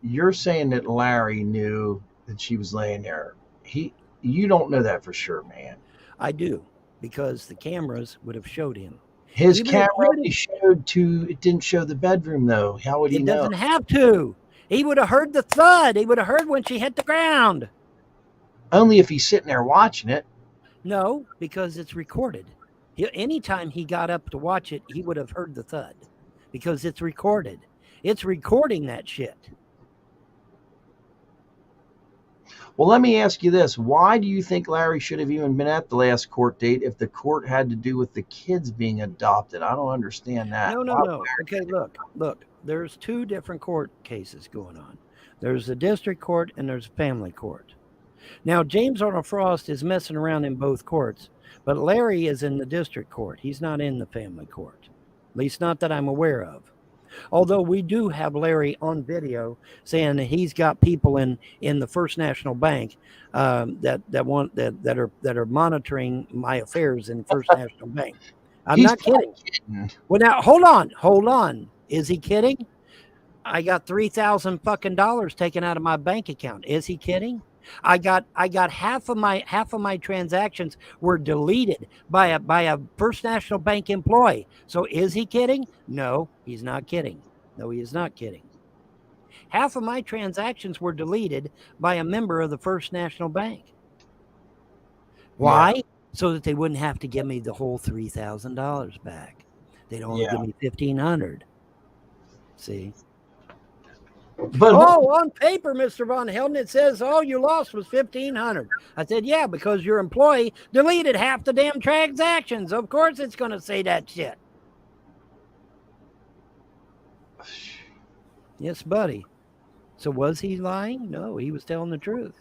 You're saying that Larry knew that she was laying there. You don't know that for sure, man. I do, because the cameras would have showed him. His camera it didn't show the bedroom though. How would he know? It doesn't have to. He would have heard the thud. He would have heard when she hit the ground. Only if he's sitting there watching it. No, because it's recorded. Anytime he got up to watch it, he would have heard the thud because it's recorded. It's recording that shit. Well, let me ask you this. Why do you think Larry should have even been at the last court date if the court had to do with the kids being adopted? I don't understand that. No. Okay, look. There's two different court cases going on. There's the district court and there's family court. Now, James Arnold Frost is messing around in both courts, but Larry is in the district court. He's not in the family court, at least not that I'm aware of. Although we do have Larry on video saying that he's got people in the First National Bank that are monitoring my affairs in First National Bank. He's not kidding. Well, now hold on. Is he kidding? I got $3,000 fucking dollars taken out of my bank account. Is he kidding? I got half of my transactions were deleted by a First National Bank employee. So is he kidding? No, he's not kidding. No, he is not kidding. Half of my transactions were deleted by a member of the First National Bank. Why? Yeah. So that they wouldn't have to give me the whole $3,000 back. They'd only give me $1,500. See? But on paper, Mr. Vonhelton, it says all you lost was $1,500. I said, yeah, because your employee deleted half the damn transactions. Of course it's going to say that shit. Yes, buddy. So was he lying? No, he was telling the truth.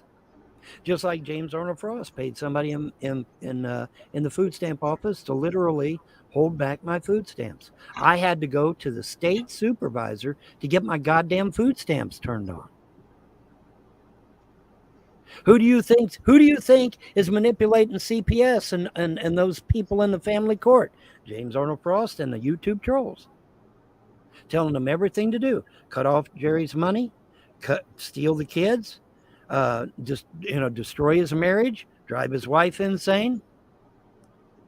Just like James Arnold Frost paid somebody in the food stamp office to literally hold back my food stamps. I had to go to the state supervisor to get my goddamn food stamps turned on. Who do you think is manipulating CPS and those people in the family court? James Arnold Frost and the YouTube trolls. Telling them everything to do. Cut off Jerry's money, steal the kids, destroy his marriage, drive his wife insane.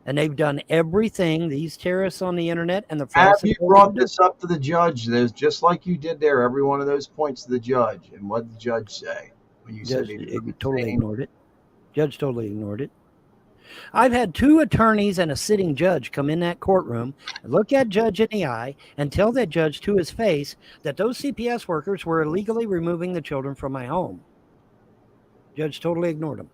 And they've done everything, these terrorists on the internet and the Have you brought this up to the judge? There's just like you did there, every one of those points to the judge. And what did the judge say? When you said totally ignored it. Judge totally ignored it. I've had 2 attorneys and a sitting judge come in that courtroom and look at judge in the eye and tell that judge to his face that those CPS workers were illegally removing the children from my home. Judge totally ignored them.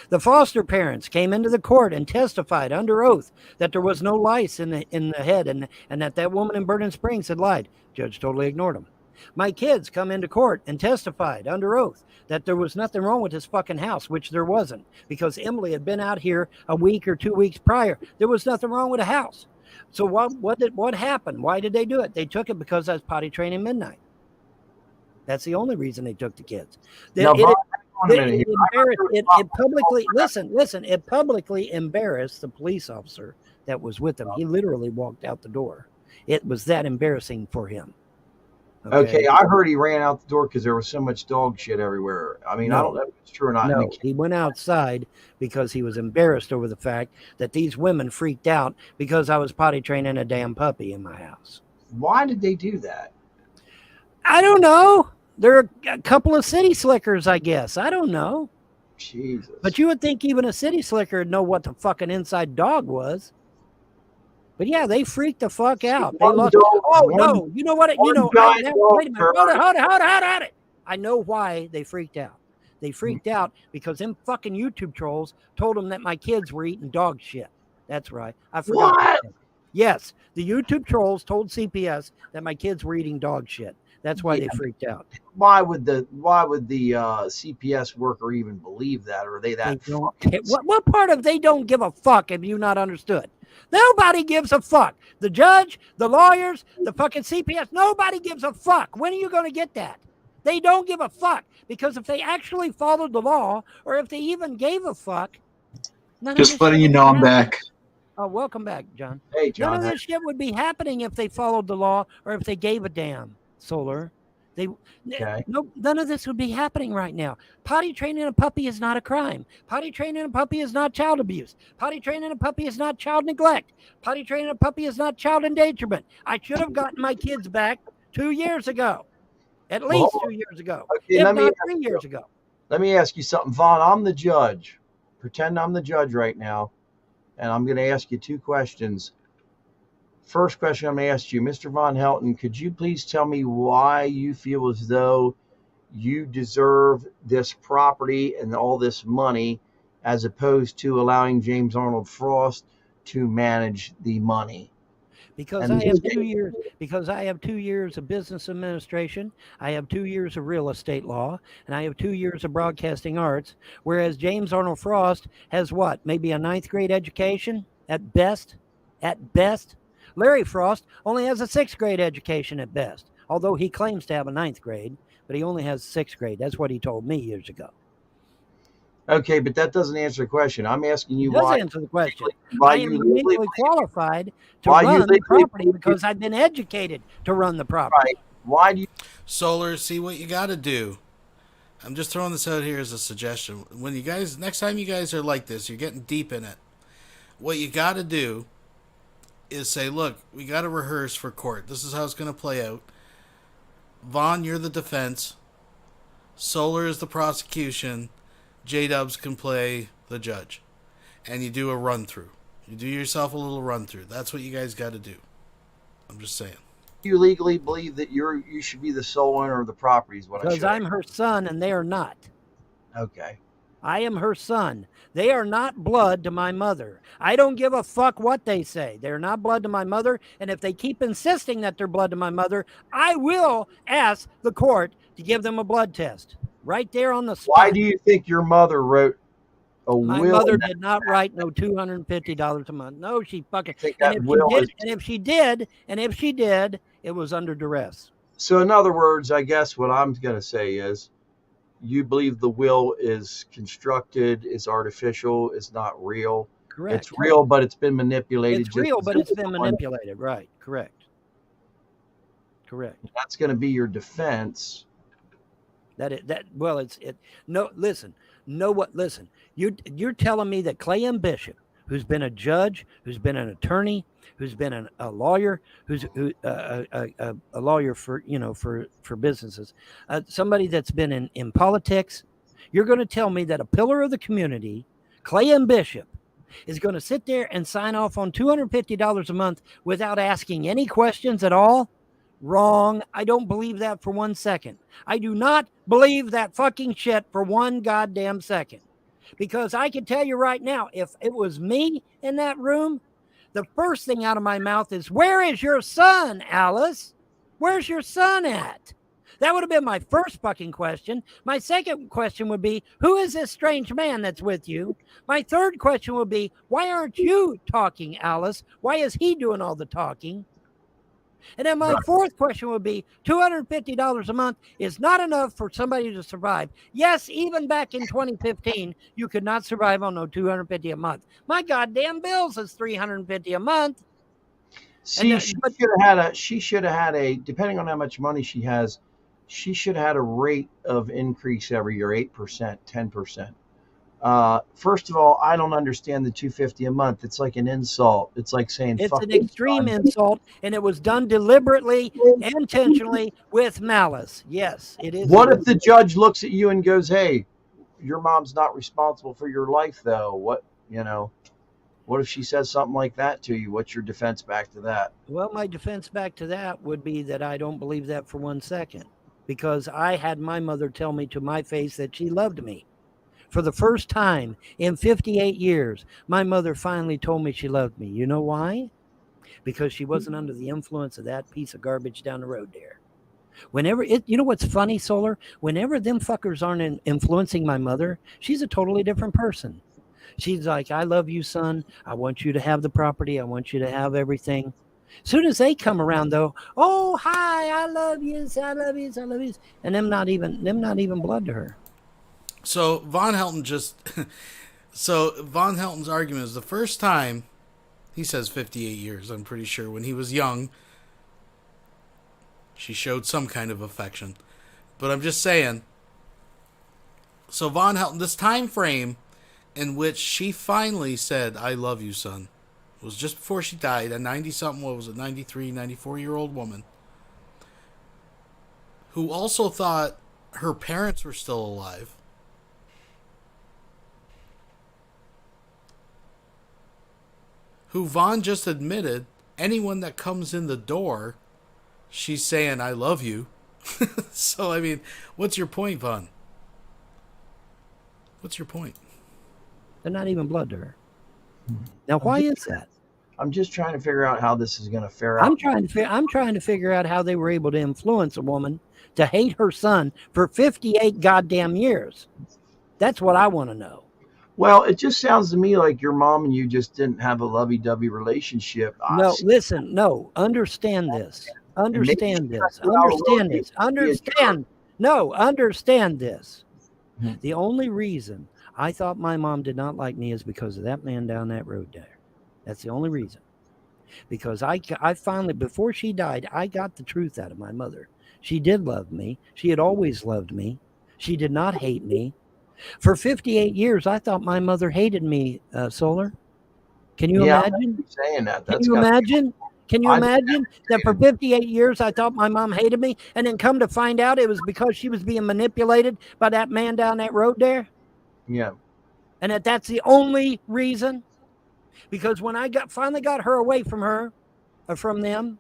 The foster parents came into the court and testified under oath that there was no lice in the head and that woman in Burton Springs had lied. Judge totally ignored them. My kids come into court and testified under oath that there was nothing wrong with this fucking house, which there wasn't, because Emily had been out here a week or 2 weeks prior. There was nothing wrong with the house. So what happened? Why did they do it? They took it because I was potty training midnight. That's the only reason they took the kids. It publicly embarrassed the police officer that was with him. He literally walked out the door. It was that embarrassing for him. Okay, I heard he ran out the door because there was so much dog shit everywhere. I mean, I don't know if it's true or not. No, he went outside because he was embarrassed over the fact that these women freaked out because I was potty training a damn puppy in my house. Why did they do that? I don't know. They're a couple of city slickers, I guess. I don't know. Jesus. But you would think even a city slicker would know what the fucking inside dog was. But yeah, they freaked the fuck out. They lost. No, you know what? Wait a minute. Hold it. I know why they freaked out. They freaked out because them fucking YouTube trolls told them that my kids were eating dog shit. That's right. I forgot. What? Yes, the YouTube trolls told CPS that my kids were eating dog shit. That's why they freaked out. Why would the CPS worker even believe that? Or are they that? What part of they don't give a fuck have you not understood? Nobody gives a fuck. The judge, the lawyers, the fucking CPS, nobody gives a fuck. When are you going to get that? They don't give a fuck because if they actually followed the law or if they even gave a fuck. Just letting you know I'm back. Oh, welcome back, John. Hey, John. None of this shit would be happening if they followed the law or if they gave a damn. Solar. None of this would be happening right now. Potty training a puppy is not a crime. Potty training a puppy is not child abuse. Potty training a puppy is not child neglect. Potty training a puppy is not child endangerment. I should have gotten my kids back 2 years ago. At least 2 years ago. Okay, if not 3 years ago. Let me ask you something, Vaughn. I'm the judge. Pretend I'm the judge right now. And I'm going to ask you 2 questions. First question I'm going to ask you, Mr. Vonhelton, could you please tell me why you feel as though you deserve this property and all this money as opposed to allowing James Arnold Frost to manage the money? Because I have 2 years. Because I have 2 years of business administration, I have 2 years of real estate law, and I have 2 years of broadcasting arts. Whereas James Arnold Frost has what? Maybe a 9th grade education at best. At best. Larry Frost only has a 6th grade education at best, although he claims to have a 9th grade, but he only has 6th grade. That's what he told me years ago. Okay, but that doesn't answer the question. I'm asking you why. It does answer the question. I am legally qualified to run the property because I've been educated to run the property. Right. Why do you? Solar, see what you got to do. I'm just throwing this out here as a suggestion. When you guys, next time you guys are like this, you're getting deep in it. What you got to do is say, look, we got to rehearse for court. This is how it's going to play out. Vaughn, you're the defense. Solar is the prosecution. J-Dubs can play the judge. And you do a run-through. You do yourself a little run-through. That's what you guys got to do. I'm just saying. You legally believe that you should be the sole owner of the property is what I should. Because I'm her son and they are not. Okay. I am her son. They are not blood to my mother. I don't give a fuck what they say. They're not blood to my mother. And if they keep insisting that they're blood to my mother, I will ask the court to give them a blood test. Right there on the spot. Why do you think your mother wrote a will? My mother did not write no $250 a month. No, she fucking. And if she did, it was under duress. So in other words, I guess what I'm going to say is, you believe the will is constructed, is artificial, is not real. Correct. It's real, but it's been manipulated. It's real, but it's been manipulated. Right. Correct. That's going to be your defense. Listen. You're telling me that Clay Bishop, who's been a judge, who's been an attorney, who's been a lawyer, who's a lawyer for businesses, somebody that's been in politics. You're going to tell me that a pillar of the community, Clay Bishop, is going to sit there and sign off on $250 a month without asking any questions at all? Wrong. I don't believe that for 1 second. I do not believe that fucking shit for 1 goddamn second. Because I can tell you right now, if it was me in that room, the first thing out of my mouth is, where is your son, Alice? Where's your son at? That would have been my first fucking question. My second question would be, who is this strange man that's with you? My third question would be, why aren't you talking, Alice? Why is he doing all the talking? And then my fourth question would be, $250 a month is not enough for somebody to survive. Yes, even back in 2015, you could not survive on no $250 a month. My goddamn bills is $350 a month. See, she should have had a, depending on how much money she has, she should have had a rate of increase every year, 8%, 10%. First of all, I don't understand the $250 a month. It's like an insult. It's like saying It's fuck an extreme insult, and it was done deliberately, intentionally, with malice. Yes, it is. What if the judge looks at you and goes, "Hey, your mom's not responsible for your life, though"? What if she says something like that to you? What's your defense back to that? Well, my defense back to that would be that I don't believe that for 1 second, because I had my mother tell me to my face that she loved me. For the first time in 58 years, my mother finally told me she loved me. You know why? Because she wasn't under the influence of that piece of garbage down the road there. You know what's funny, Solar? Whenever them fuckers aren't influencing my mother, she's a totally different person. She's like, I love you, son. I want you to have the property. I want you to have everything. Soon as they come around, though, oh, hi, I love you, I love you, I love you. And them not even blood to her. So Vonhelton's argument is the first time, he says 58 years, I'm pretty sure, when he was young, she showed some kind of affection. But I'm just saying, so Vonhelton, this time frame in which she finally said, I love you, son, was just before she died, a 90-something, 93, 94-year-old woman, who also thought her parents were still alive. Who Vaughn just admitted, anyone that comes in the door, she's saying, I love you. So, I mean, what's your point, Vaughn? What's your point? They're not even blood to her. Now, why is that? I'm just trying to figure out how this is going to fare out. I'm trying to figure out how they were able to influence a woman to hate her son for 58 goddamn years. That's what I want to know. Well, it just sounds to me like your mom and you just didn't have a lovey-dovey relationship. No, listen, no, understand this. Understand this. The only reason I thought my mom did not like me is because of that man down that road there. That's the only reason. Because I finally, before she died, I got the truth out of my mother. She did love me. She had always loved me. She did not hate me. For 58 years, I thought my mother hated me, Solar. Can you imagine? Saying that. Can you imagine? Can you imagine that for 58 years, I thought my mom hated me, and then come to find out it was because she was being manipulated by that man down that road there? Yeah. And that's the only reason? Because when I finally got her away from her, or from them,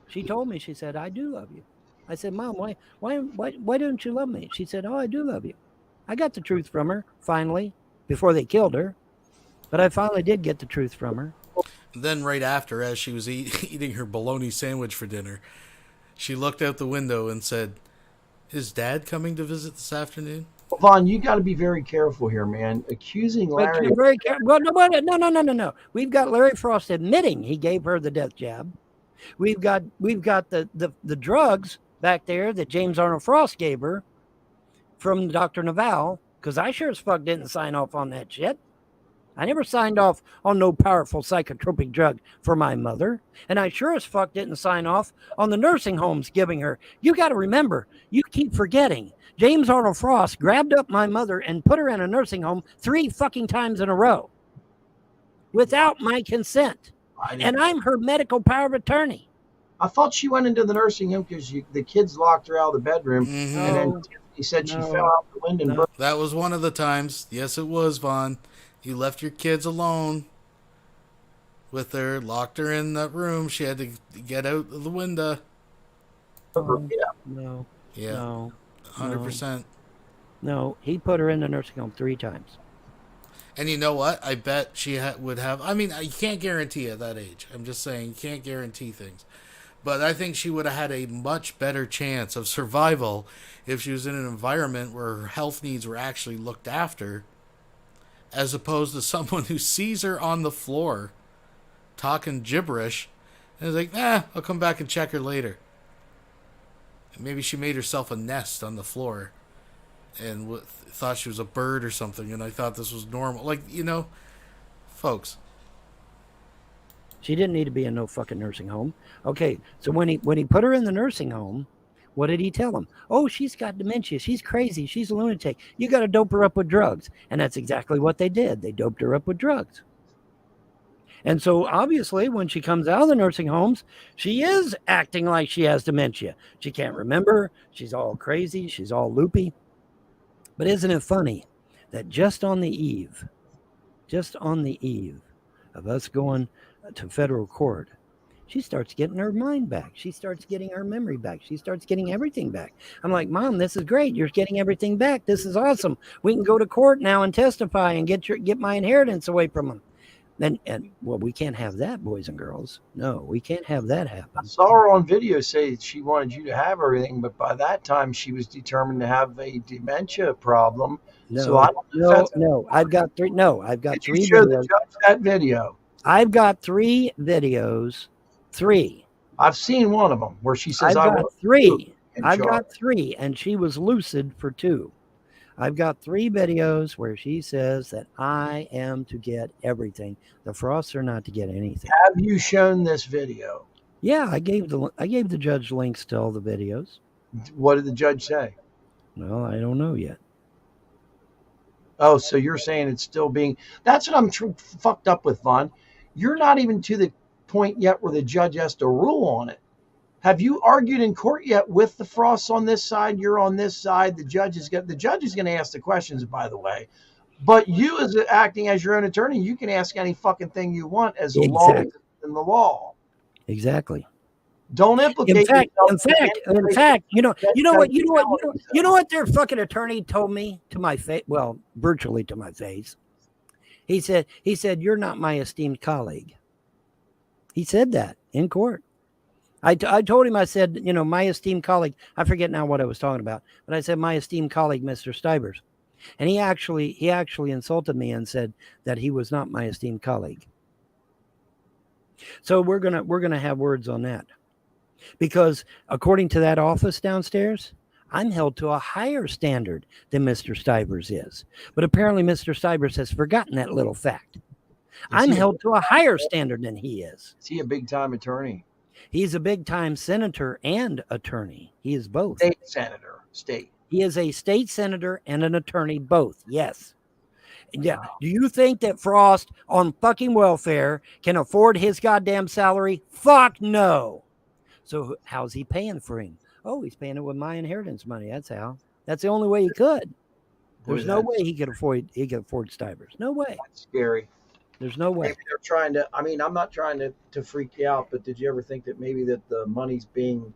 she told me, she said, I do love you. I said, Mom, why don't you love me? She said, oh, I do love you. I got the truth from her, finally, before they killed her. But I finally did get the truth from her. Then right after, as she was eating her bologna sandwich for dinner, she looked out the window and said, is Dad coming to visit this afternoon? Well, Vaughn, you got to be very careful here, man. Accusing Larry. Well, no. We've got Larry Frost admitting he gave her the death jab. We've got the drugs back there that James Arnold Frost gave her from Dr. Naval, because I sure as fuck didn't sign off on that shit. I never signed off on no powerful psychotropic drug for my mother. And I sure as fuck didn't sign off on the nursing homes giving her. You got to remember, you keep forgetting. James Arnold Frost grabbed up my mother and put her in a nursing home 3 fucking times in a row without my consent. And I'm her medical power of attorney. I thought she went into the nursing home because the kids locked her out of the bedroom. Mm-hmm. And then he said she fell out the window. No. That was one of the times. Yes, it was, Vaughn. You left your kids alone with her, locked her in that room. She had to get out of the window. No. Yeah. No. 100%. No, he put her in the nursing home 3 times. And you know what? I bet she would have. I mean, you can't guarantee at that age. I'm just saying, you can't guarantee things. But I think she would have had a much better chance of survival if she was in an environment where her health needs were actually looked after, as opposed to someone who sees her on the floor talking gibberish and is like, I'll come back and check her later. And maybe she made herself a nest on the floor and thought she was a bird or something, and I thought this was normal. Like, folks, She didn't need to be in no fucking nursing home. Okay, so when he put her in the nursing home, what did he tell him? Oh, she's got dementia. She's crazy. She's a lunatic. You got to dope her up with drugs. And that's exactly what they did. They doped her up with drugs. And so obviously when she comes out of the nursing homes, she is acting like she has dementia. She can't remember. She's all crazy. She's all loopy. But isn't it funny that just on the eve of us going to federal court, she starts getting her mind back. She starts getting her memory back. She starts getting everything back. I'm like, Mom, this is great. You're getting everything back. This is awesome. We can go to court now and testify and get my inheritance away from them. And well, we can't have that, boys and girls. No, we can't have that happen. I saw her on video say that she wanted you to have everything, but by that time she was determined to have a dementia problem. No, so I don't no. I've got three. No, I've got Did three. You show videos. the judge that video. I've got 3 videos. 3. I've seen one of them where she says, I've got 3. I've charge. got 3, and she was lucid for 2. I've got 3 videos where she says that I am to get everything. The Frosts are not to get anything. Have you shown this video? Yeah, I gave the judge links to all the videos. What did the judge say? Well, I don't know yet. Oh, so you're saying it's still being... That's what I'm fucked up with, Vaughn. You're not even to the point yet where the judge has to rule on it. Have you argued in court yet with the Frosts on this side? You're on this side. The judge is going to ask the questions, by the way. But you, as acting as your own attorney, you can ask any fucking thing you want as long as it's in the law. Exactly. Don't implicate In fact, you know what their fucking attorney told me to my face? Well, virtually to my face. He said, "You're not my esteemed colleague." He said that in court. I told him, I said, my esteemed colleague, I forget now what I was talking about, but I said, my esteemed colleague, Mr. Stivers. And he actually insulted me and said that he was not my esteemed colleague. So we're gonna have words on that. Because according to that office downstairs, I'm held to a higher standard than Mr. Stivers is. But apparently Mr. Stivers has forgotten that little fact. I'm held to a higher standard than he is. Is he a big-time attorney? He's a big-time senator and attorney. He is both. State senator. State. He is a state senator and an attorney, both. Yes. Yeah. Do you think that Frost on fucking welfare can afford his goddamn salary? Fuck no. So how's he paying for him? Oh, he's paying it with my inheritance money. That's how. That's the only way he could. There's no way he could afford Stivers. No way. That's scary. There's no way. Maybe they're trying to, I'm not trying to freak you out, but did you ever think that maybe that the money's being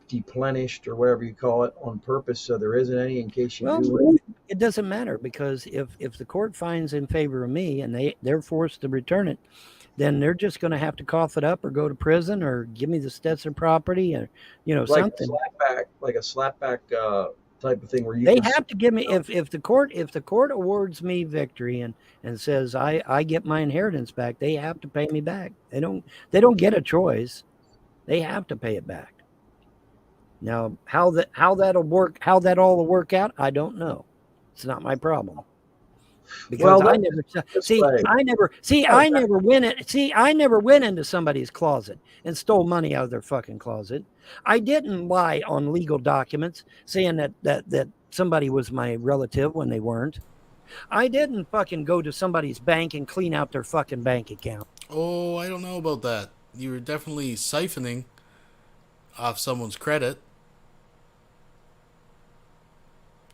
deplenished or whatever you call it on purpose so there isn't any in case you do it? It doesn't matter, because if the court finds in favor of me and they're forced to return it, then they're just going to have to cough it up or go to prison or give me the Stetson property or, like like something. a slapback type of thing where you have to give me, if the court awards me victory and says I get my inheritance back, they have to pay me back. They don't get a choice. They have to pay it back. Now, how that'll work, how that all will work out, I don't know. It's not my problem. Because I never went into somebody's closet and stole money out of their fucking closet. I didn't lie on legal documents saying that somebody was my relative when they weren't. I didn't fucking go to somebody's bank and clean out their fucking bank account. Oh, I don't know about that. You were definitely siphoning off someone's credit.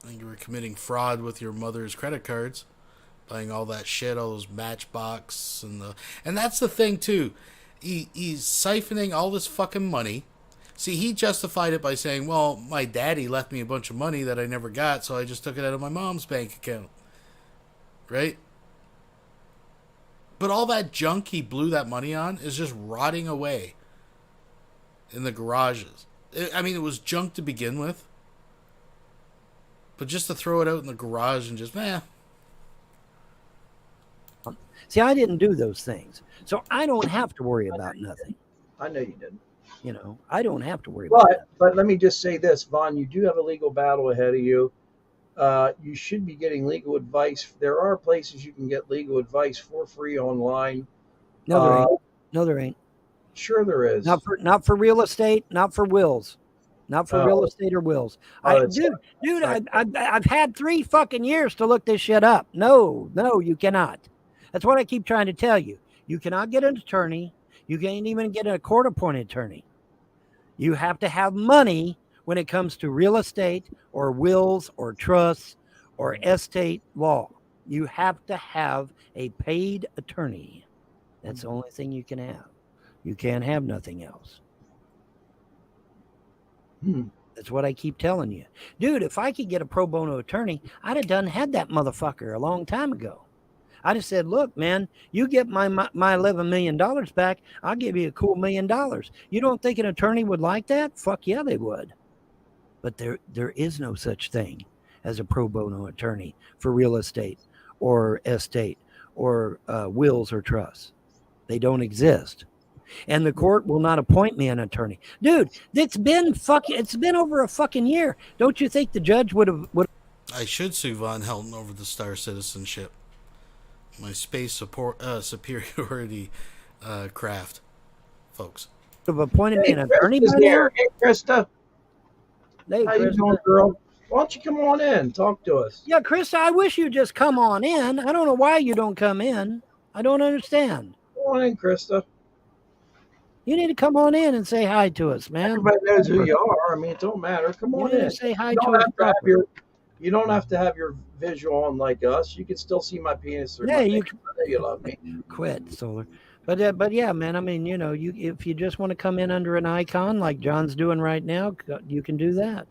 I think you were committing fraud with your mother's credit cards. Buying all that shit, all those Matchbox and that's the thing too. He's siphoning all this fucking money. See, he justified it by saying, well, my daddy left me a bunch of money that I never got, so I just took it out of my mom's bank account. Right? But all that junk he blew that money on is just rotting away in the garages. It was junk to begin with. But just to throw it out in the garage and just, See, I didn't do those things. So I don't have to worry about nothing. I know you didn't. I don't have to worry about that. But let me just say this, Vaughn, you do have a legal battle ahead of you. You should be getting legal advice. There are places you can get legal advice for free online. No, there ain't. No, there ain't. Sure, there is. Not for real estate. Not for wills. Not for real estate or wills. Dude, I've had 3 fucking years to look this shit up. No, you cannot. That's what I keep trying to tell you. You cannot get an attorney. You can't even get a court-appointed attorney. You have to have money when it comes to real estate or wills or trusts or estate law. You have to have a paid attorney. That's the only thing you can have. You can't have nothing else. That's what I keep telling you. Dude, if I could get a pro bono attorney, I'd have had that motherfucker a long time ago. I just said, look, man, you get my $11 million back, I'll give you a cool $1 million. You don't think an attorney would like that? Fuck yeah, they would. But there is no such thing as a pro bono attorney for real estate or estate or wills or trusts. They don't exist. And the court will not appoint me an attorney. Dude, it's been over a fucking year. Don't you think the judge would have... I should sue Vonhelton over the star citizenship. My space superiority craft, folks. Have appointed me an attorney by now? Hey, Krista. Hey, how you doing, girl? Why don't you come on in? Talk to us. Yeah, Krista, I wish you'd just come on in. I don't know why you don't come in. I don't understand. Come on in, Krista. You need to come on in and say hi to us, man. Everybody knows who you are. I mean, it don't matter. Come on in. Say hi to us. You don't have to have your visual on like us. You can still see my penis. Yeah, you can. I know you love me. Quit, Solar. But yeah, man. I mean, if you just want to come in under an icon like John's doing right now, you can do that.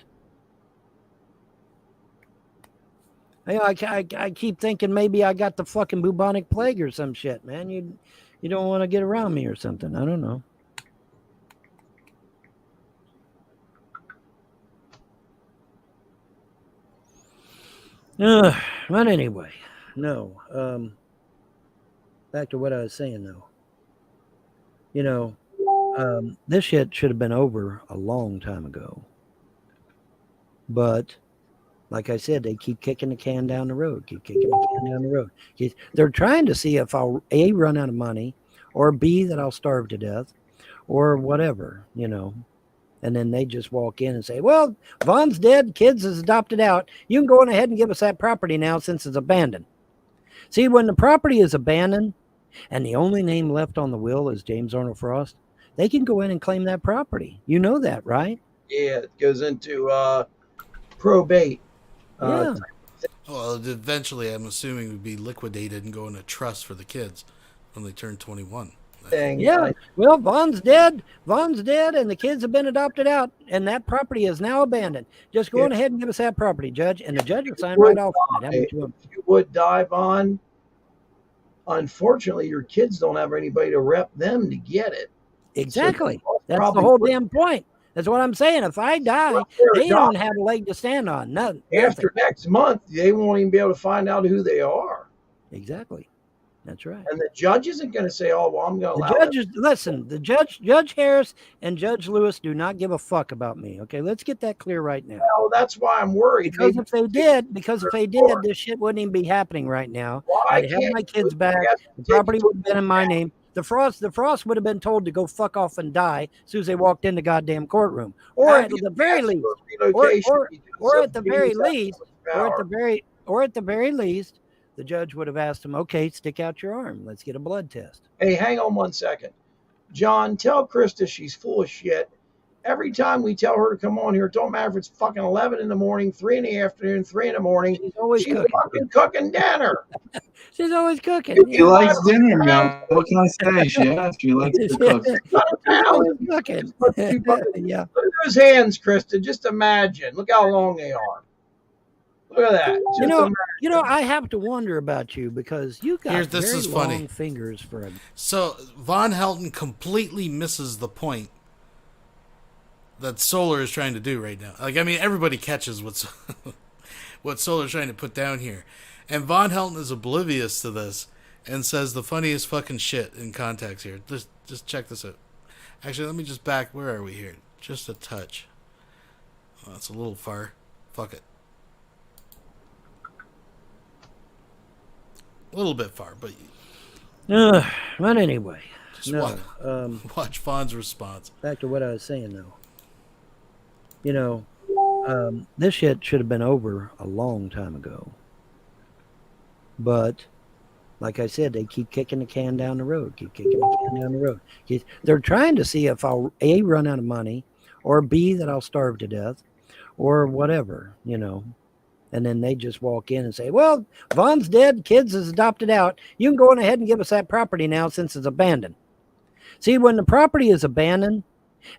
I keep thinking maybe I got the fucking bubonic plague or some shit, man. You don't want to get around me or something. I don't know. But anyway, no. Back to what I was saying, though. This shit should have been over a long time ago. But, like I said, they keep kicking the can down the road. They're trying to see if I'll, A, run out of money, or B, that I'll starve to death, or whatever, And then they just walk in and say, well, Von's dead, kids is adopted out. You can go on ahead and give us that property now since it's abandoned. See, when the property is abandoned and the only name left on the will is James Arnold Frost, they can go in and claim that property. You know that, right? Yeah, it goes into probate. Yeah. Well, eventually, I'm assuming it would be liquidated and go in a trust for the kids when they turn 21. Yeah, well, Von's dead, and the kids have been adopted out, and that property is now abandoned. Just go on ahead and give us that property, Judge, and the judge will sign right off on it. If you would die, Von, unfortunately, your kids don't have anybody to rep them to get it. Exactly. That's the whole damn point. That's what I'm saying. If I die, they don't have a leg to stand on. Nothing. After next month, they won't even be able to find out who they are. Exactly. That's right. And the judge isn't going to say, "Oh, well, I'm going to allow." Listen. The Judge Harris and Judge Lewis do not give a fuck about me. Okay, let's get that clear right now. Well, that's why I'm worried. Because if they did, this shit wouldn't even be happening right now. I'd have my kids back. The property would have been in my name. The Frost would have been told to go fuck off and die as soon as they walked in the goddamn courtroom, or at the very least, or at the very least. The judge would have asked him, okay, stick out your arm. Let's get a blood test. Hey, hang on 1 second. John, tell Krista she's full of shit. Every time we tell her to come on here, it don't matter if it's fucking 11 in the morning, 3 in the afternoon, 3 in the morning. She's fucking cooking dinner. She's always cooking. She likes dinner, man. What can I say? She likes to cook. Cooking. Yeah. Look at those hands, Krista. Just imagine. Look how long they are. Look at that. I have to wonder about you because you got very long fingers for a... So Vonhelton completely misses the point that Solar is trying to do right now. Like, I mean, everybody catches what Solar's trying to put down here. And Vonhelton is oblivious to this and says the funniest fucking shit in context here. Just check this out. Actually, let me just back. Where are we here? Just a touch. Oh, that's a little far. Fuck it. A little bit far, but But anyway, Just no. watch Vaughn's response. Back to what I was saying, though. You know, this shit should have been over a long time ago. But, like I said, they keep kicking the can down the road. They're trying to see if I'll, A, run out of money, or B, that I'll starve to death, or whatever, you know. And then they just walk in and say, well, Vaughn's dead, kids is adopted out. You can go on ahead and give us that property now since it's abandoned. See, when the property is abandoned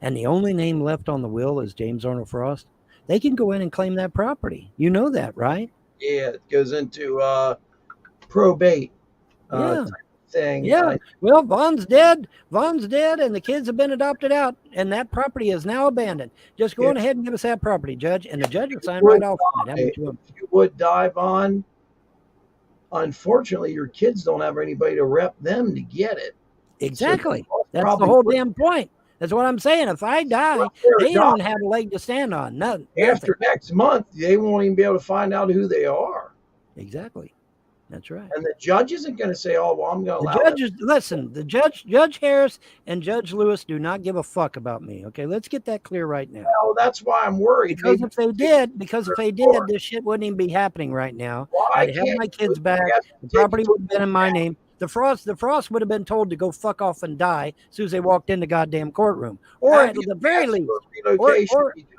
and the only name left on the will is James Arnold Frost, they can go in and claim that property. You know that, right? Yeah, it goes into probate thing. Yeah. Well, Vaughn's dead, and the kids have been adopted out, and that property is now abandoned. Just go on ahead and give us that property, Judge, and the judge will sign right off on it. If you would die, Vaughn, unfortunately, your kids don't have anybody to rep them to get it. Exactly. That's the whole damn point. That's what I'm saying. If I die, they don't have a leg to stand on. Nothing. After next month, they won't even be able to find out who they are. Exactly. That's right. And the judge isn't going to say, "Oh, well, I'm going to allow." The judges, listen. The Judge Harris and Judge Lewis do not give a fuck about me. Okay, let's get that clear right now. Well, that's why I'm worried. Because if they did, this shit wouldn't even be happening right now. I'd have my kids back. The property would have been in my name. The Frost would have been told to go fuck off and die as soon as they walked in the goddamn courtroom, or at the very least,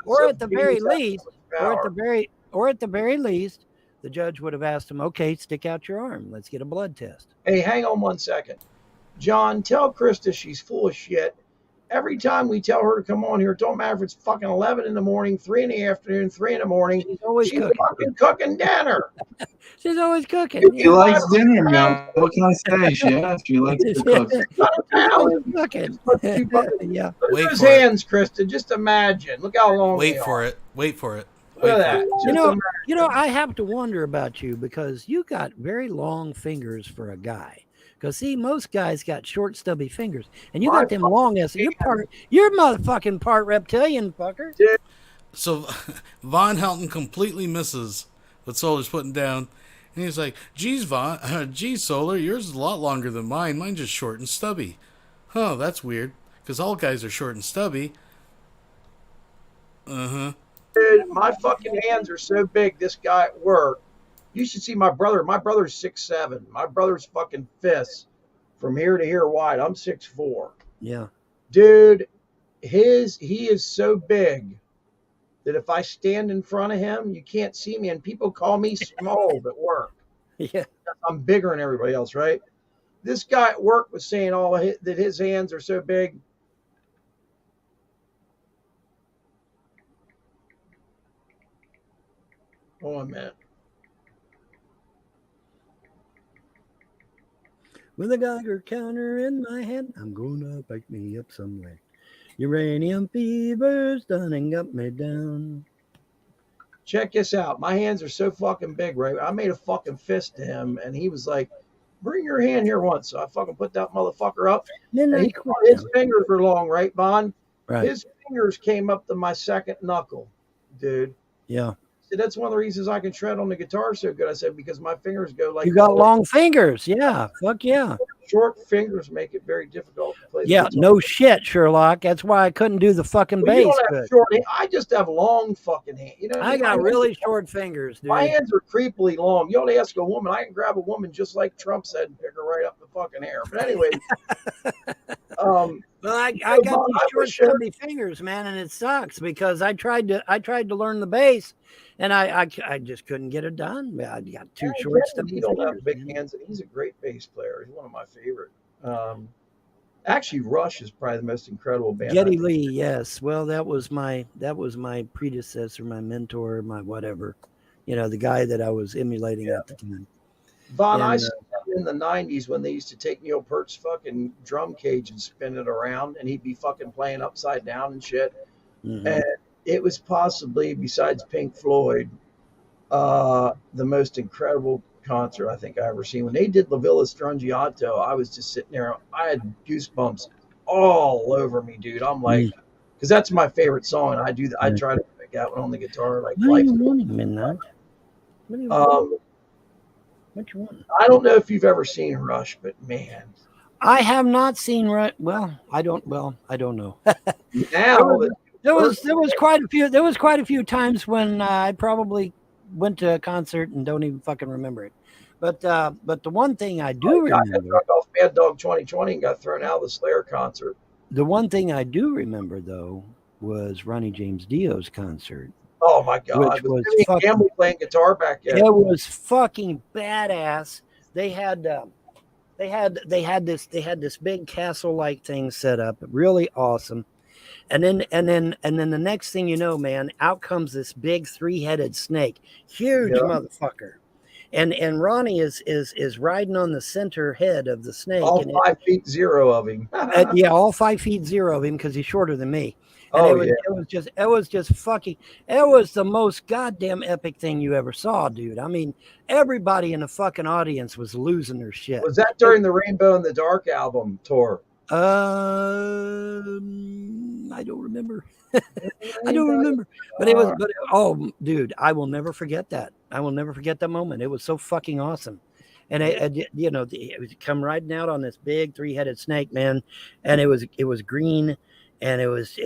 or at the very least, the judge would have asked him, okay, stick out your arm. Let's get a blood test. Hey, hang on 1 second. John, tell Krista she's full of shit. Every time we tell her to come on here, it don't matter if it's fucking 11 in the morning, 3 in the afternoon, 3 in the morning. She's fucking cooking dinner. She's always cooking. She likes dinner, man. What can I say? Yeah, she likes to cook. Cooking. Yeah. Look at his hands, Krista. Just imagine. Look how long Wait for it. Wait for it. Look at that. You know, I have to wonder about you because you got very long fingers for a guy. Because see, most guys got short, stubby fingers, and you got them long ass. You're motherfucking part reptilian, fucker. So Vonhelton completely misses what Solar's putting down, and he's like, "Geez, geez, Solar, yours is a lot longer than mine. Mine's just short and stubby." Huh? That's weird. Because all guys are short and stubby. Dude, my fucking hands are so big. This guy at work. You should see my brother. My brother's 6'7". My brother's fucking fists from here to here wide. I'm 6'4". Yeah. Dude, he is so big that if I stand in front of him, you can't see me. And people call me small at work. Yeah. I'm bigger than everybody else, right? This guy at work was saying that his hands are so big. Hold on a minute. With a Geiger counter in my hand, I'm gonna pick me up somewhere. Uranium fever's done and got me down. Check this out. My hands are so fucking big, right? I made a fucking fist to him, and he was like, "Bring your hand here once." So I fucking put that motherfucker up. And his fingers were long, right, Vaughn? Right. His fingers came up to my second knuckle, dude. Yeah. So that's one of the reasons I can shred on the guitar so good. I said, because my fingers go like... You got long fingers. Yeah. Fuck yeah. Short fingers make it very difficult to play. Yeah, no shit, Sherlock. That's why I couldn't do the fucking bass. I just have long fucking hands. You know, I got really short fingers, dude. My hands are creepily long. You ought to ask a woman. I can grab a woman just like Trump said and pick her right up the fucking hair. But anyway, well, I got these short, stubby fingers, man, and it sucks because I tried to learn the bass, and I just couldn't get it done. I got too short, stubby fingers. He don't have big hands, and he's a great bass player. He's one of my favorite. Actually, Rush is probably the most incredible band. Geddy Lee, yes. Well, that was my predecessor, my mentor, my whatever. You know, the guy that I was emulating at the time. Vaughn, I saw him in the 90s when they used to take Neil Peart's fucking drum cage and spin it around, and he'd be fucking playing upside down and shit. Mm-hmm. And it was possibly, besides Pink Floyd, the most incredible concert I think I ever seen. When they did La Villa Strangiato, I was just sitting there. I had goosebumps all over me, dude. I'm like, because that's my favorite song, and I do. I try to make that one on the guitar, like life. Midnight. What Which one? I don't know if you've ever seen Rush, but man, I have not seen Rush. Well, I don't know. now there was quite a few. There was quite a few times when I probably went to a concert and don't even fucking remember it. But the one thing I do remember, got off Mad Dog 2020 and got thrown out of the Slayer concert. the one thing I do remember though was Ronnie James Dio's concert. Oh my God! Which was fucking Campbell playing guitar back then. It was fucking badass. They had this big castle like thing set up, really awesome. And then the next thing you know, man, out comes this big 3-headed snake, huge motherfucker. And Ronnie is riding on the center head of the snake. All 5'0" of him. Yeah, all 5'0" of him because he's shorter than me. And it was just fucking. It was the most goddamn epic thing you ever saw, dude. I mean, everybody in the fucking audience was losing their shit. Was that during the Rainbow in the Dark album tour? I don't remember. I don't remember. But it was. But oh, dude, I will never forget that. I will never forget that moment. It was so fucking awesome. And it was come riding out on this big 3-headed snake, man, and it was green. And it was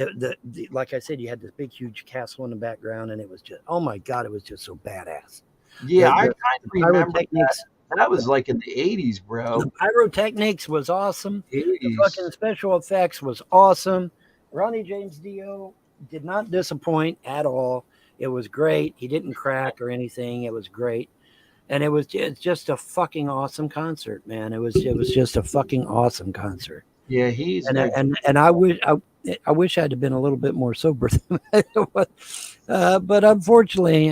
like I said, you had this big, huge castle in the background, and it was just, oh my God, it was just so badass. Yeah, I kind of remember that. That was like in the 80s, bro. The pyrotechnics was awesome. 80s. The fucking special effects was awesome. Ronnie James Dio did not disappoint at all. It was great. He didn't crack or anything. It was great. And it's just a fucking awesome concert, man. It was just a fucking awesome concert. Yeah, he's and I wish I'd have been a little bit more sober than I was. But unfortunately,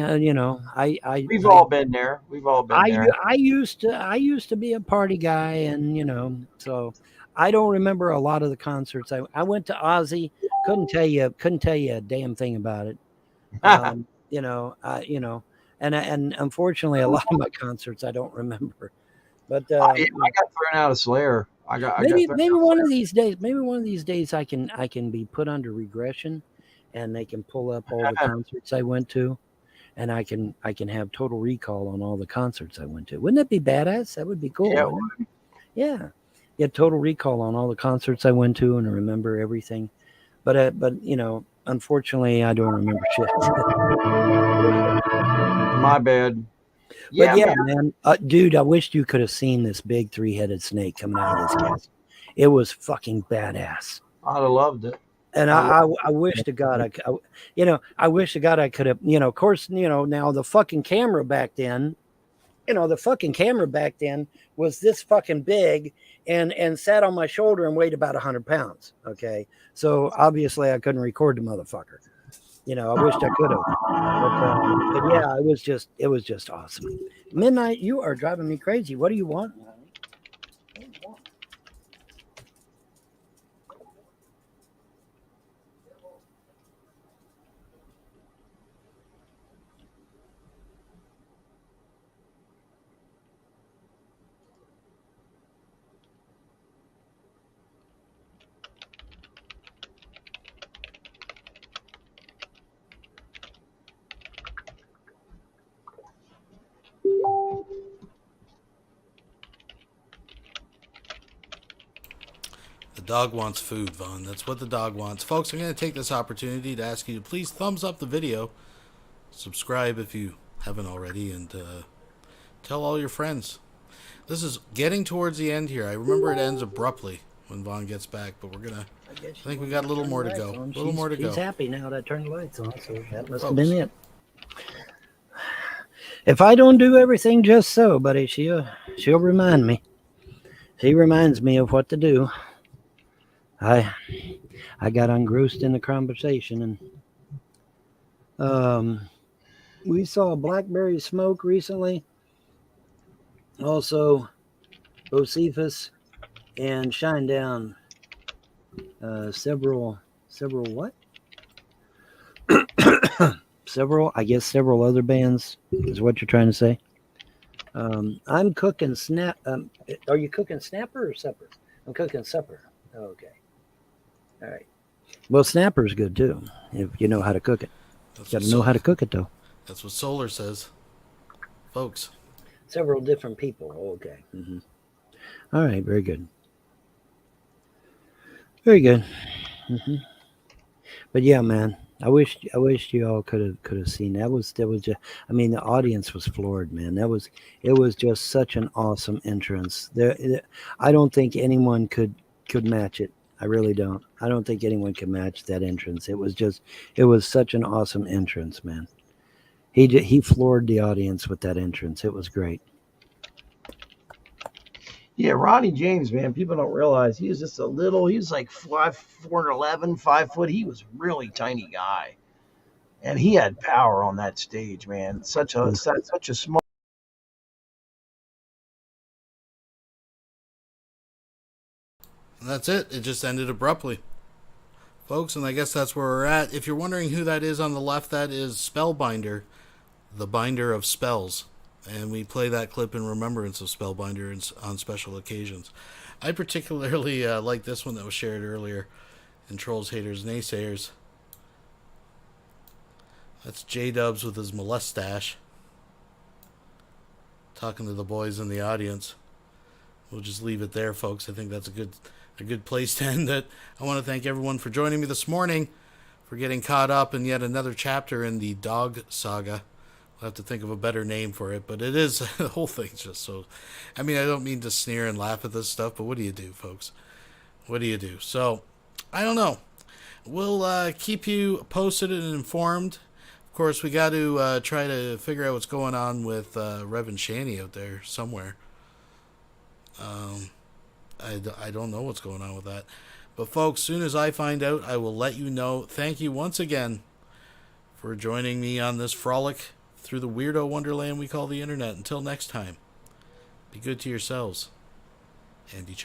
we've all been there. We've all been there. I used to be a party guy, and so I don't remember a lot of the concerts. I went to Ozzy. Couldn't tell you a damn thing about it. And unfortunately, a lot of my concerts I don't remember. But I got thrown out of Slayer. Maybe one of these days I can be put under regression, and they can pull up all the concerts I went to, and I can have total recall on all the concerts I went to. Wouldn't that be badass? That would be cool. Yeah. Get total recall on all the concerts I went to and remember everything. But unfortunately, I don't remember shit. My bad. But yeah, man, dude, I wished you could have seen this big 3-headed snake coming out of this castle. It was fucking badass. I'd have loved it. And I wish to God I wish to God I could have, of course, now the fucking camera back then, was this fucking big and sat on my shoulder and weighed about 100 pounds. Okay. So obviously I couldn't record the motherfucker. I wished I could have. But yeah, it was just awesome. Midnight, you are driving me crazy. What do you want? The dog wants food, Vaughn. That's what the dog wants. Folks, I'm going to take this opportunity to ask you to please thumbs up the video, subscribe if you haven't already, and tell all your friends. This is getting towards the end here. I remember it ends abruptly when Vaughn gets back, but we're going to... I think we got a little more to go. She's happy now that I turned the lights on, so that must have been it. If I don't do everything just so, buddy, she'll remind me. She reminds me of what to do. I got engrossed in the conversation, and we saw Blackberry Smoke recently. Also, Bocephus and Shinedown. Several what? several other bands is what you're trying to say. I'm cooking snap. Are you cooking snapper or supper? I'm cooking supper. Oh, okay. All right. Well, snapper's good too, if you know how to cook it. Got to know how to cook it though. That's what Solar says, folks. Several different people. Oh, okay. All right. Very good. Very good. But yeah, man, I wish you all could have seen that. Was just, I mean, the audience was floored, man. It was just such an awesome entrance. I don't think anyone could match it. I really don't. I don't think anyone could match that entrance. It was such an awesome entrance, man. He floored the audience with that entrance. It was great. Yeah, Ronnie James, man, people don't realize he was just a little. He was like 4'11", 5 foot. He was a really tiny guy, and he had power on that stage, man. Such a small. And that's it. It just ended abruptly, folks, and I guess that's where we're at. If you're wondering who that is on the left, that is Spellbinder, the binder of spells. And we play that clip in remembrance of Spellbinder on special occasions. I particularly like this one that was shared earlier in Trolls, Haters, Naysayers. That's J-Dubs with his molestache talking to the boys in the audience. We'll just leave it there, folks. I think that's a good place to end it. I want to thank everyone for joining me this morning, for getting caught up in yet another chapter in the dog saga. I'll have to think of a better name for it, but it is, the whole thing's just so, I mean, I don't mean to sneer and laugh at this stuff, but what do you do, folks? What do you do? So, I don't know. We'll keep you posted and informed. Of course, we got to try to figure out what's going on with Reverend Shanny out there somewhere. I don't know what's going on with that. But, folks, soon as I find out, I will let you know. Thank you once again for joining me on this frolic through the weirdo wonderland we call the internet. Until next time, be good to yourselves and each other.